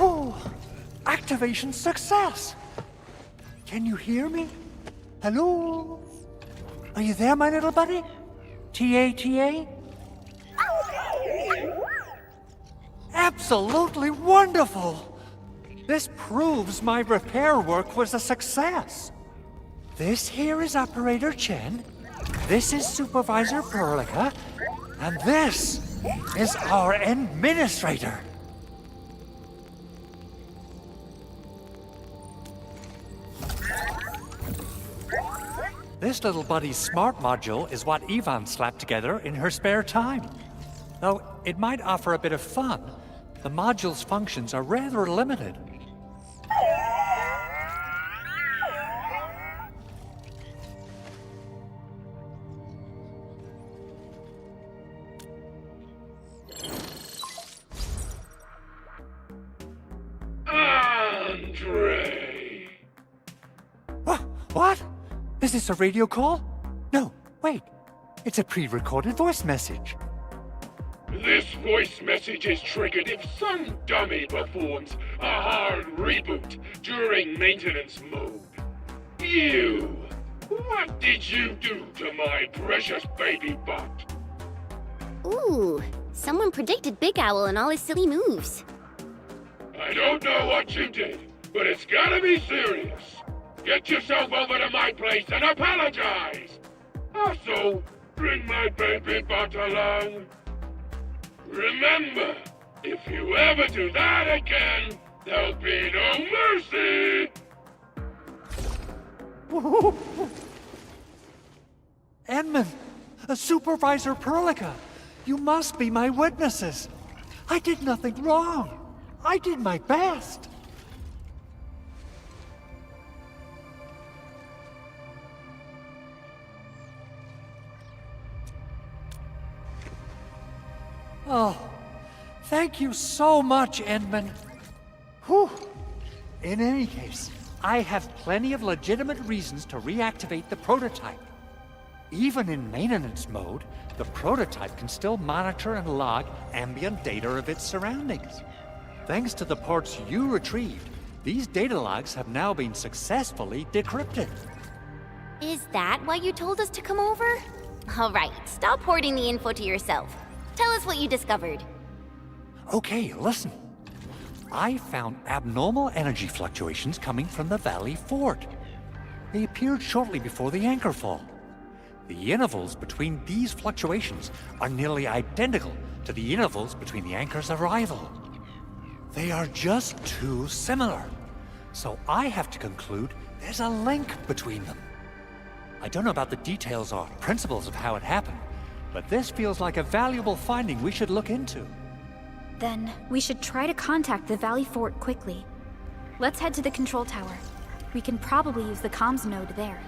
Oh, activation success! Can you hear me? Hello? Are you there, my little buddy? T-A-T-A? Absolutely wonderful! This proves my repair work was a success. This here is Operator Chen, this is Supervisor Perlica, and this is our Administrator. This little buddy's smart module is what Ivan slapped together in her spare time. Though it might offer a bit of fun, the module's functions are rather limited. Andre! What? Is this a radio call? No, wait. It's a pre-recorded voice message. This voice message is triggered if some dummy performs a hard reboot during maintenance mode. You! What did you do to my precious baby butt? Ooh, someone predicted Big Owl and all his silly moves. I don't know what you did, but it's gotta be serious. Get yourself over to my place and apologize! Also, bring my baby butt along. Remember, if you ever do that again, there'll be no mercy! Edmund, Supervisor Perlica, you must be my witnesses. I did nothing wrong. I did my best. Oh, thank you so much, Edmund. Whew. In any case, I have plenty of legitimate reasons to reactivate the prototype. Even in maintenance mode, the prototype can still monitor and log ambient data of its surroundings. Thanks to the parts you retrieved, these data logs have now been successfully decrypted. Is that why you told us to come over? All right, stop hoarding the info to yourself. Tell us what you discovered. Okay, listen. I found abnormal energy fluctuations coming from the Valley Fort. They appeared shortly before the anchor fall. The intervals between these fluctuations are nearly identical to the intervals between the anchor's arrival. They are just too similar. So I have to conclude there's a link between them. I don't know about the details or principles of how it happened, but this feels like a valuable finding we should look into. Then, we should try to contact the Valley Fort quickly. Let's head to the control tower. We can probably use the comms node there.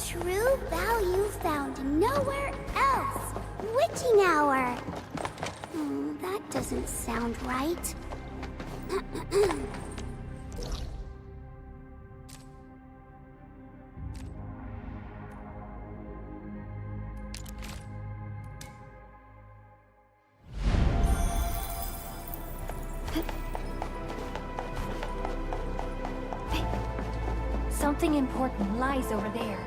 True value found nowhere else. Witching hour. That doesn't sound right. Something important lies over there.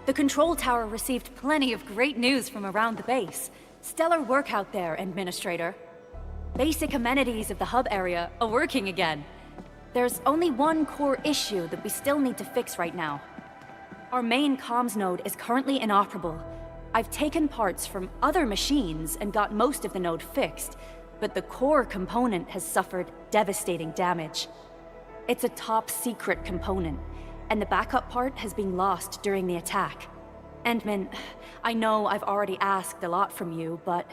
The control tower received plenty of great news from around the base. Stellar work out there, Administrator. Basic amenities of the hub area are working again. There's only one core issue that we still need to fix right now. Our main comms node is currently inoperable. I've taken parts from other machines and got most of the node fixed, but the core component has suffered devastating damage. It's a top-secret component, and the backup part has been lost during the attack. Endman, I know I've already asked a lot from you, but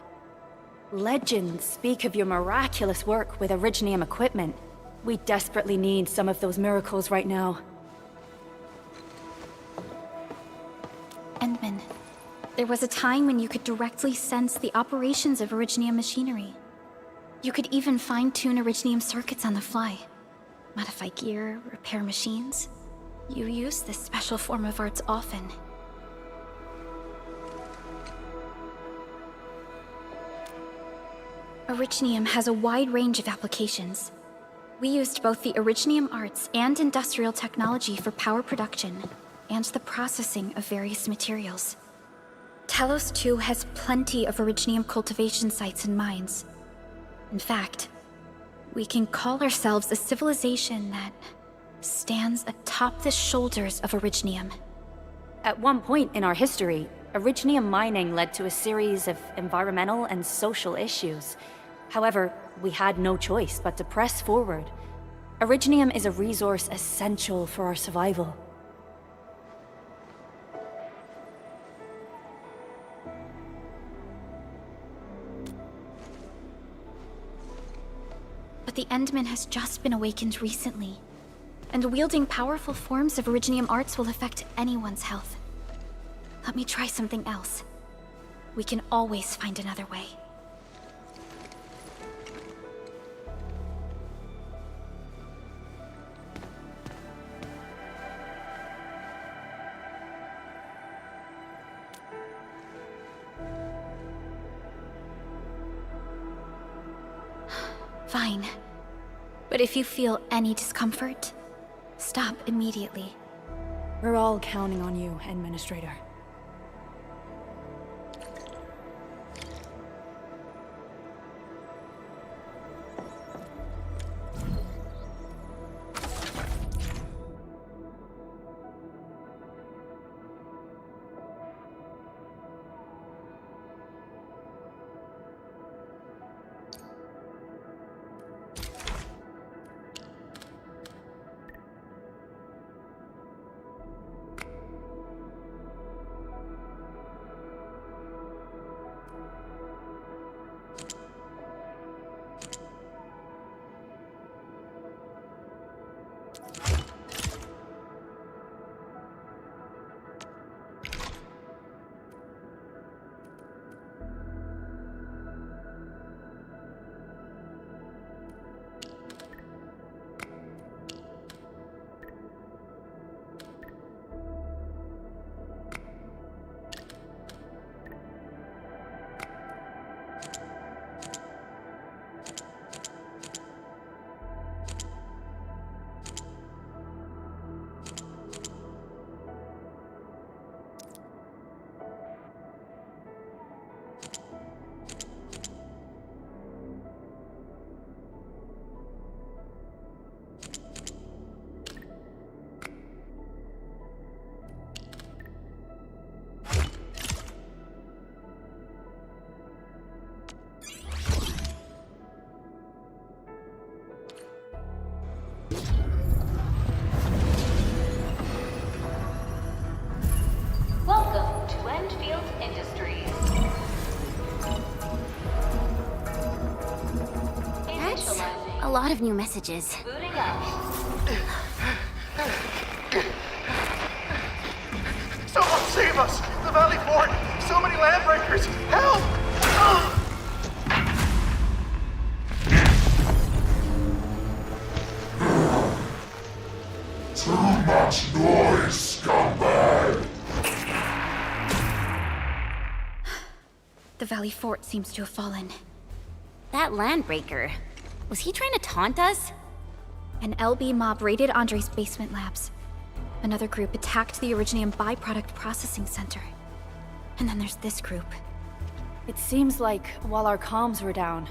legends speak of your miraculous work with Originium equipment. We desperately need some of those miracles right now. Endman, there was a time when you could directly sense the operations of Originium machinery. You could even fine-tune Originium circuits on the fly. Modify gear, repair machines. You use this special form of arts often. Originium has a wide range of applications. We used both the Originium arts and industrial technology for power production, and the processing of various materials. Telos 2 has plenty of Originium cultivation sites and mines. In fact, we can call ourselves a civilization that stands atop the shoulders of Originium. At one point in our history, Originium mining led to a series of environmental and social issues. However, we had no choice but to press forward. Originium is a resource essential for our survival. But the Endman has just been awakened recently, and wielding powerful forms of Originium arts will affect anyone's health. Let me try something else. We can always find another way. Fine. But if you feel any discomfort, stop immediately. We're all counting on you, Administrator. Welcome to Endfield Industries. That's a lot of new messages. Booting up. Someone save us! The Valley Fort! So many landbreakers! Help! Too much noise, scumbag! The Valley Fort seems to have fallen. That landbreaker. Was he trying to taunt us? An LB mob raided Andre's basement labs. Another group attacked the Originium byproduct processing center. And then there's this group. It seems like while our comms were down,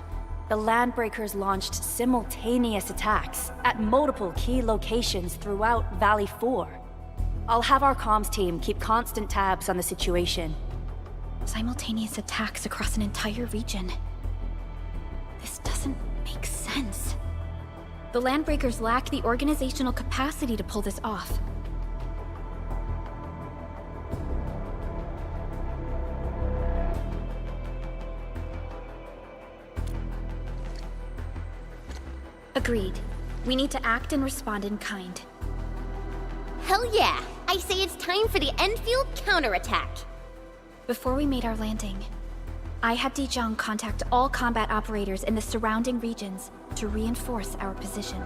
The Landbreakers launched simultaneous attacks at multiple key locations throughout Valley 4. I'll have our comms team keep constant tabs on the situation. Simultaneous attacks across an entire region. This doesn't make sense. The Landbreakers lack the organizational capacity to pull this off. Agreed. We need to act and respond in kind. Hell yeah! I say it's time for the Endfield counterattack. Before we made our landing, I had Dijong contact all combat operators in the surrounding regions to reinforce our position.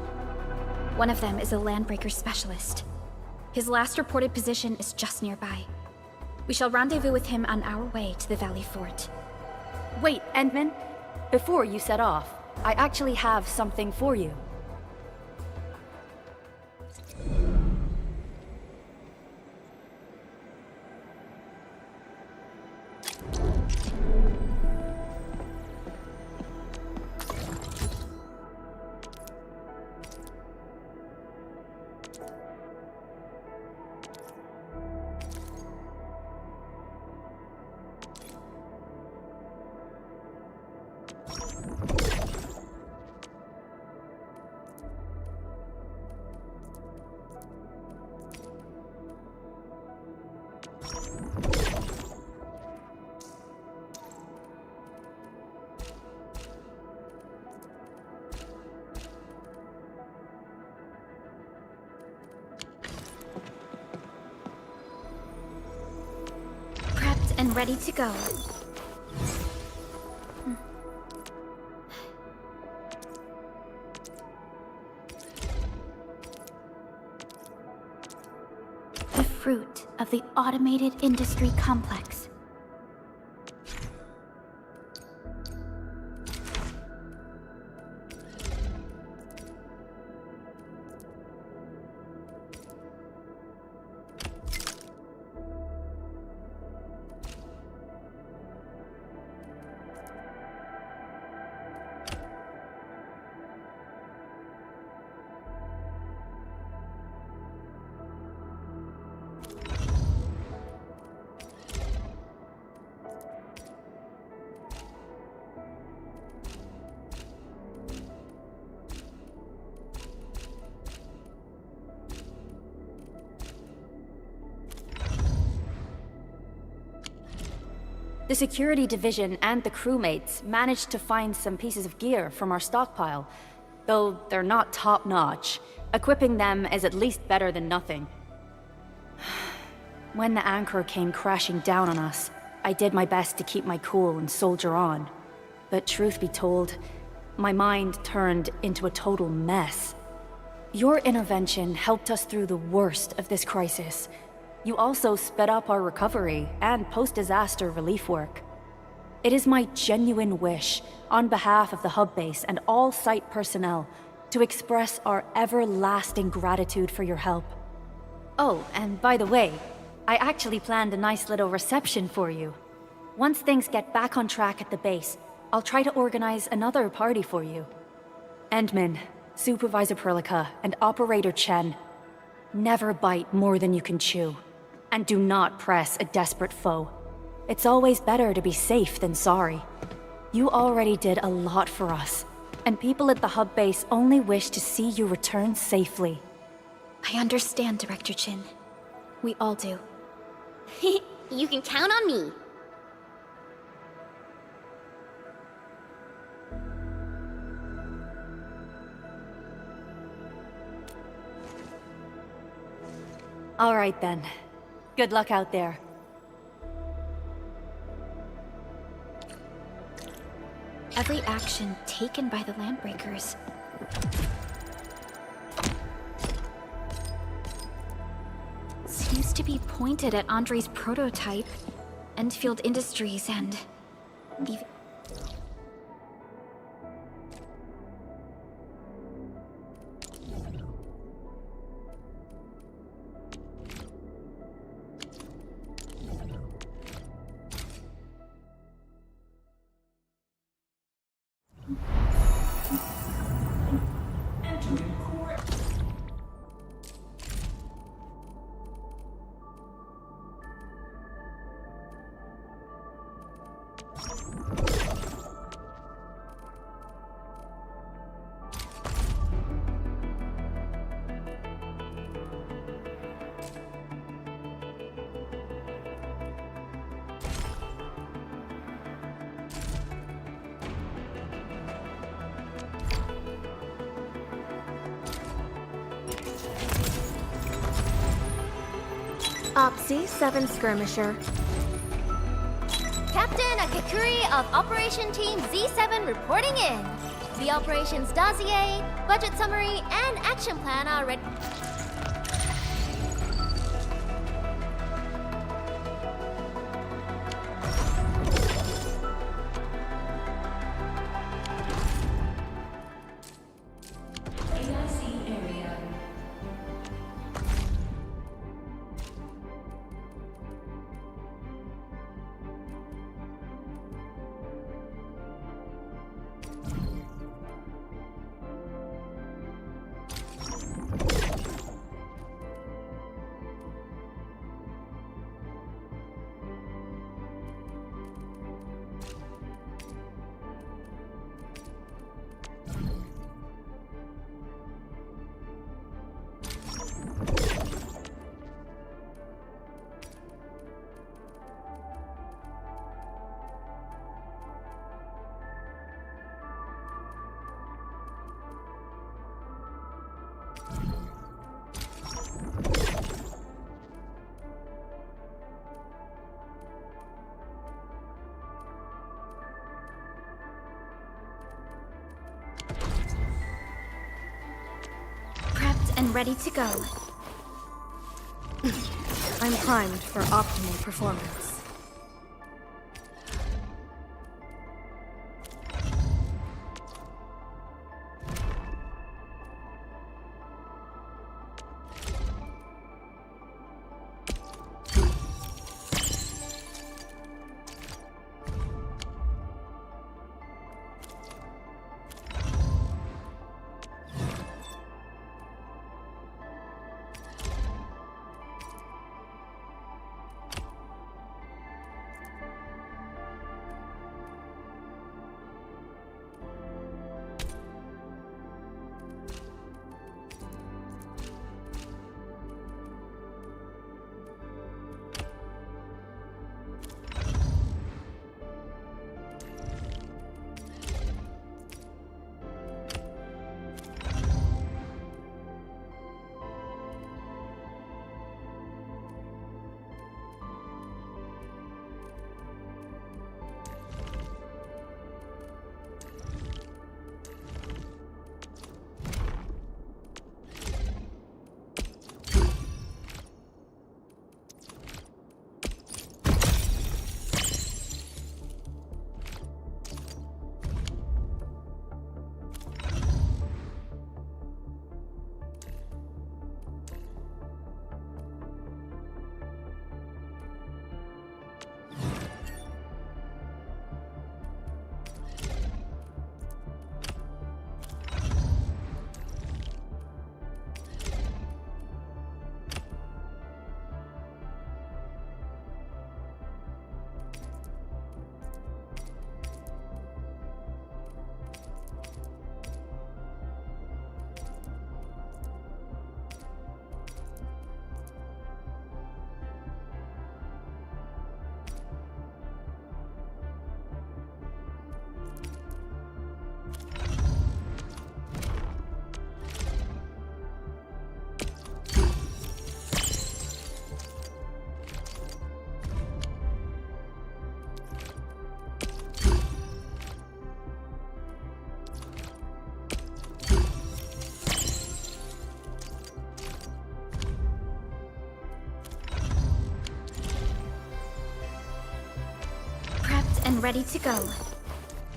One of them is a Landbreaker specialist. His last reported position is just nearby. We shall rendezvous with him on our way to the Valley Fort. Wait, Endman. Before you set off, I actually have something for you. And ready to go. The fruit of the automated industry complex. The security division and the crewmates managed to find some pieces of gear from our stockpile, though they're not top-notch. Equipping them is at least better than nothing. When the anchor came crashing down on us, I did my best to keep my cool and soldier on. But truth be told, my mind turned into a total mess. Your intervention helped us through the worst of this crisis. You also sped up our recovery and post-disaster relief work. It is my genuine wish, on behalf of the hub base and all site personnel, to express our everlasting gratitude for your help. Oh, and by the way, I actually planned a nice little reception for you. Once things get back on track at the base, I'll try to organize another party for you. Endman, Supervisor Perlica, and Operator Chen, never bite more than you can chew. And do not press a desperate foe. It's always better to be safe than sorry. You already did a lot for us, and people at the hub base only wish to see you return safely. I understand, Director Chin. We all do. You can count on me. All right then. Good luck out there. Every action taken by the Landbreakers seems to be pointed at Andre's prototype, Endfield Industries, and even... Z7 Skirmisher. Captain Akakuri of Operation Team Z7 reporting in. The operations dossier, budget summary, and action plan are ready. AIC area. Prepped and ready to go. I'm primed for optimal performance. And ready to go.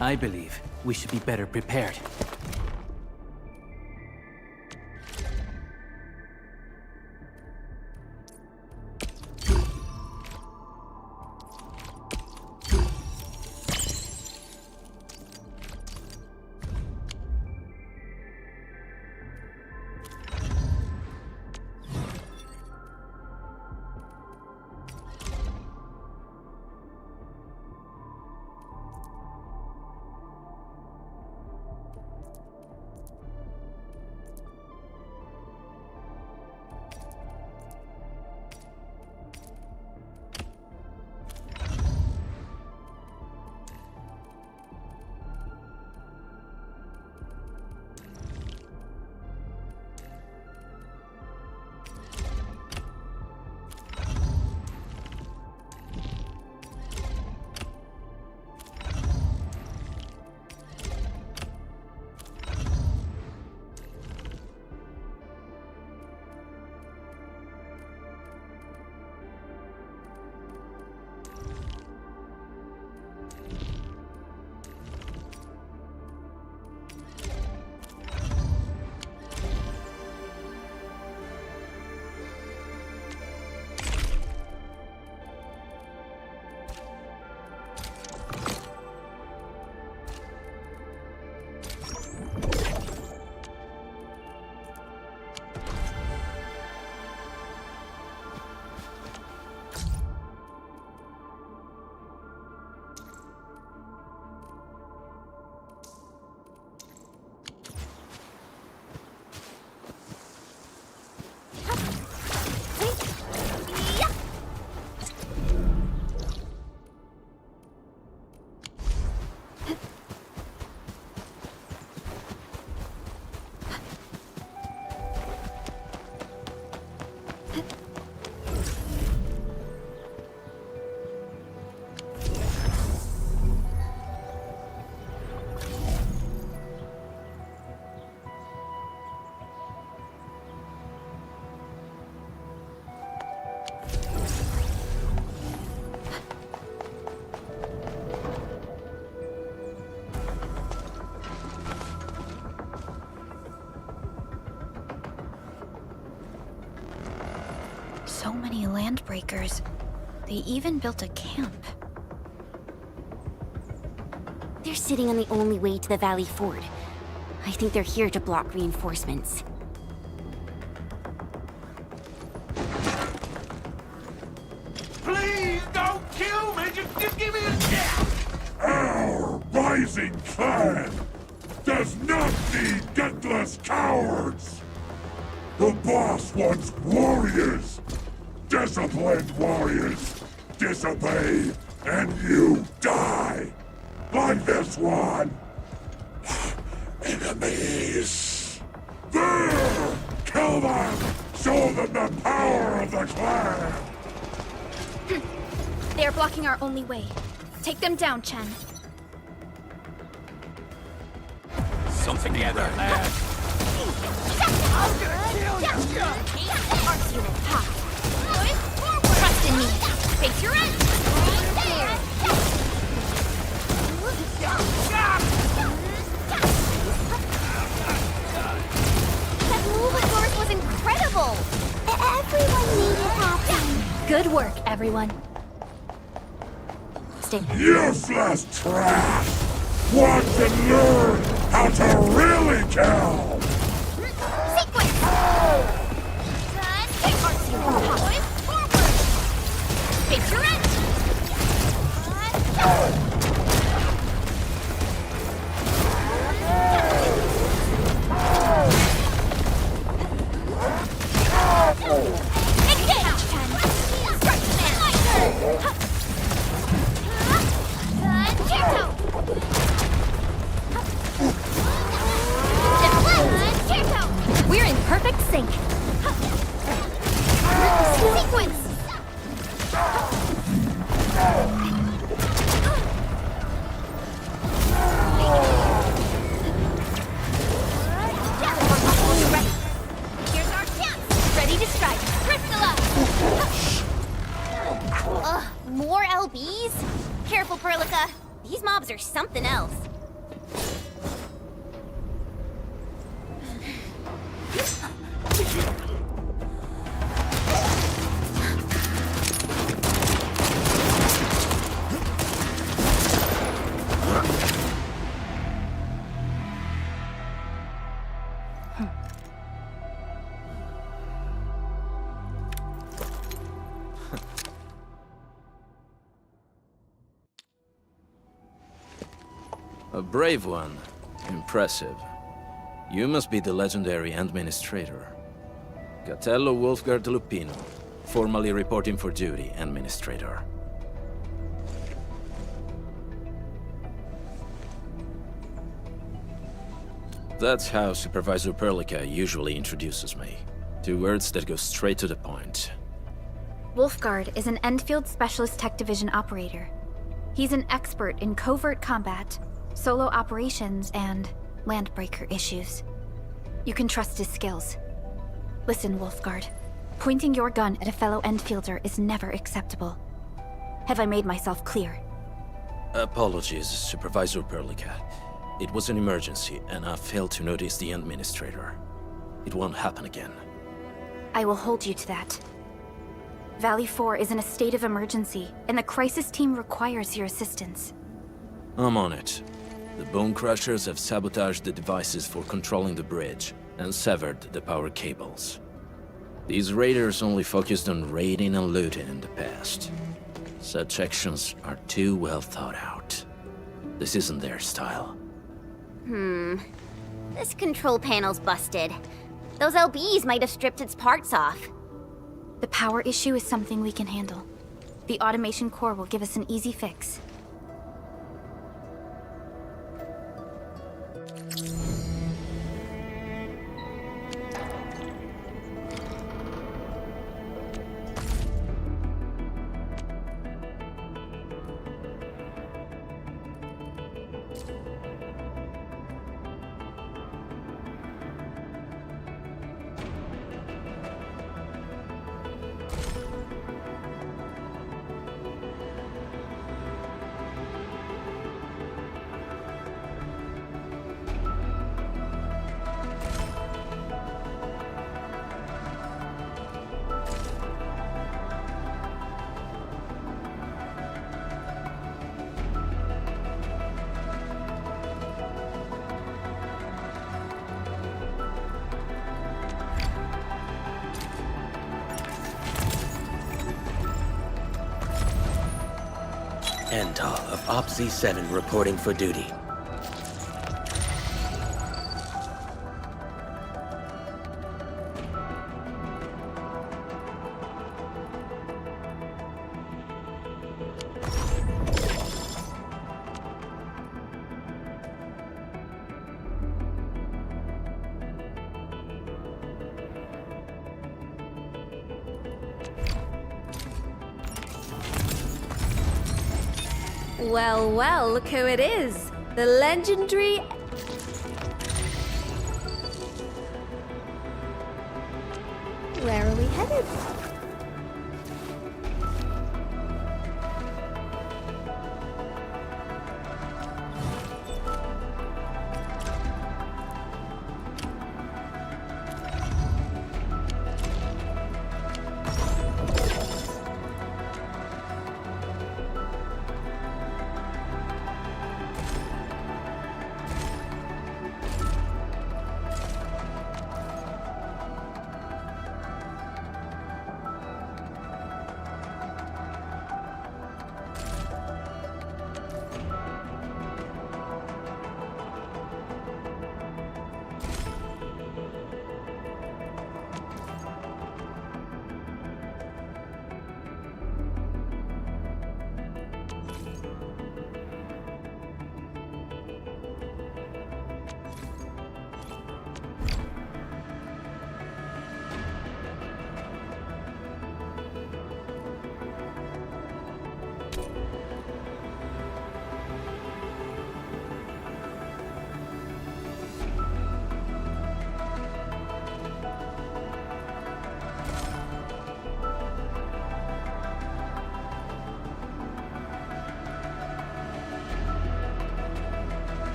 I believe we should be better prepared. So many landbreakers. They even built a camp. They're sitting on the only way to the Valley Ford. I think they're here to block reinforcements. Please don't kill me! Just give me a chance! Our rising clan does not need gutless cowards! The boss wants warriors! Disciplined warriors! Disobey, and you die! Like this one! Enemies! There! Kill them! Show them the power of the clan! They are blocking our only way. Take them down, Chen. Something together, lad. Trust in me. Face your end. That move of yours was incredible! Everyone made it happen! Good work, everyone. Stay. Useless trash! Watch and learn how to really kill! Sequence! Forward! Face your end! Engage! Strike man! We're in perfect sync. Sequence! Here's our chance! Ready to strike! Crystallize! More LBs? Careful, Perlica. These mobs are something else. A brave one. Impressive. You must be the legendary Administrator. Catello Wolfgard Lupino, formally reporting for duty, Administrator. That's how Supervisor Perlica usually introduces me. 2 words that go straight to the point. Wolfgard is an Endfield Specialist Tech Division operator. He's an expert in covert combat, solo operations, and landbreaker issues. You can trust his skills. Listen, Wolfgard. Pointing your gun at a fellow Endfielder is never acceptable. Have I made myself clear? Apologies, Supervisor Perlica. It was an emergency, and I failed to notice the Administrator. It won't happen again. I will hold you to that. Valley 4 is in a state of emergency, and the crisis team requires your assistance. I'm on it. The Bone Crushers have sabotaged the devices for controlling the bridge, and severed the power cables. These raiders only focused on raiding and looting in the past. Such actions are too well thought out. This isn't their style. This control panel's busted. Those LBs might have stripped its parts off. The power issue is something we can handle. The automation core will give us an easy fix. Kental of OPZ-7 reporting for duty. Well, well, look who it is. The legendary... Where are we headed?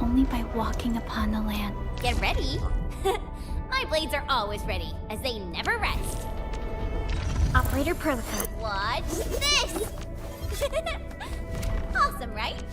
Only by walking upon the land. Get ready. My blades are always ready, as they never rest. Operator Perlica. Watch this! Awesome, right?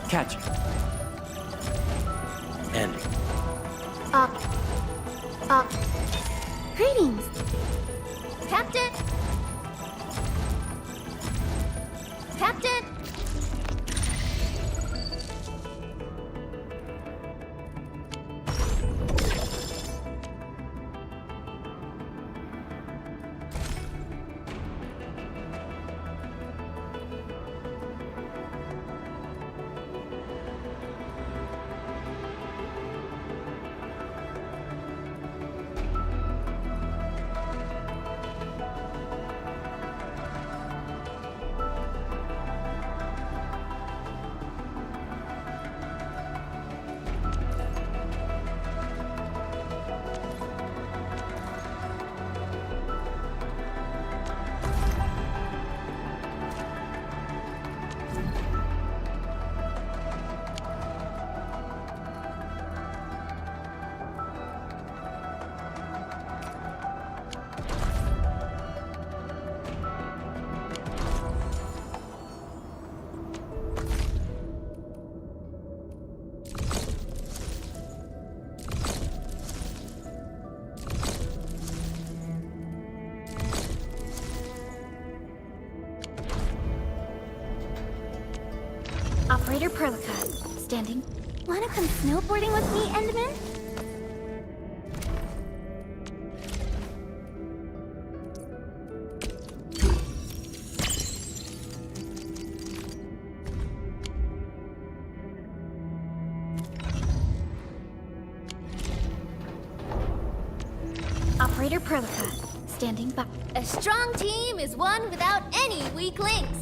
Catch. End. Greetings! Captain! Captain! Operator Perlica, standing. Wanna come snowboarding with me, Endman? Operator Perlica, standing by. A strong team is one without any weak links.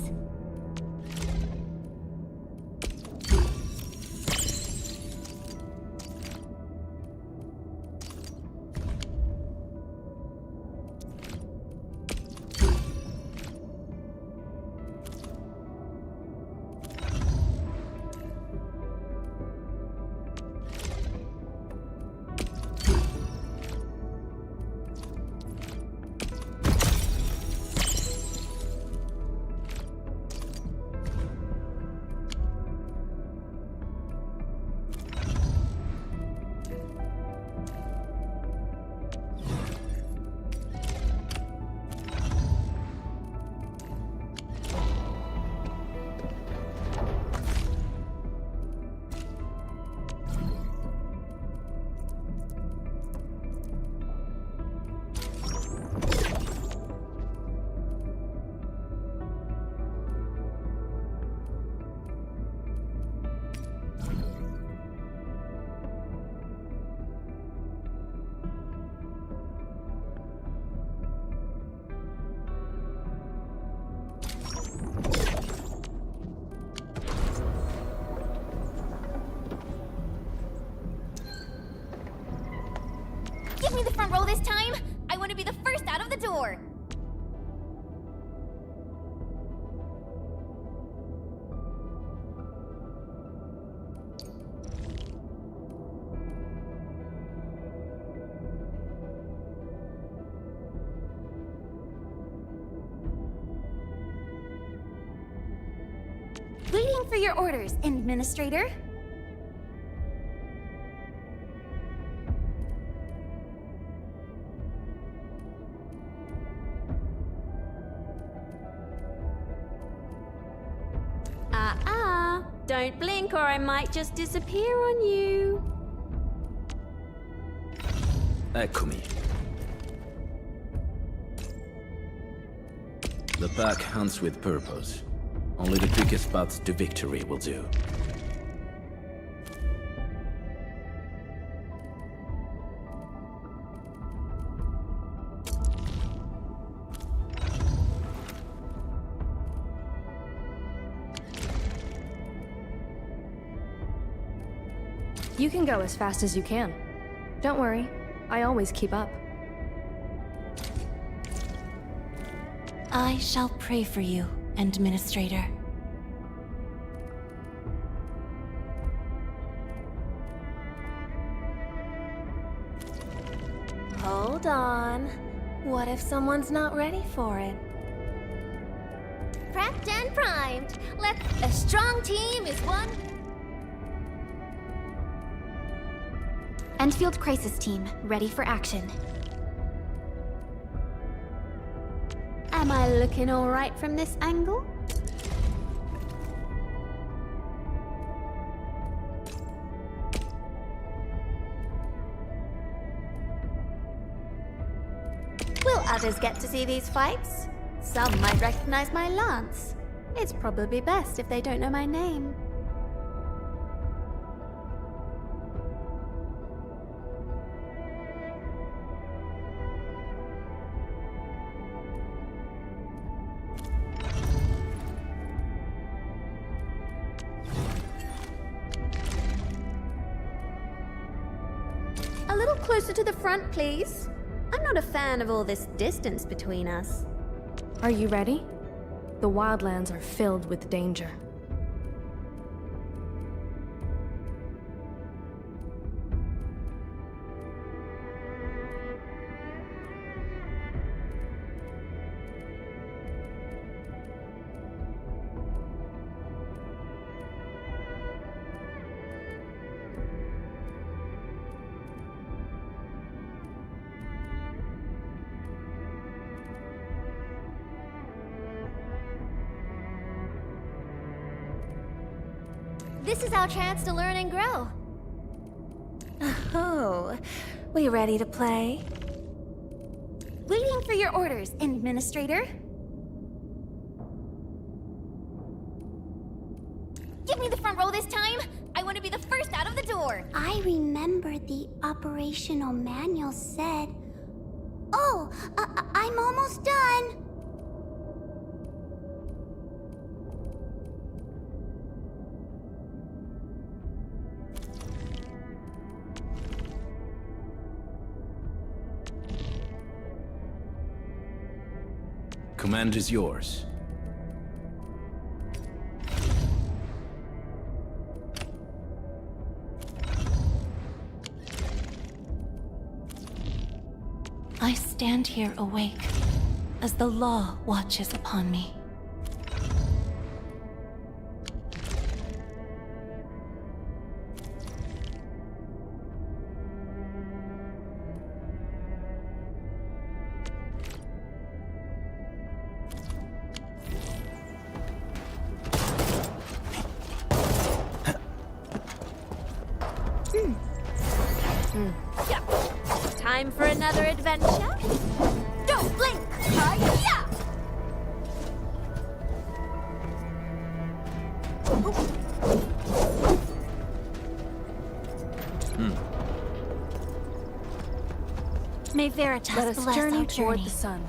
Give me the front row this time! I want to be the first out of the door! Waiting for your orders, Administrator. Don't blink or I might just disappear on you. Eccomi. The pack hunts with purpose. Only the quickest path to victory will do. You can go as fast as you can. Don't worry, I always keep up. I shall pray for you, Administrator. Hold on. What if someone's not ready for it? Prepped and primed. A strong team is one. Endfield Crisis Team, ready for action. Am I looking alright from this angle? Will others get to see these fights? Some might recognize my lance. It's probably best if they don't know my name. A little closer to the front, please. I'm not a fan of all this distance between us. Are you ready? The wildlands are filled with danger. This is our chance to learn and grow. Oh, we ready to play? Waiting for your orders, Administrator. Give me the front row this time. I want to be the first out of the door. I remember the operational manual said... Oh, I'm almost done. Command is yours. I stand here awake as the law watches upon me. Time for another adventure? Don't blink! Hi-ya! May Veritas Let us bless journey our toward journey. the sun.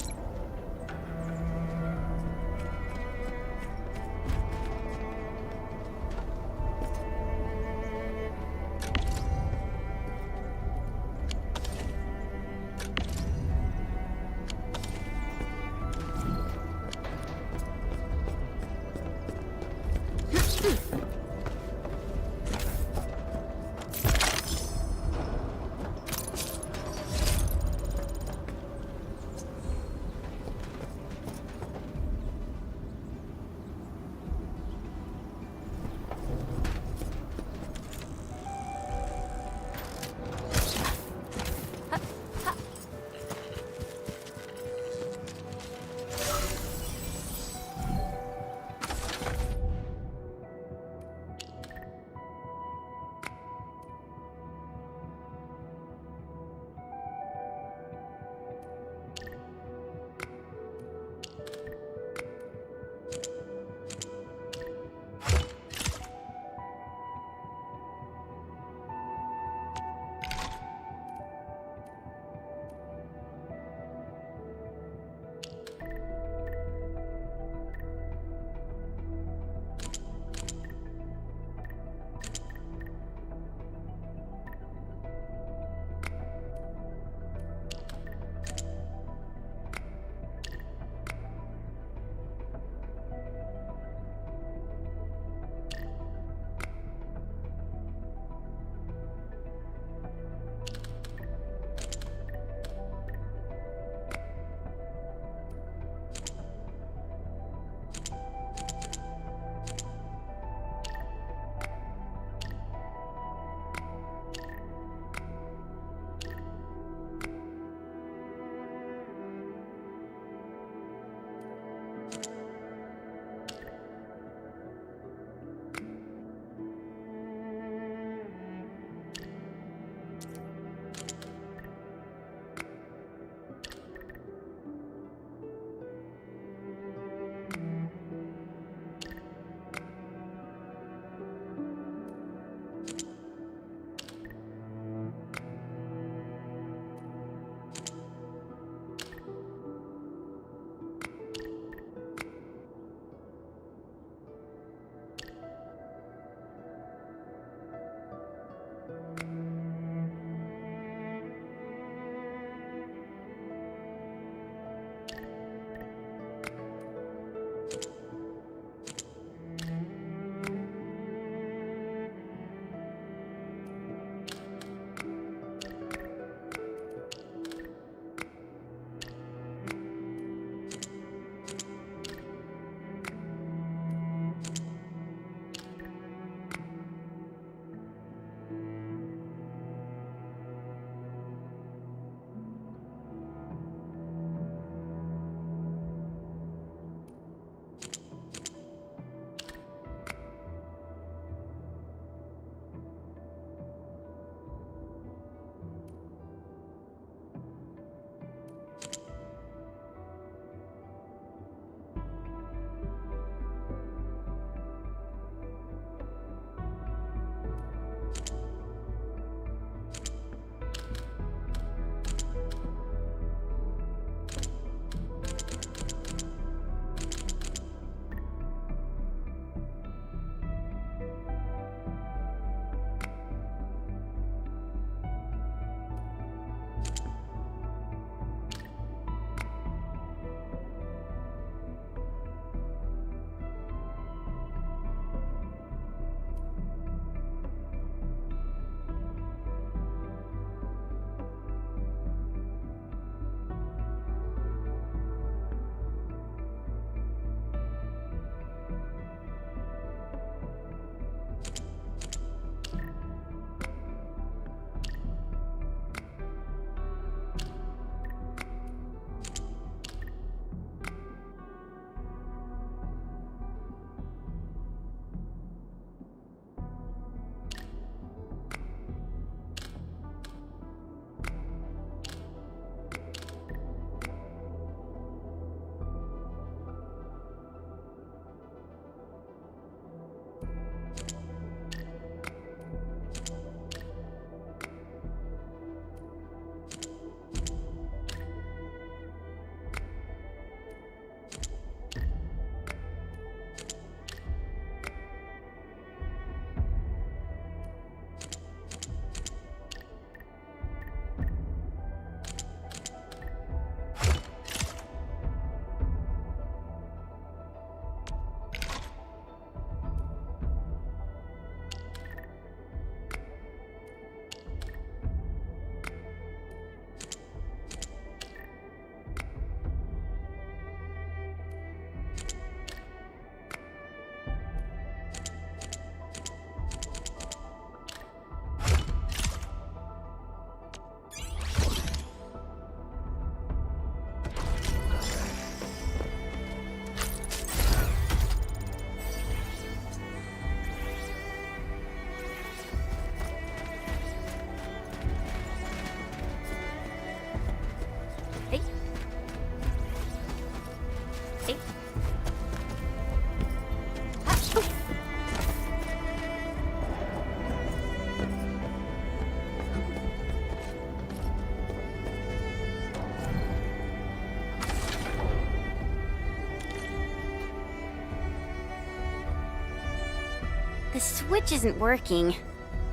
The switch isn't working.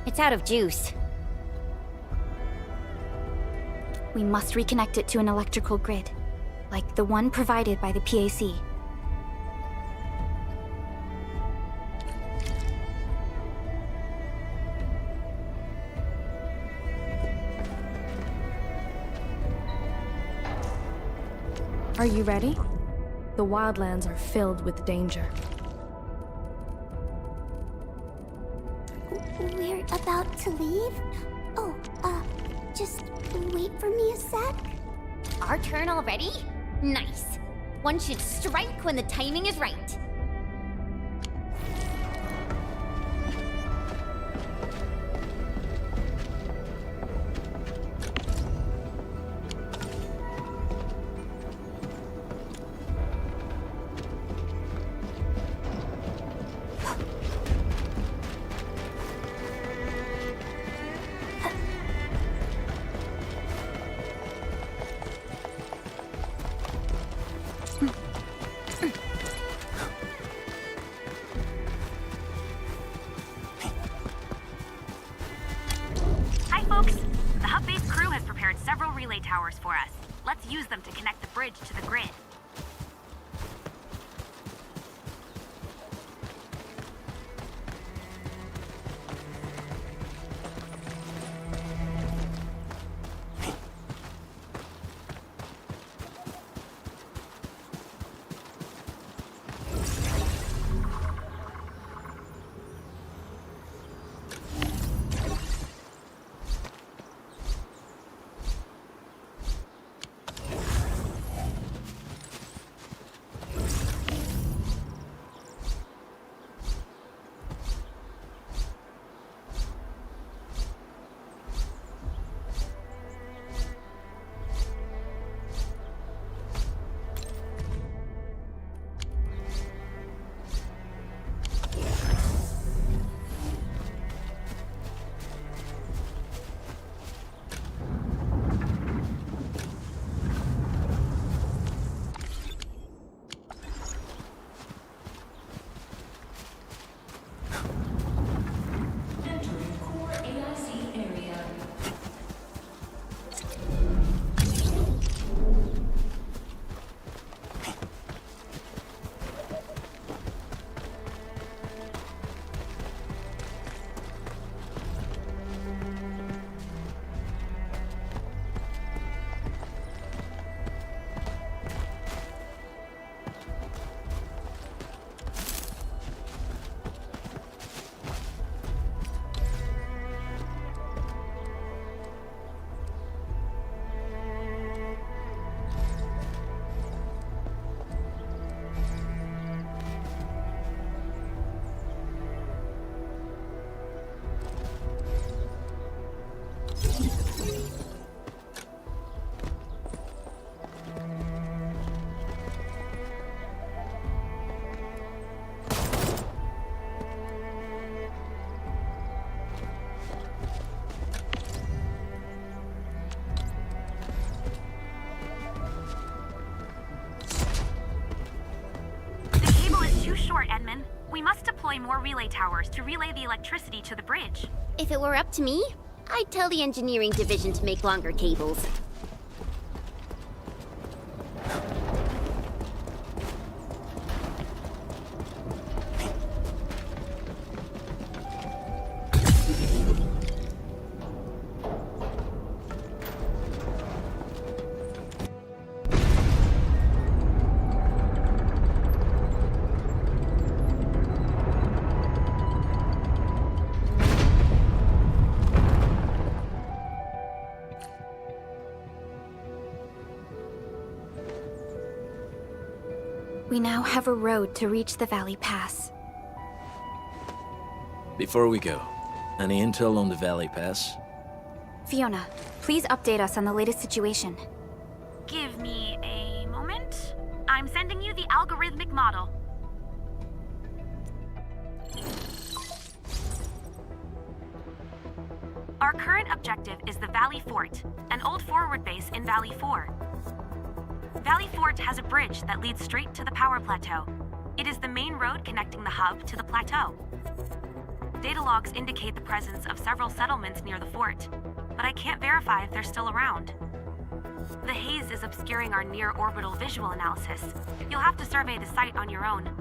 It's out of juice. We must reconnect it to an electrical grid, like the one provided by the PAC. Are you ready? The wildlands are filled with danger. We're about to leave? Oh, just wait for me a sec. Our turn already? Nice. One should strike when the timing is right. Hi, folks. The hub-based crew has prepared several relay towers for us. Let's use them to connect the bridge to the grid. Entering core AIC area. The cable is too short, Edmund. We must deploy more relay towers to relay the electricity to the bridge. If it were up to me, I'd tell the engineering division to make longer cables. We now have a road to reach the Valley Pass. Before we go, any intel on the Valley Pass? Fiona, please update us on the latest situation. Give me a moment. I'm sending you the algorithmic model. Our current objective is the Valley Fort, an old forward base in Valley 4. Valley Fort has a bridge that leads straight to the power plateau. It is the main road connecting the hub to the plateau. Data logs indicate the presence of several settlements near the fort, but I can't verify if they're still around. The haze is obscuring our near-orbital visual analysis. You'll have to survey the site on your own.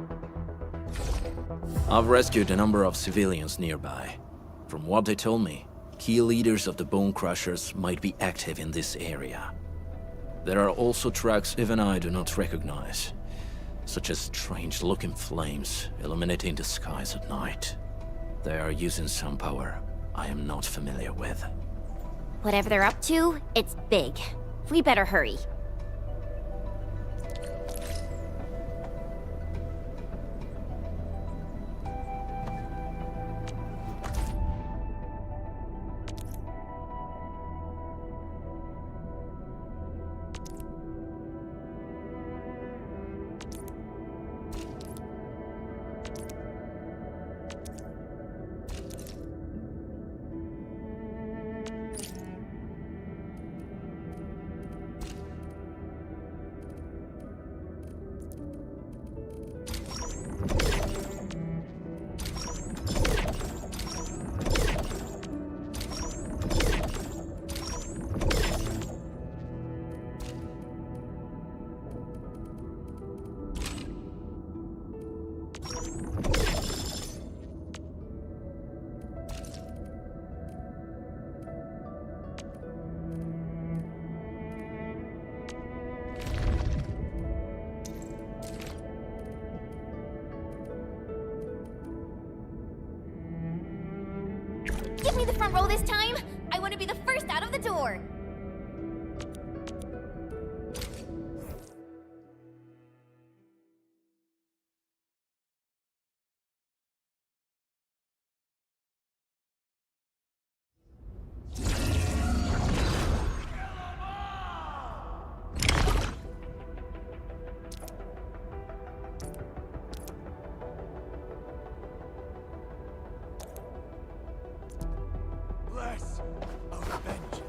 I've rescued a number of civilians nearby. From what they told me, key leaders of the Bone Crushers might be active in this area. There are also tracks even I do not recognize, such as strange-looking flames illuminating the skies at night. They are using some power I am not familiar with. Whatever they're up to, it's big. We better hurry. Give me the front row this time! I want to be the first out of the door! Less of vengeance.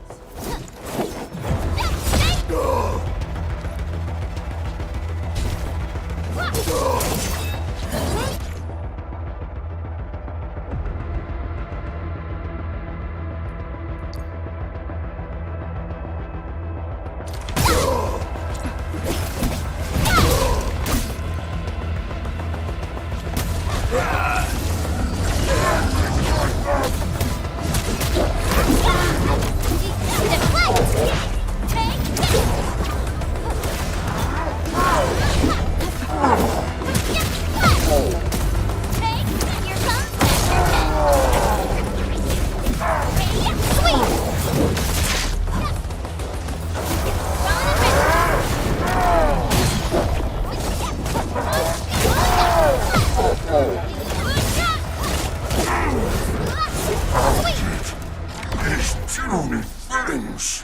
These too many things.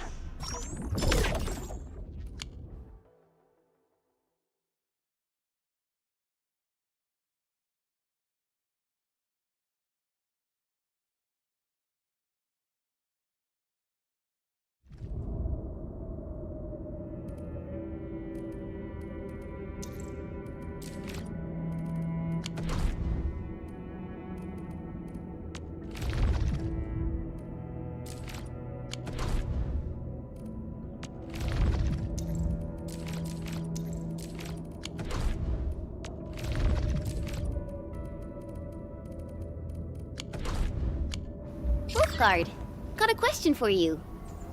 Wolfguard, got a question for you,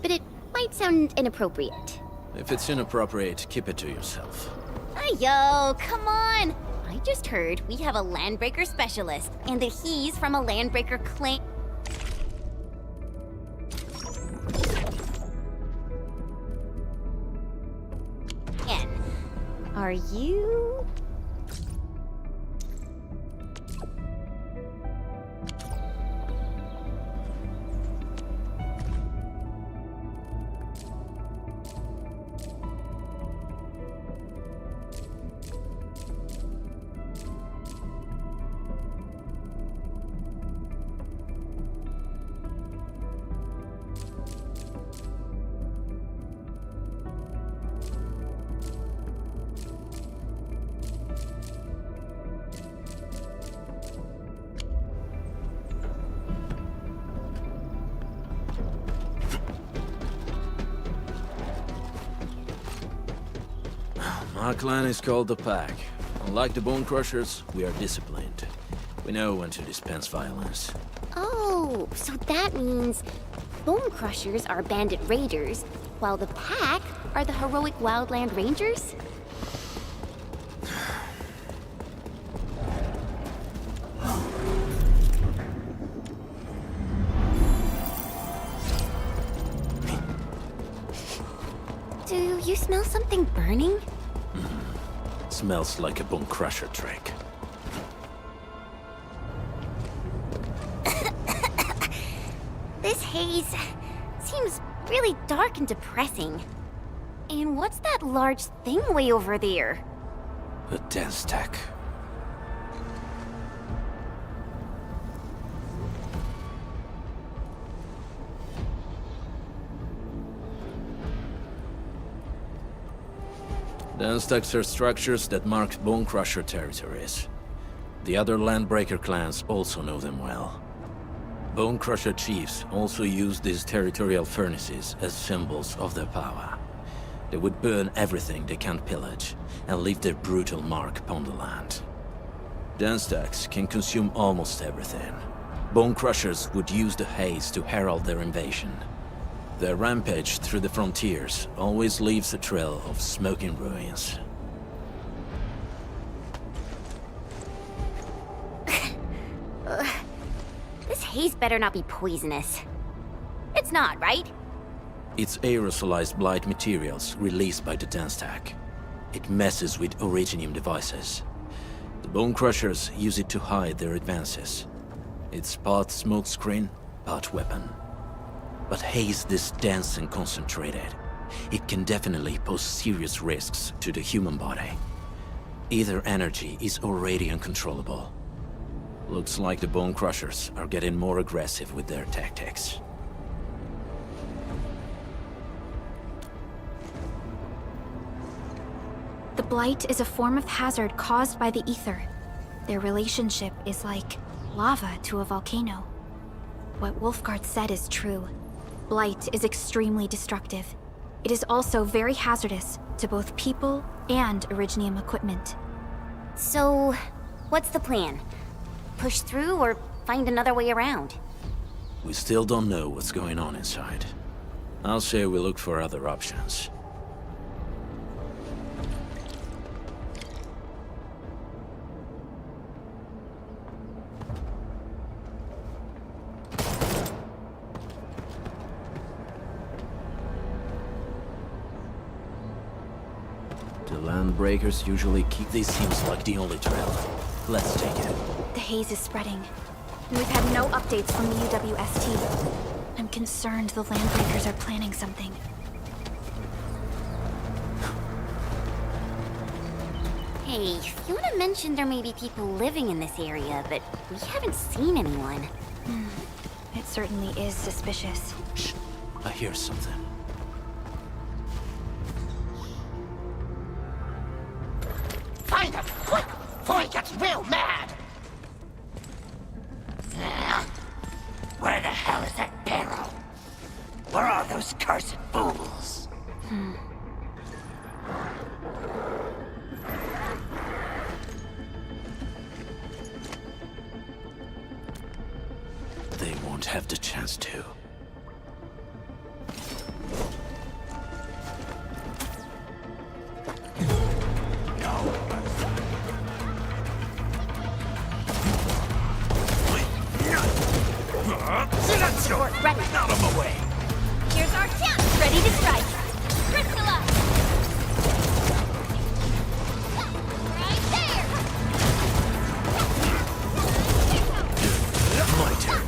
but it might sound inappropriate. If it's inappropriate, keep it to yourself. Yo, come on! I just heard we have a landbreaker specialist, and that he's from a landbreaker clan. Are you? Our clan is called the Pack. Unlike the Bone Crushers, we are disciplined. We know when to dispense violence. Oh, so that means Bone Crushers are bandit raiders, while the Pack are the heroic wildland rangers? Do you smell something burning? Smells like a Bone Crusher trick. This haze seems really dark and depressing. And what's that large thing way over there? A dense tech. Dense techs are structures that mark Bone Crusher territories. The other Landbreaker clans also know them well. Bone Crusher chiefs also use these territorial furnaces as symbols of their power. They would burn everything they can't pillage, and leave their brutal mark upon the land. Dense techs can consume almost everything. Bone Crushers would use the haze to herald their invasion. Their rampage through the frontiers always leaves a trail of smoking ruins. This haze better not be poisonous. It's not, right? It's aerosolized blight materials released by the dense tech. It messes with Originium devices. The Bone Crushers use it to hide their advances. It's part smokescreen, part weapon. But haze this dense and concentrated, it can definitely pose serious risks to the human body. Either energy is already uncontrollable. Looks like the Bone Crushers are getting more aggressive with their tactics. The blight is a form of hazard caused by the ether. Their relationship is like lava to a volcano. What Wolfguard said is true. Blight is extremely destructive. It is also very hazardous to both people and Originium equipment. So, what's the plan? Push through or find another way around? We still don't know what's going on inside. I'll say we look for other options. The Landbreakers usually keep these seems like the only trail. Let's take it. The haze is spreading, and we've had no updates from the UWST. I'm concerned the Landbreakers are planning something. Hey, Fiona mentioned there may be people living in this area, but we haven't seen anyone. It certainly is suspicious. Shh. I hear something. Find him, quick, before he gets real mad! Where the hell is that barrel? Where are those cursed fools? They won't have the chance to. Ready. Out of my way. Here's our chance! Ready to strike! Crystallize! Right there! My turn.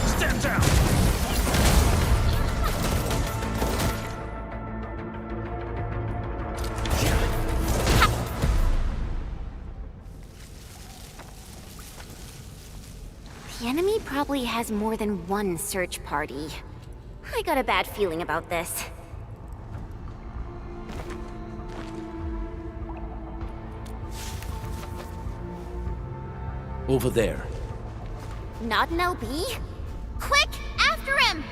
Stand down! The enemy probably has more than one search party. I got a bad feeling about this. Over there. Not an LB? Quick, after him!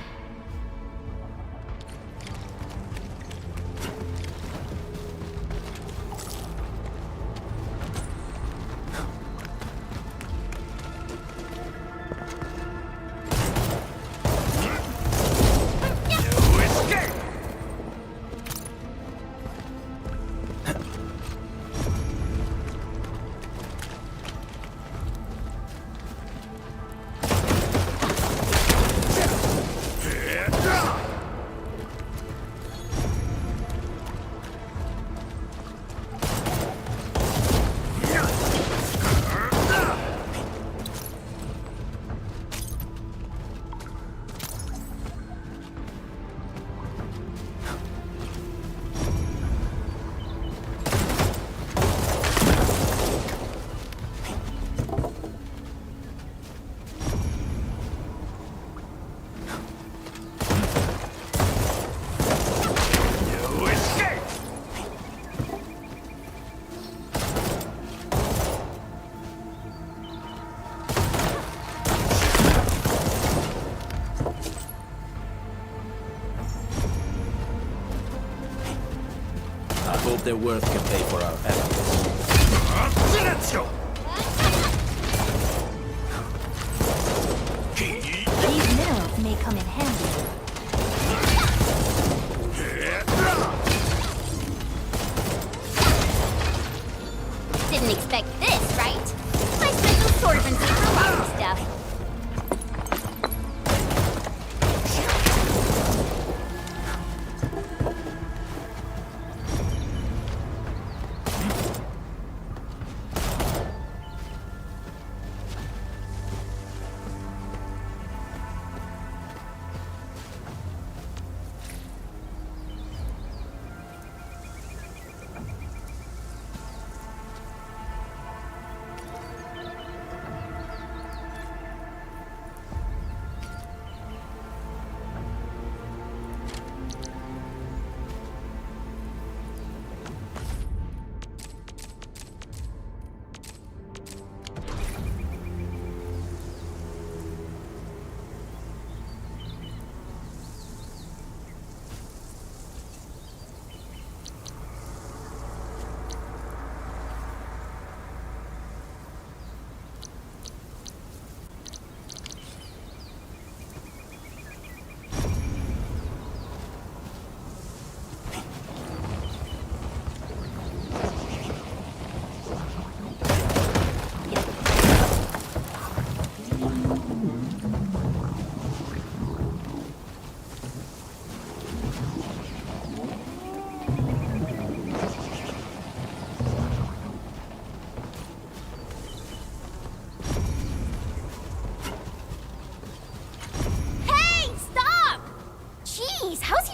their worth can pay for our efforts. These minerals may come in handy. Didn't expect this, right? My special sorcery for rotten stuff.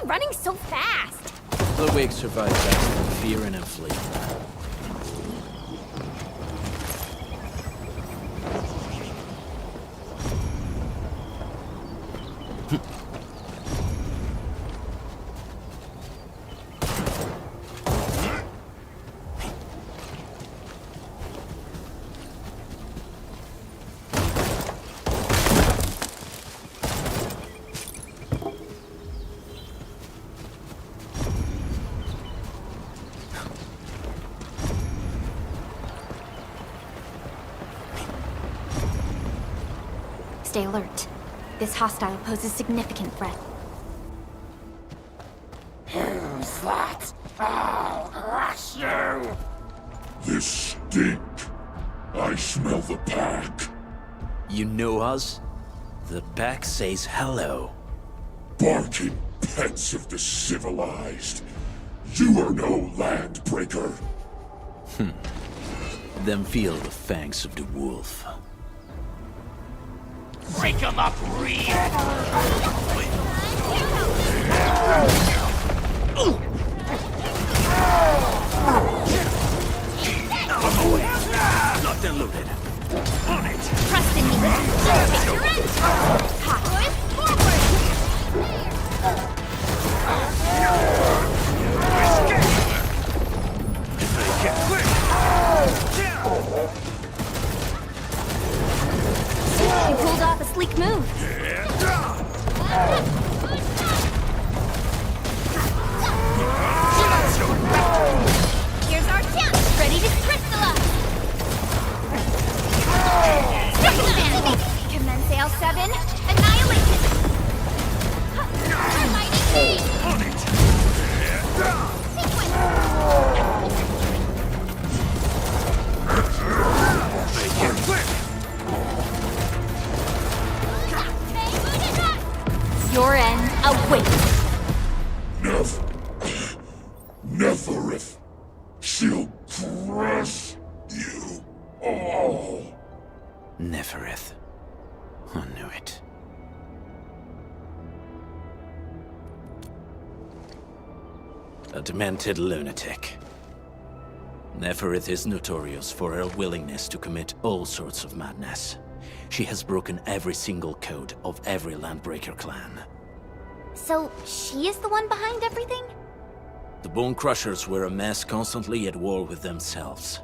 Running so fast! The weak survive best from fear and flee. Stay alert. This hostile poses significant threat. Who's that? I'll crush you! This stink. I smell the pack. You know us? The pack says hello. Barking pets of the civilized. You are no landbreaker. Then feel the fangs of the wolf. Break them up real! Locked and loaded. On it! Trust in me! Take your end! Hot boys, forward! You pulled off a sleek move. Here's our chance! Ready to crystallize! Commence AL7, annihilation! Mighty key! On it! Sequence! Make it quick! Your end awaits! Neferith. She'll crush you all. Neferith. I knew it. A demented lunatic. Neferith is notorious for her willingness to commit all sorts of madness. She has broken every single code of every Landbreaker clan. So, she is the one behind everything? The Bone Crushers were a mess constantly at war with themselves.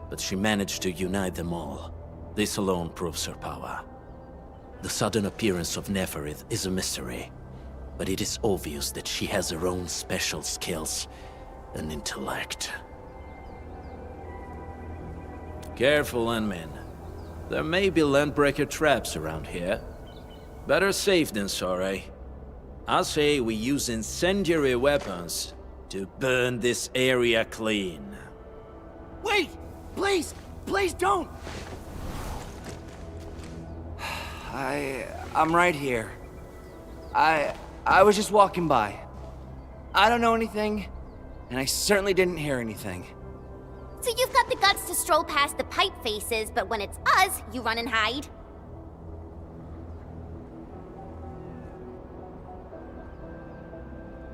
But she managed to unite them all. This alone proves her power. The sudden appearance of Neferith is a mystery. But it is obvious that she has her own special skills. and intellect. Careful, Enmin. There may be landbreaker traps around here. Better safe than sorry. I say we use incendiary weapons to burn this area clean. Wait! Please! Please don't! I'm right here. I was just walking by. I don't know anything, and I certainly didn't hear anything. So you've got the guts to stroll past the pipe faces, but when it's us, you run and hide?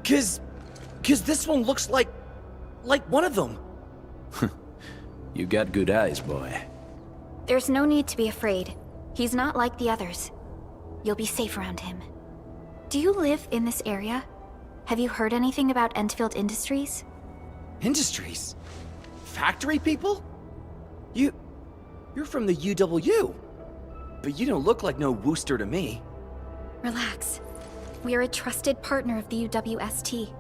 Cause this one looks like one of them. You got good eyes, boy. There's no need to be afraid. He's not like the others. You'll be safe around him. Do you live in this area? Have you heard anything about Endfield Industries? Industries? Factory people? You're from the UW. But you don't look like no Wooster to me. Relax. We are a trusted partner of the UWST.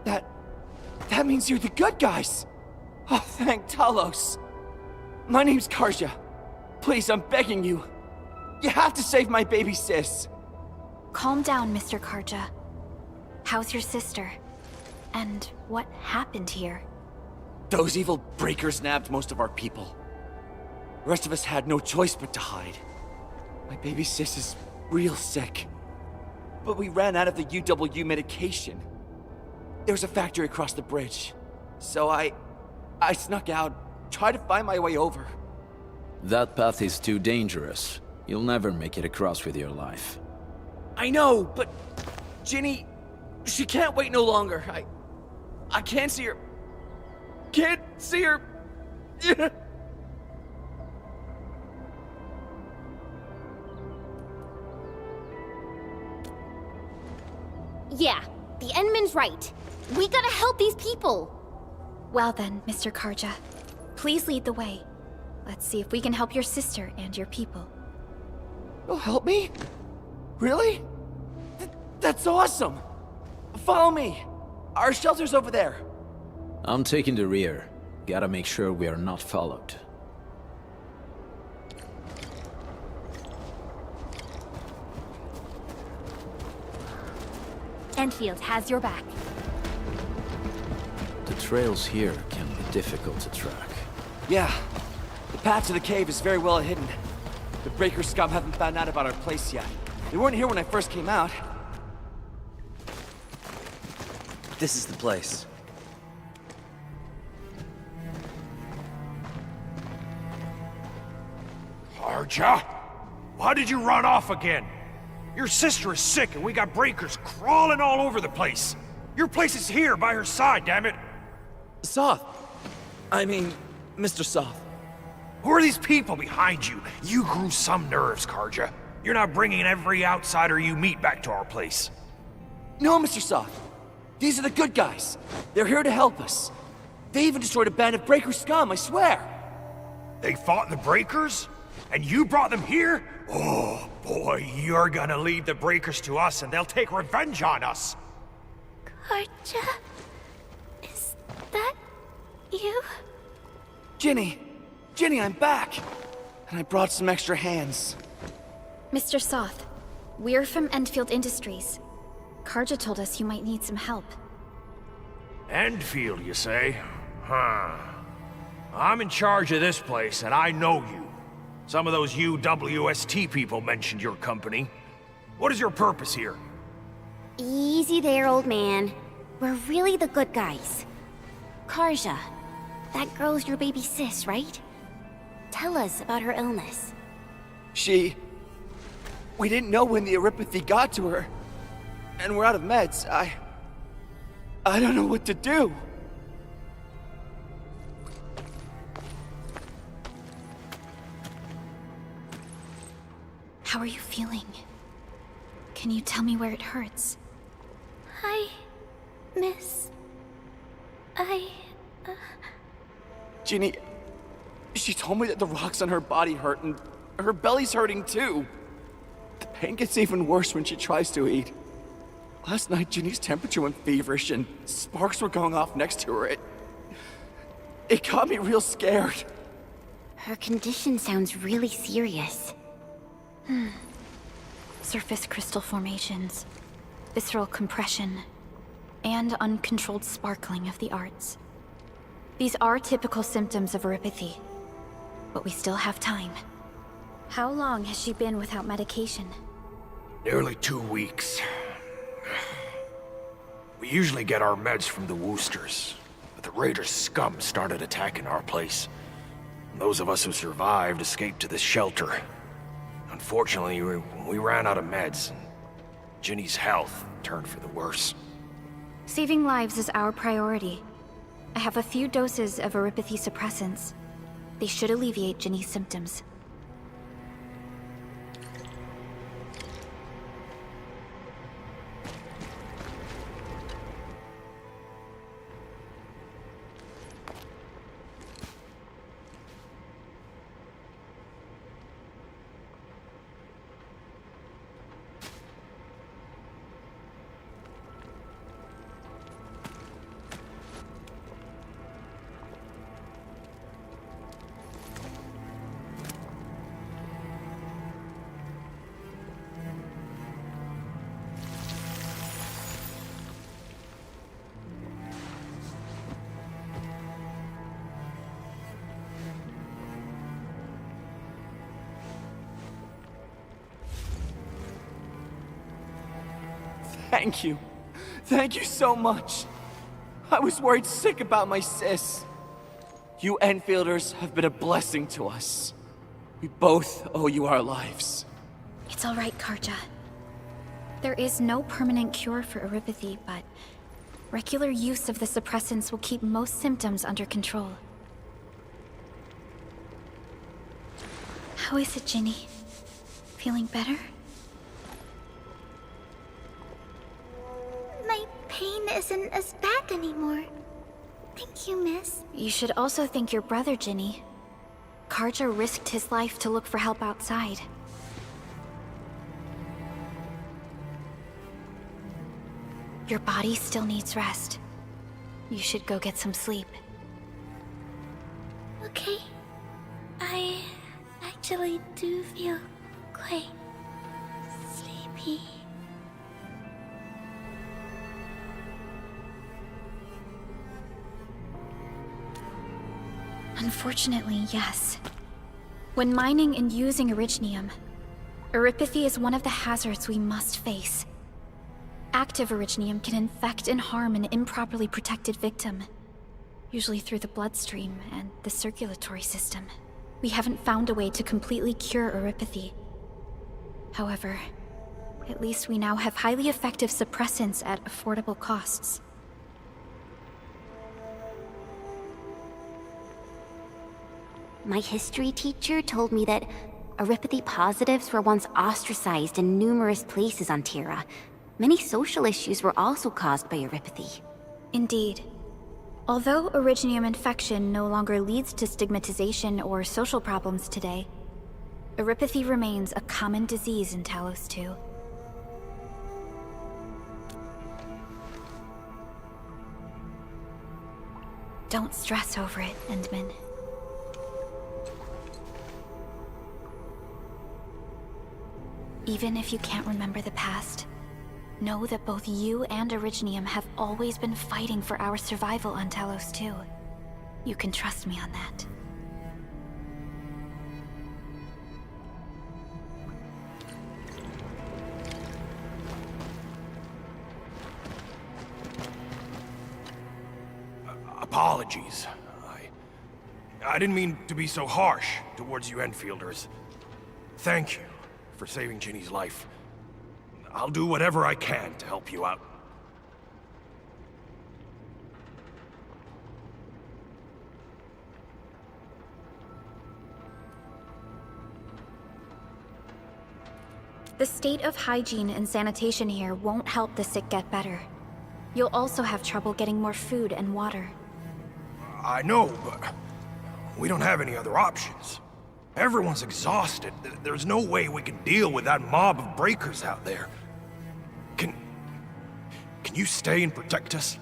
That means you're the good guys! Oh, thank Talos. My name's Karja. Please, I'm begging you. You have to save my baby sis. Calm down, Mr. Karja. How's your sister? And what happened here? Those evil breakers nabbed most of our people. The rest of us had no choice but to hide. My baby sis is real sick. But we ran out of the UW medication. There's a factory across the bridge. So I snuck out, tried to find my way over. That path is too dangerous. You'll never make it across with your life. I know, but Ginny, she can't wait no longer. I can't see her. Can't see her. Yeah, the Endman's right. We gotta help these people. Well then, Mr. Karja, please lead the way. Let's see if we can help your sister and your people. You'll help me? Really? That's awesome! Follow me! Our shelter's over there. I'm taking the rear. Gotta make sure we are not followed. Endfield has your back. The trails here can be difficult to track. Yeah. The path to the cave is very well hidden. The Breaker scum haven't found out about our place yet. They weren't here when I first came out. This is the place. Karja? Why did you run off again? Your sister is sick and we got breakers crawling all over the place. Your place is here by her side, damn it. Soth. I mean, Mr. Soth. Who are these people behind you? You grew some nerves, Karja. You're not bringing every outsider you meet back to our place. No, Mr. Soth. These are the good guys. They're here to help us. They even destroyed a band of Breaker scum, I swear. They fought the Breakers? And you brought them here? Oh, boy, you're gonna lead the Breakers to us and they'll take revenge on us. Karja? Is that you? Ginny, I'm back. And I brought some extra hands. Mr. Soth, we're from Endfield Industries. Karja told us you might need some help. Endfield, you say? Huh. I'm in charge of this place, and I know you. Some of those UWST people mentioned your company. What is your purpose here? Easy there, old man. We're really the good guys. Karja, that girl's your baby sis, right? Tell us about her illness. We didn't know when the erypathy got to her. And we're out of meds. I don't know what to do. How are you feeling? Can you tell me where it hurts? Hi, miss. Ginny, she told me that the rocks on her body hurt and her belly's hurting too. The pain gets even worse when she tries to eat. Last night, Ginny's temperature went feverish and sparks were going off next to her. It got me real scared. Her condition sounds really serious. Surface crystal formations, visceral compression, and uncontrolled sparkling of the arts. These are typical symptoms of erypathy, but we still have time. How long has she been without medication? Nearly 2 weeks. We usually get our meds from the Woosters, but the Raiders' scum started attacking our place. Those of us who survived escaped to this shelter. Unfortunately, we ran out of meds, and Ginny's health turned for the worse. Saving lives is our priority. I have a few doses of erypathy suppressants. They should alleviate Ginny's symptoms. Thank you. Thank you so much. I was worried sick about my sis. You Enfielders have been a blessing to us. We both owe you our lives. It's all right, Karja. There is no permanent cure for erypathy, but regular use of the suppressants will keep most symptoms under control. How is it, Ginny? Feeling better? My pain isn't as bad anymore. Thank you, miss. You should also thank your brother, Ginny. Karja risked his life to look for help outside. Your body still needs rest. You should go get some sleep. Okay. I actually do feel quite sleepy. Unfortunately, yes. When mining and using Originium, erypathy is one of the hazards we must face. Active Originium can infect and harm an improperly protected victim, usually through the bloodstream and the circulatory system. We haven't found a way to completely cure erypathy. However, at least we now have highly effective suppressants at affordable costs. My history teacher told me that erypathy positives were once ostracized in numerous places on Terra. Many social issues were also caused by erypathy. Indeed. Although Originium infection no longer leads to stigmatization or social problems today, erypathy remains a common disease in Talos 2. Don't stress over it, Endman. Even if you can't remember the past, know that both you and Originium have always been fighting for our survival on Talos 2. You can trust me on that. Apologies. I didn't mean to be so harsh towards you Enfielders. Thank you for saving Ginny's life. I'll do whatever I can to help you out. The state of hygiene and sanitation here won't help the sick get better. You'll also have trouble getting more food and water. I know, but we don't have any other options. Everyone's exhausted. There's no way we can deal with that mob of breakers out there. Can you stay and protect us?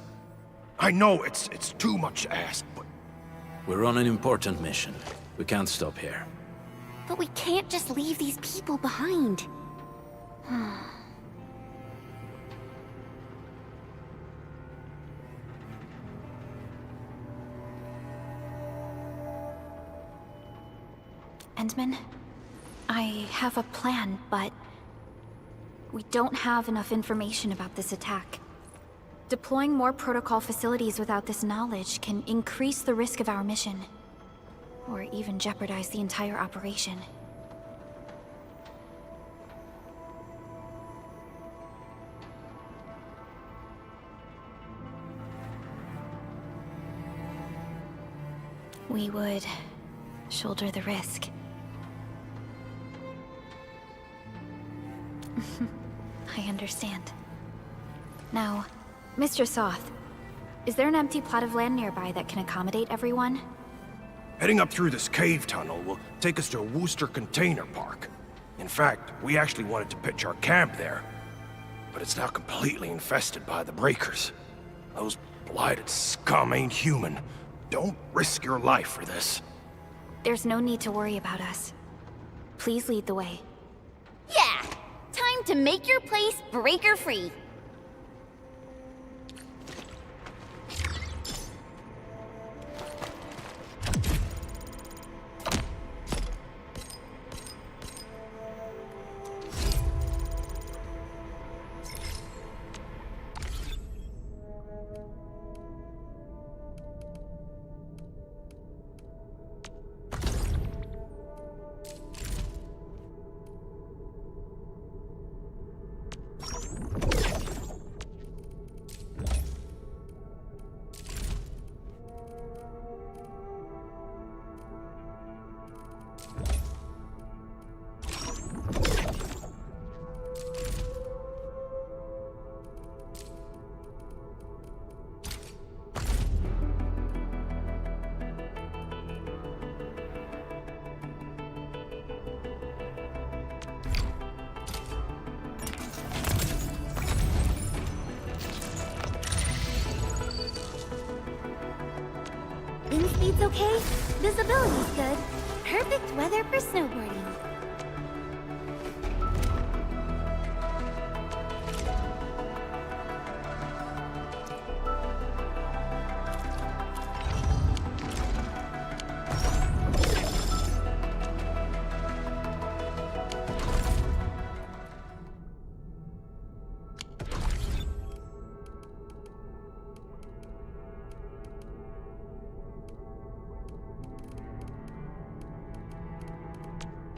I know it's too much to ask, but... We're on an important mission. We can't stop here. But we can't just leave these people behind. Endman, I have a plan, but we don't have enough information about this attack. Deploying more protocol facilities without this knowledge can increase the risk of our mission, or even jeopardize the entire operation. We would shoulder the risk. I understand. Now, Mr. Soth, is there an empty plot of land nearby that can accommodate everyone? Heading up through this cave tunnel will take us to a Wooster container park. In fact, we actually wanted to pitch our camp there. But it's now completely infested by the Breakers. Those blighted scum ain't human. Don't risk your life for this. There's no need to worry about us. Please lead the way. Yeah! Time to make your place breaker-free. Wind speed's okay, visibility's good. Perfect weather for snowboarding.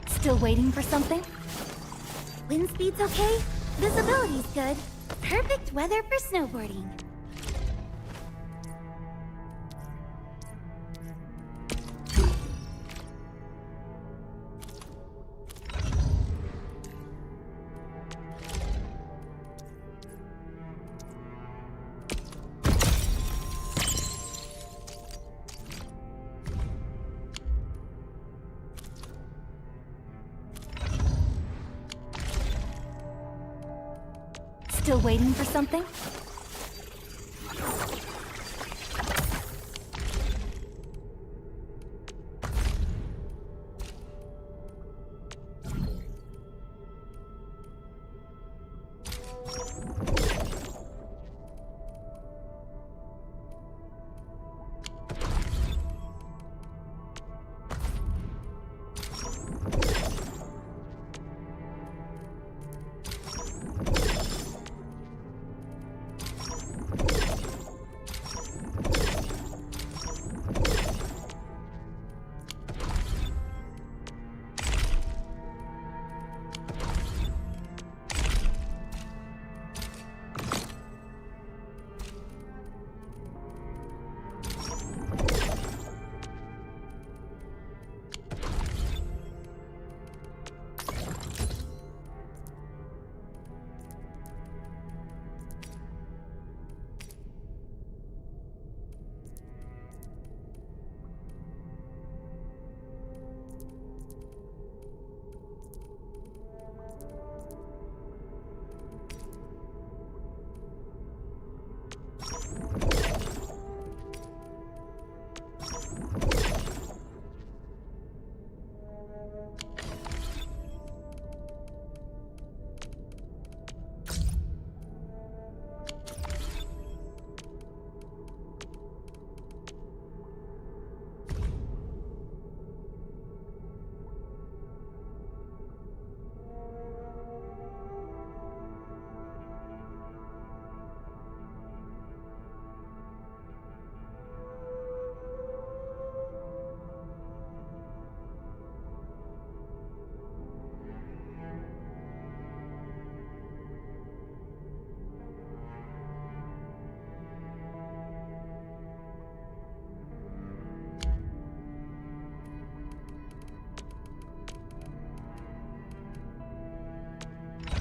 Still waiting for something? Wind speed's okay, visibility's good. Perfect weather for snowboarding. Still waiting for something?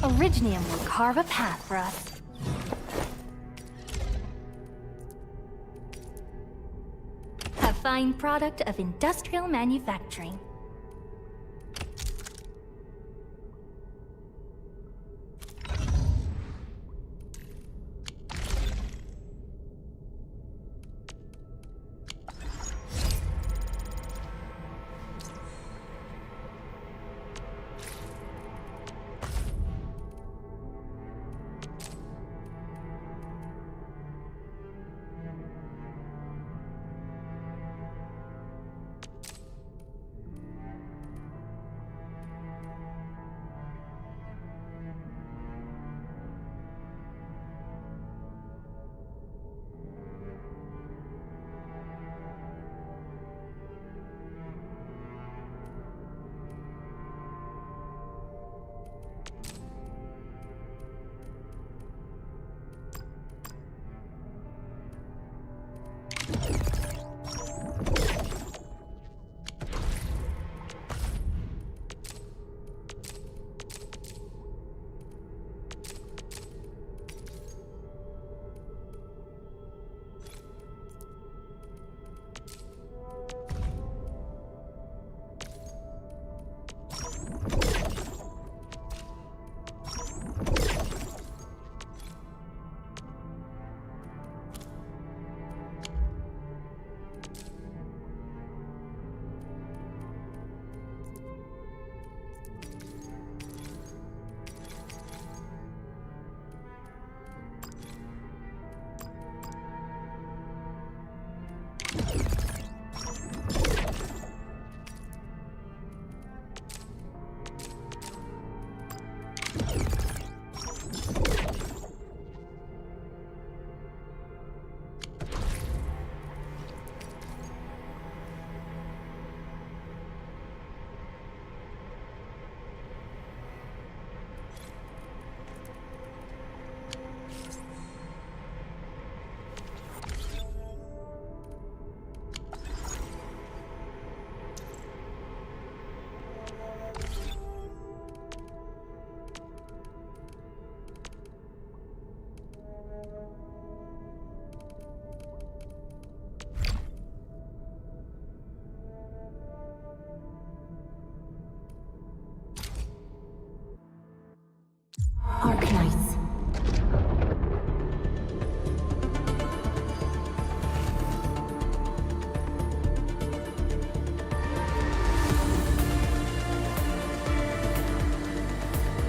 Originium will carve a path for us. A fine product of industrial manufacturing. Arknights.